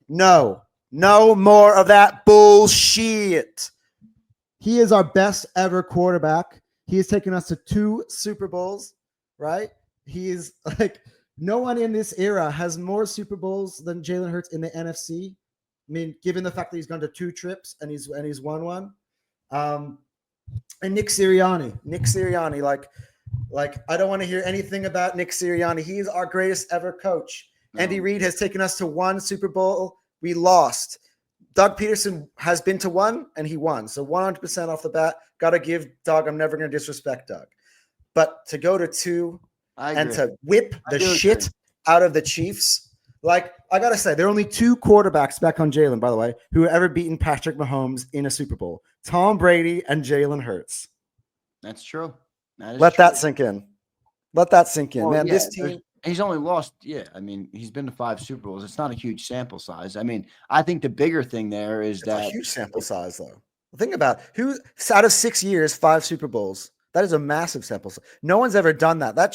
Speaker 17: No more of that bullshit. He is our best ever quarterback. He has taken us to 2 Super Bowls, right? He is like, no one in this era has more Super Bowls than Jalen Hurts in the NFC. I mean, given the fact that he's gone to 2 trips and he's won one. And Nick Sirianni, like I don't want to hear anything about Nick Sirianni. He's our greatest ever coach. No. Andy Reid has taken us to 1 Super Bowl. We lost. Doug Peterson has been to 1 and he won. So 100% off the bat, got to give Doug. I'm never going to disrespect Doug. But to go to 2 and to whip the shit out of the Chiefs, like, I got to say, there are only 2 quarterbacks back on Jalen, by the way, who have ever beaten Patrick Mahomes in a Super Bowl. Tom Brady and Jalen Hurts.
Speaker 1: That's true.
Speaker 17: Let that sink in. Well, man.
Speaker 1: Yeah,
Speaker 17: this team.
Speaker 1: He's only lost. Yeah. I mean, he's been to 5 Super Bowls. It's not a huge sample size. I mean, I think the bigger thing there is
Speaker 17: a huge sample size, though. Think about who out of 6 years, 5 Super Bowls. That is a massive sample size. No one's ever done that. That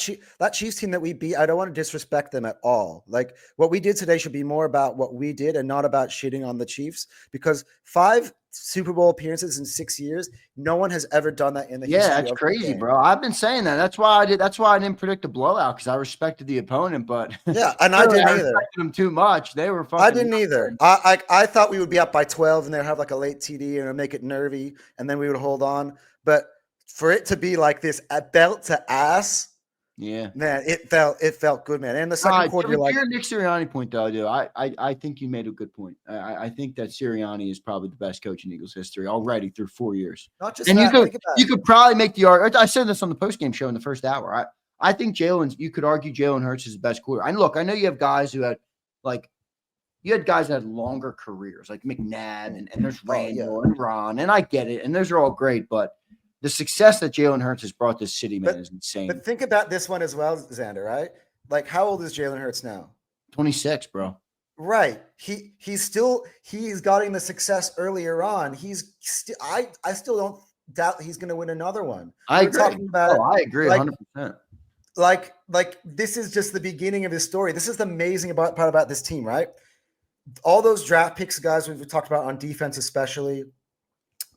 Speaker 17: Chiefs team that we beat, I don't want to disrespect them at all. Like, what we did today should be more about what we did and not about shitting on the Chiefs, because 5 Super Bowl appearances in 6 years, no one has ever done that in the history.
Speaker 1: Yeah, that's crazy, bro. I've been saying that. That's why I didn't predict a blowout, because I respected the opponent, but
Speaker 17: yeah, and I didn't either.
Speaker 1: Respected them too much. They were fucking.
Speaker 17: I didn't either. I thought we would be up by 12 and they'd have like a late TD and make it nervy, and then we would hold on. But for it to be like this, belt to ass,
Speaker 1: yeah,
Speaker 17: man, it felt good, man. And the second quarter,
Speaker 1: you're like, your Nick Sirianni point, though, dude, I think you made a good point. I think that Sirianni is probably the best coach in Eagles history already through 4 years.
Speaker 17: Not just
Speaker 1: and
Speaker 17: that,
Speaker 1: you could probably make the argument. I said this on the postgame show in the first hour. I think you could argue Jalen Hurts is the best quarterback. And look, I know you have guys who had guys that had longer careers, like McNabb and there's Randall and Ron, and I get it, and those are all great, but the success that Jalen Hurts has brought this city, man, is insane.
Speaker 17: But think about this one as well, Zander, right? Like, how old is Jalen Hurts now?
Speaker 1: 26, bro.
Speaker 17: Right. He's gotten the success earlier on. I still don't doubt he's going to win another one.
Speaker 1: I agree. I agree 100%.
Speaker 17: Like this is just the beginning of his story. This is the amazing part about this team, right? All those draft picks, guys, we've talked about on defense especially,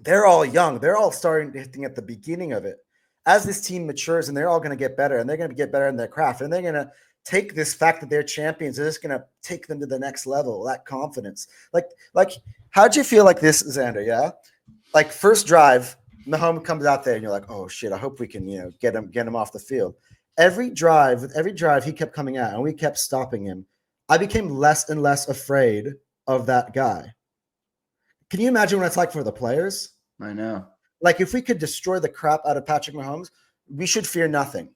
Speaker 17: they're all young. They're all starting at the beginning of it. As this team matures, and they're all going to get better, and they're going to get better in their craft, and they're going to take this fact that they're champions, they're just going to take them to the next level, that confidence. Like, how'd you feel like this, Zander, yeah? Like, first drive, Mahomes comes out there, and you're like, oh, shit, I hope we can, get him off the field. Every drive, he kept coming out, and we kept stopping him. I became less and less afraid of that guy. Can you imagine what it's like for the players?
Speaker 1: I know.
Speaker 17: Like, if we could destroy the crap out of Patrick Mahomes, we should fear nothing.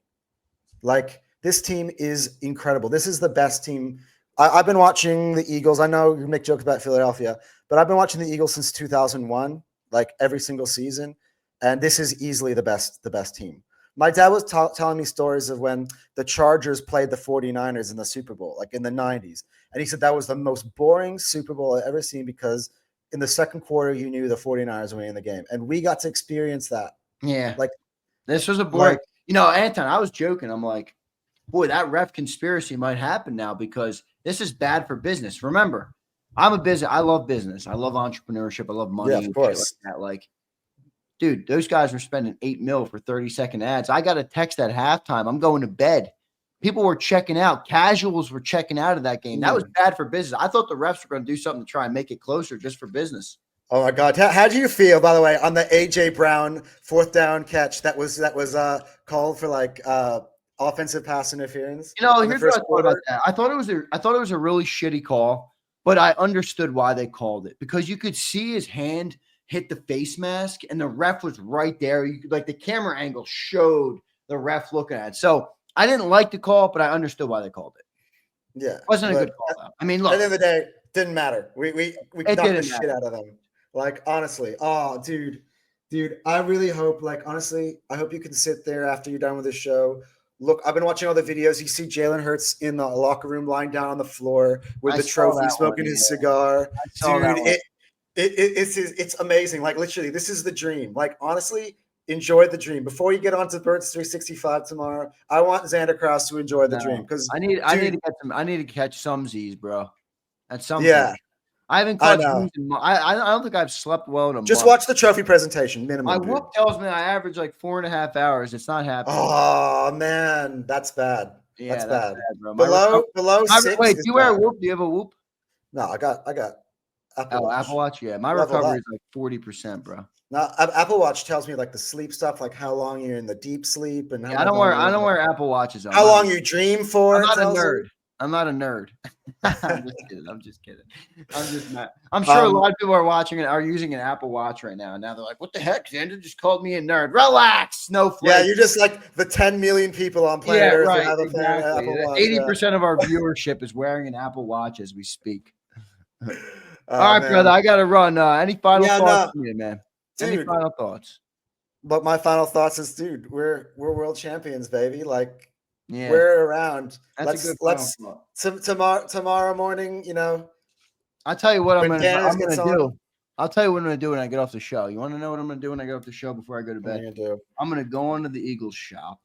Speaker 17: Like, this team is incredible. This is the best team. I've been watching the Eagles. I know you make jokes about Philadelphia, but I've been watching the Eagles since 2001, like every single season. And this is easily the best team. My dad was telling me stories of when the Chargers played the 49ers in the Super Bowl, like in the 90s. And he said that was the most boring Super Bowl I've ever seen because in the second quarter, you knew the 49ers were winning the game. And we got to experience that.
Speaker 1: Yeah.
Speaker 17: Like,
Speaker 1: this was a boring. Anton, I was joking. I'm like, boy, that ref conspiracy might happen now because this is bad for business. Remember, I love business. I love entrepreneurship. I love money.
Speaker 17: Yeah, of course.
Speaker 1: Like that. Like, dude, those guys were spending $8 million for 30-second ads. I got a text at halftime. I'm going to bed. People were checking out. Casuals were checking out of that game. That was bad for business. I thought the refs were going to do something to try and make it closer just for business.
Speaker 17: Oh my God! How do you feel, by the way, on the AJ Brown 4th down catch that was called for like offensive pass interference?
Speaker 1: Here's what I thought about that. I thought it was a really shitty call, but I understood why they called it because you could see his hand hit the face mask, and the ref was right there. You could, like, the camera angle showed the ref looking at it. So I didn't like the call, but I understood why they called it.
Speaker 17: Yeah,
Speaker 1: it wasn't a good call, though. I mean, look,
Speaker 17: at the end of the day, didn't matter. We knocked the shit out of them. Like, honestly, dude, I really hope, honestly, I hope you can sit there after you're done with the show. Look, I've been watching all the videos. You see Jalen Hurts in the locker room lying down on the floor with the trophy, smoking his cigar. Dude, it's amazing. Like, literally, this is the dream. Like, honestly, enjoy the dream. Before you get on to Birds 365 tomorrow, I want Zander Krause to enjoy the dream because
Speaker 1: I need to catch some Z's, bro. At some
Speaker 17: point.
Speaker 1: I haven't caught Z's I don't think I've slept well in a month.
Speaker 17: Just watch the trophy presentation, minimum.
Speaker 1: My whoop tells me I average like 4.5 hours. It's not happening.
Speaker 17: Oh man, that's bad.
Speaker 1: Yeah,
Speaker 17: that's bad,
Speaker 1: bro.
Speaker 17: Below 6.
Speaker 1: Wait, do you wear a whoop? Do you have a whoop?
Speaker 17: No, I got Apple Watch.
Speaker 1: Apple Watch. Yeah, my recovery is like 40%, bro.
Speaker 17: Now, Apple Watch tells me like the sleep stuff, like how long you're in the deep sleep, and
Speaker 1: I don't wear Apple Watches.
Speaker 17: How long you dream for?
Speaker 1: I'm not a nerd. I'm not a nerd. I'm just kidding. I'm just not. I'm sure a lot of people are watching it, are using an Apple Watch right now. And now they're like, what the heck? Xander just called me a nerd. Relax, snowflake.
Speaker 17: Yeah, you're just like the 10 million people on planet Earth.
Speaker 1: Right,
Speaker 17: have
Speaker 1: exactly.
Speaker 17: Apple Watch,
Speaker 1: 80% of our viewership is wearing an Apple Watch as we speak. All right, man. Brother, I got to run. Any final thoughts from you, man? Any final thoughts?
Speaker 17: But my final thoughts is, dude, we're world champions, baby. Like,
Speaker 1: yeah,
Speaker 17: we're around.
Speaker 1: Let's
Speaker 17: tomorrow morning,
Speaker 1: I'll tell you what I'm gonna do. I'll tell you what I'm gonna do when I get off the show. You want to know what I'm gonna do when I get off the show before I go to bed? I'm gonna go into the Eagles shop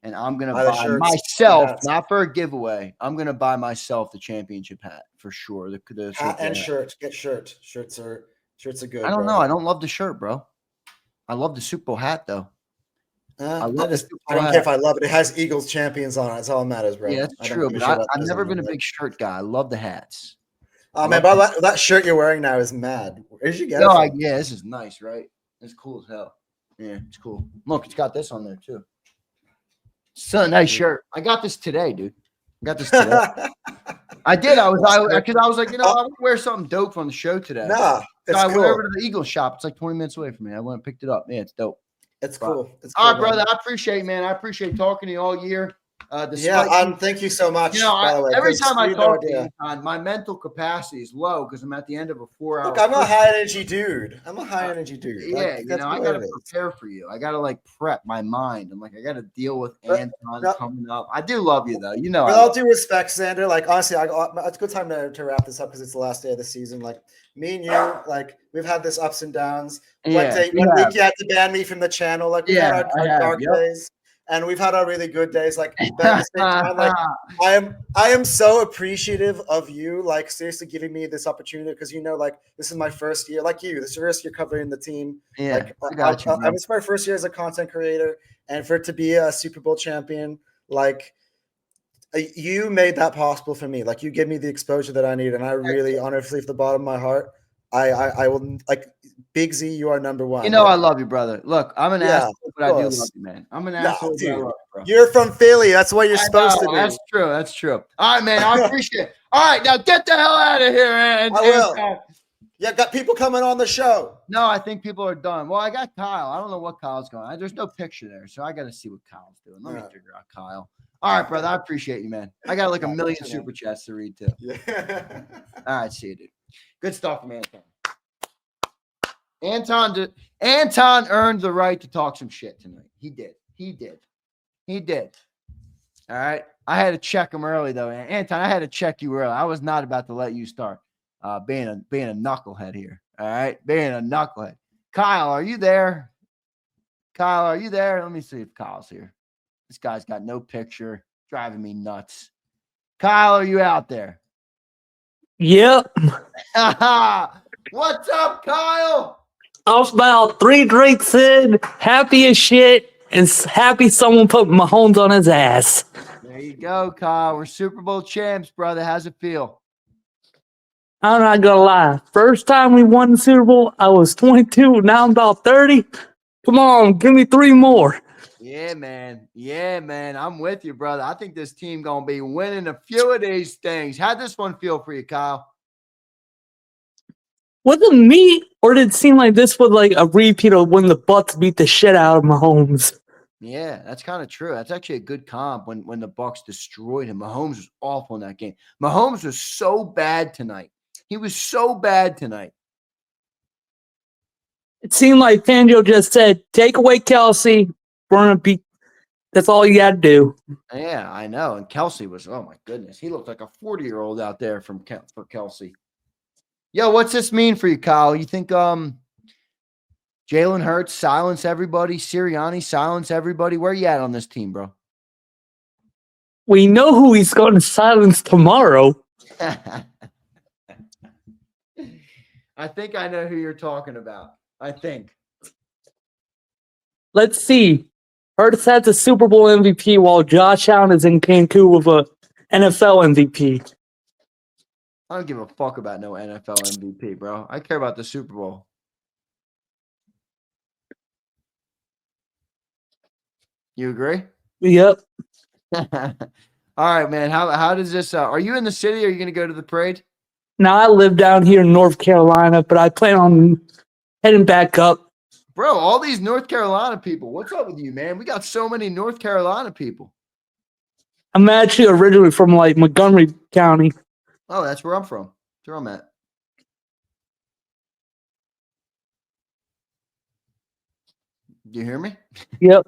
Speaker 1: and I'm gonna buy myself, not for a giveaway. I'm gonna buy myself the championship hat for sure. The
Speaker 17: hat and shirt. Get shirt. Shirts are good.
Speaker 1: I don't know. I don't love the shirt, bro. I love the Super Bowl hat though.
Speaker 17: I don't care if I love it. It has Eagles champions on it. That's all that matters, bro.
Speaker 1: Yeah, that's true. But I've never been a big shirt guy. I love the hats.
Speaker 17: Oh man, but that shirt you're wearing now is mad. Where'd you get it?
Speaker 1: Yeah, this is nice, right? It's cool as hell. Yeah, it's cool. Look, it's got this on there too. It's a nice shirt. I got this today, dude. I got this today. I did. I was like, I want to wear something dope on the show today.
Speaker 17: Nah,
Speaker 1: so I went over to the Eagles shop. It's like 20 minutes away from me. I went and picked it up. Yeah, it's dope.
Speaker 17: It's cool.
Speaker 1: All right, brother. I appreciate, man. I appreciate talking to you all year.
Speaker 17: Thank you so much.
Speaker 1: By the way, every time I talk to you, my mental capacity is low because I'm at the end of a 4-hour.
Speaker 17: Look, I'm a high energy dude. I
Speaker 1: got to prepare for you. I got to prep my mind. I'm like, I got to deal with Anton coming up. I do love you though. With
Speaker 17: all due respect, Zander. Like honestly, it's a good time to wrap this up because it's the last day of the season. Like me and you, we've had this ups and downs. One week you had to ban me from the channel. Like we had our dark days. And we've had our really good days. Like, but at the same time, I am so appreciative of you, seriously giving me this opportunity because this is my first year. Like you, this is your first year covering the team.
Speaker 1: Yeah,
Speaker 17: it's my first year as a content creator, and for it to be a Super Bowl champion, you made that possible for me. Like, you gave me the exposure that I need, and I really, honestly, from the bottom of my heart, I will Big Z, you are number one.
Speaker 1: I love you, brother. Look, I'm an asshole, but I do love you, man. I'm an asshole,
Speaker 17: dude.
Speaker 1: But I love you, bro.
Speaker 17: You're from Philly. That's what you're supposed to be.
Speaker 1: That's true. All right, man. I appreciate it. All right, now get the hell out of here, man.
Speaker 17: I will. Yeah, got people coming on the show.
Speaker 1: No, I think people are done. Well, I got Kyle. I don't know what Kyle's going. There's no picture there, so I got to see what Kyle's doing. Let me figure out Kyle. All right, brother. I appreciate you, man. I got a million super chats to read, too.
Speaker 17: Yeah.
Speaker 1: All right, see you, dude. Good stuff, man. Anton earned the right to talk some shit tonight. He did. He did. He did. All right. I had to check him early, though. Anton, I had to check you early. I was not about to let you start being a knucklehead here. All right. Being a knucklehead. Kyle, are you there? Kyle, are you there? Let me see if Kyle's here. This guy's got no picture. Driving me nuts. Kyle, are you out there?
Speaker 18: Yep.
Speaker 1: What's up, Kyle?
Speaker 18: I was about 3 drinks in, happy as shit, and happy someone put Mahomes on his ass.
Speaker 1: There you go, Kyle. We're Super Bowl champs, brother. How's it feel?
Speaker 18: I'm not gonna lie. First time we won the Super Bowl, I was 22. Now I'm about 30. Come on, give me 3 more.
Speaker 1: Yeah, man. Yeah, man. I'm with you, brother. I think this team gonna be winning a few of these things. How'd this one feel for you, Kyle?
Speaker 18: Was it me, or did it seem like this was like a repeat of when the Bucks beat the shit out of Mahomes?
Speaker 1: Yeah, that's kind of true. That's actually a good comp when the Bucks destroyed him. Mahomes was awful in that game. Mahomes was so bad tonight. He was so bad tonight.
Speaker 18: It seemed like Fangio just said, take away Kelsey, we're gonna beat. That's all you got to do.
Speaker 1: Yeah, I know. And Kelsey was, oh my goodness, he looked like a 40-year-old out there for Kelsey. Yo, what's this mean for you, Kyle? You think Jalen Hurts silence everybody? Sirianni silence everybody? Where you at on this team, bro?
Speaker 18: We know who he's going to silence tomorrow.
Speaker 1: I think I know who you're talking about. I think.
Speaker 18: Let's see. Hurts has a Super Bowl MVP while Josh Allen is in Cancun with a NFL MVP.
Speaker 1: I don't give a fuck about no NFL MVP, bro. I care about the Super Bowl. You agree?
Speaker 18: Yep.
Speaker 1: All right, man. How does this? Are you in the city? Or are you going to go to the parade?
Speaker 18: Now I live down here in North Carolina, but I plan on heading back up.
Speaker 1: Bro, all these North Carolina people. What's up with you, man? We got so many North Carolina people.
Speaker 18: I'm actually originally from like Montgomery County.
Speaker 1: Oh, that's where I'm from. That's where I'm at. Do you hear me?
Speaker 18: Yep.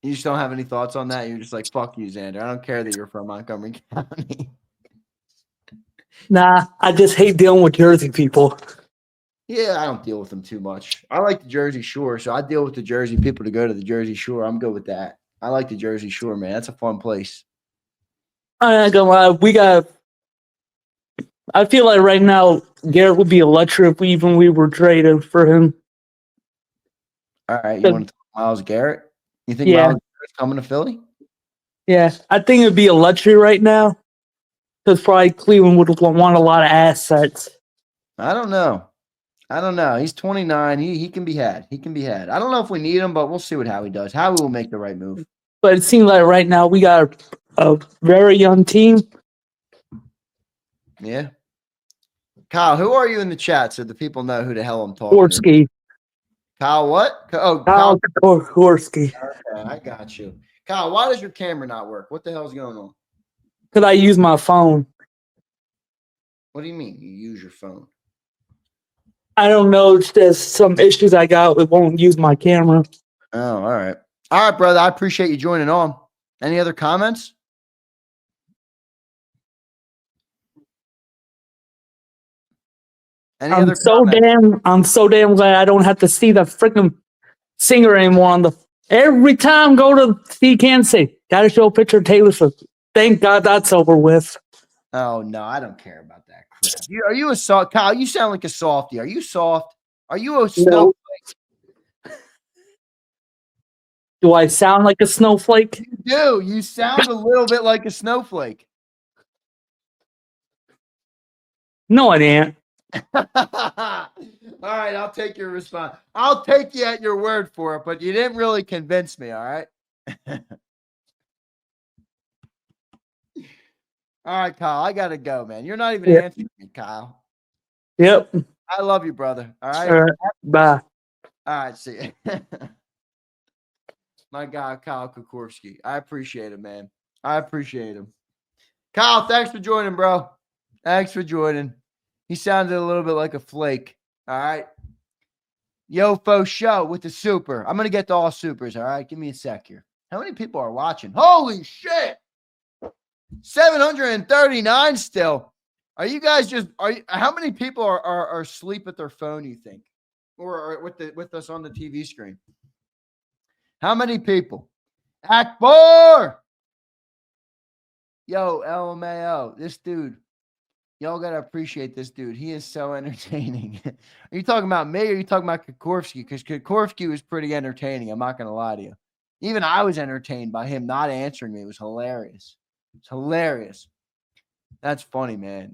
Speaker 1: You just don't have any thoughts on that? You're just like, fuck you, Zander. I don't care that you're from Montgomery County.
Speaker 18: Nah, I just hate dealing with Jersey people.
Speaker 1: Yeah, I don't deal with them too much. I like the Jersey Shore, so I deal with the Jersey people to go to the Jersey Shore. I'm good with that. I like the Jersey Shore, man. That's a fun place.
Speaker 18: I'm not gonna lie, I feel like right now Garrett would be electric if we were traded for him.
Speaker 1: All right, you want to talk Myles Garrett? You think
Speaker 18: Yeah.
Speaker 1: Myles Garrett's coming to Philly?
Speaker 18: Yeah, I think it'd be a luxury right now because probably Cleveland would want a lot of assets.
Speaker 1: I don't know. He's 29. He can be had. He can be had. I don't know if we need him, but we'll see what Howie does. Howie will make the right move.
Speaker 18: But it seems like right now we got a very young team.
Speaker 1: Yeah. Kyle, who are you in the chat so the people know who the hell I'm talking
Speaker 18: Korsky.
Speaker 1: to? Kyle what? Oh,
Speaker 18: Kyle Korsky.
Speaker 1: Okay, I got you. Kyle, why does your camera not work? What the hell's going on?
Speaker 18: Because I use my phone.
Speaker 1: What do you mean you use your phone?
Speaker 18: I don't know. There's some issues I got. It won't use my camera.
Speaker 1: Oh, all right. All right, brother. I appreciate you joining on. Any other comments?
Speaker 18: I'm so damn glad I don't have to see the freaking singer anymore on the every time go to see Kansas City. Gotta show a picture of Taylor Swift. Thank God that's over with.
Speaker 1: Oh no, I don't care about that crap. Are you a soft Kyle? You sound like a softie. Are you soft? Are you a snowflake?
Speaker 18: Do I sound like a snowflake?
Speaker 1: You do. You sound a little bit like a snowflake.
Speaker 18: No, I didn't.
Speaker 1: All right, I'll take your response. I'll take you at your word for it, but you didn't really convince me, all right? All right, Kyle, I got to go, man. You're not even answering me, Kyle.
Speaker 18: Yep.
Speaker 1: I love you, brother. All right?
Speaker 18: All right. Bye.
Speaker 1: All right, see you. My guy, Kyle Kokorski. I appreciate him, man. I appreciate him. Kyle, thanks for joining, bro. Thanks for joining. He sounded a little bit like a flake. All right. Yo, fo show with the super. I'm going to get to all supers, all right? Give me a sec here. How many people are watching? Holy shit! 739 still. Are you guys how many people are asleep at their phone, you think? Or with us on the TV screen? How many people? Akbar! Yo, LMAO, this dude. Y'all got to appreciate this dude. He is so entertaining. Are you talking about me or are you talking about Kokorski? Because Kokorski was pretty entertaining. I'm not going to lie to you. Even I was entertained by him not answering me. It was hilarious. It's hilarious. That's funny, man.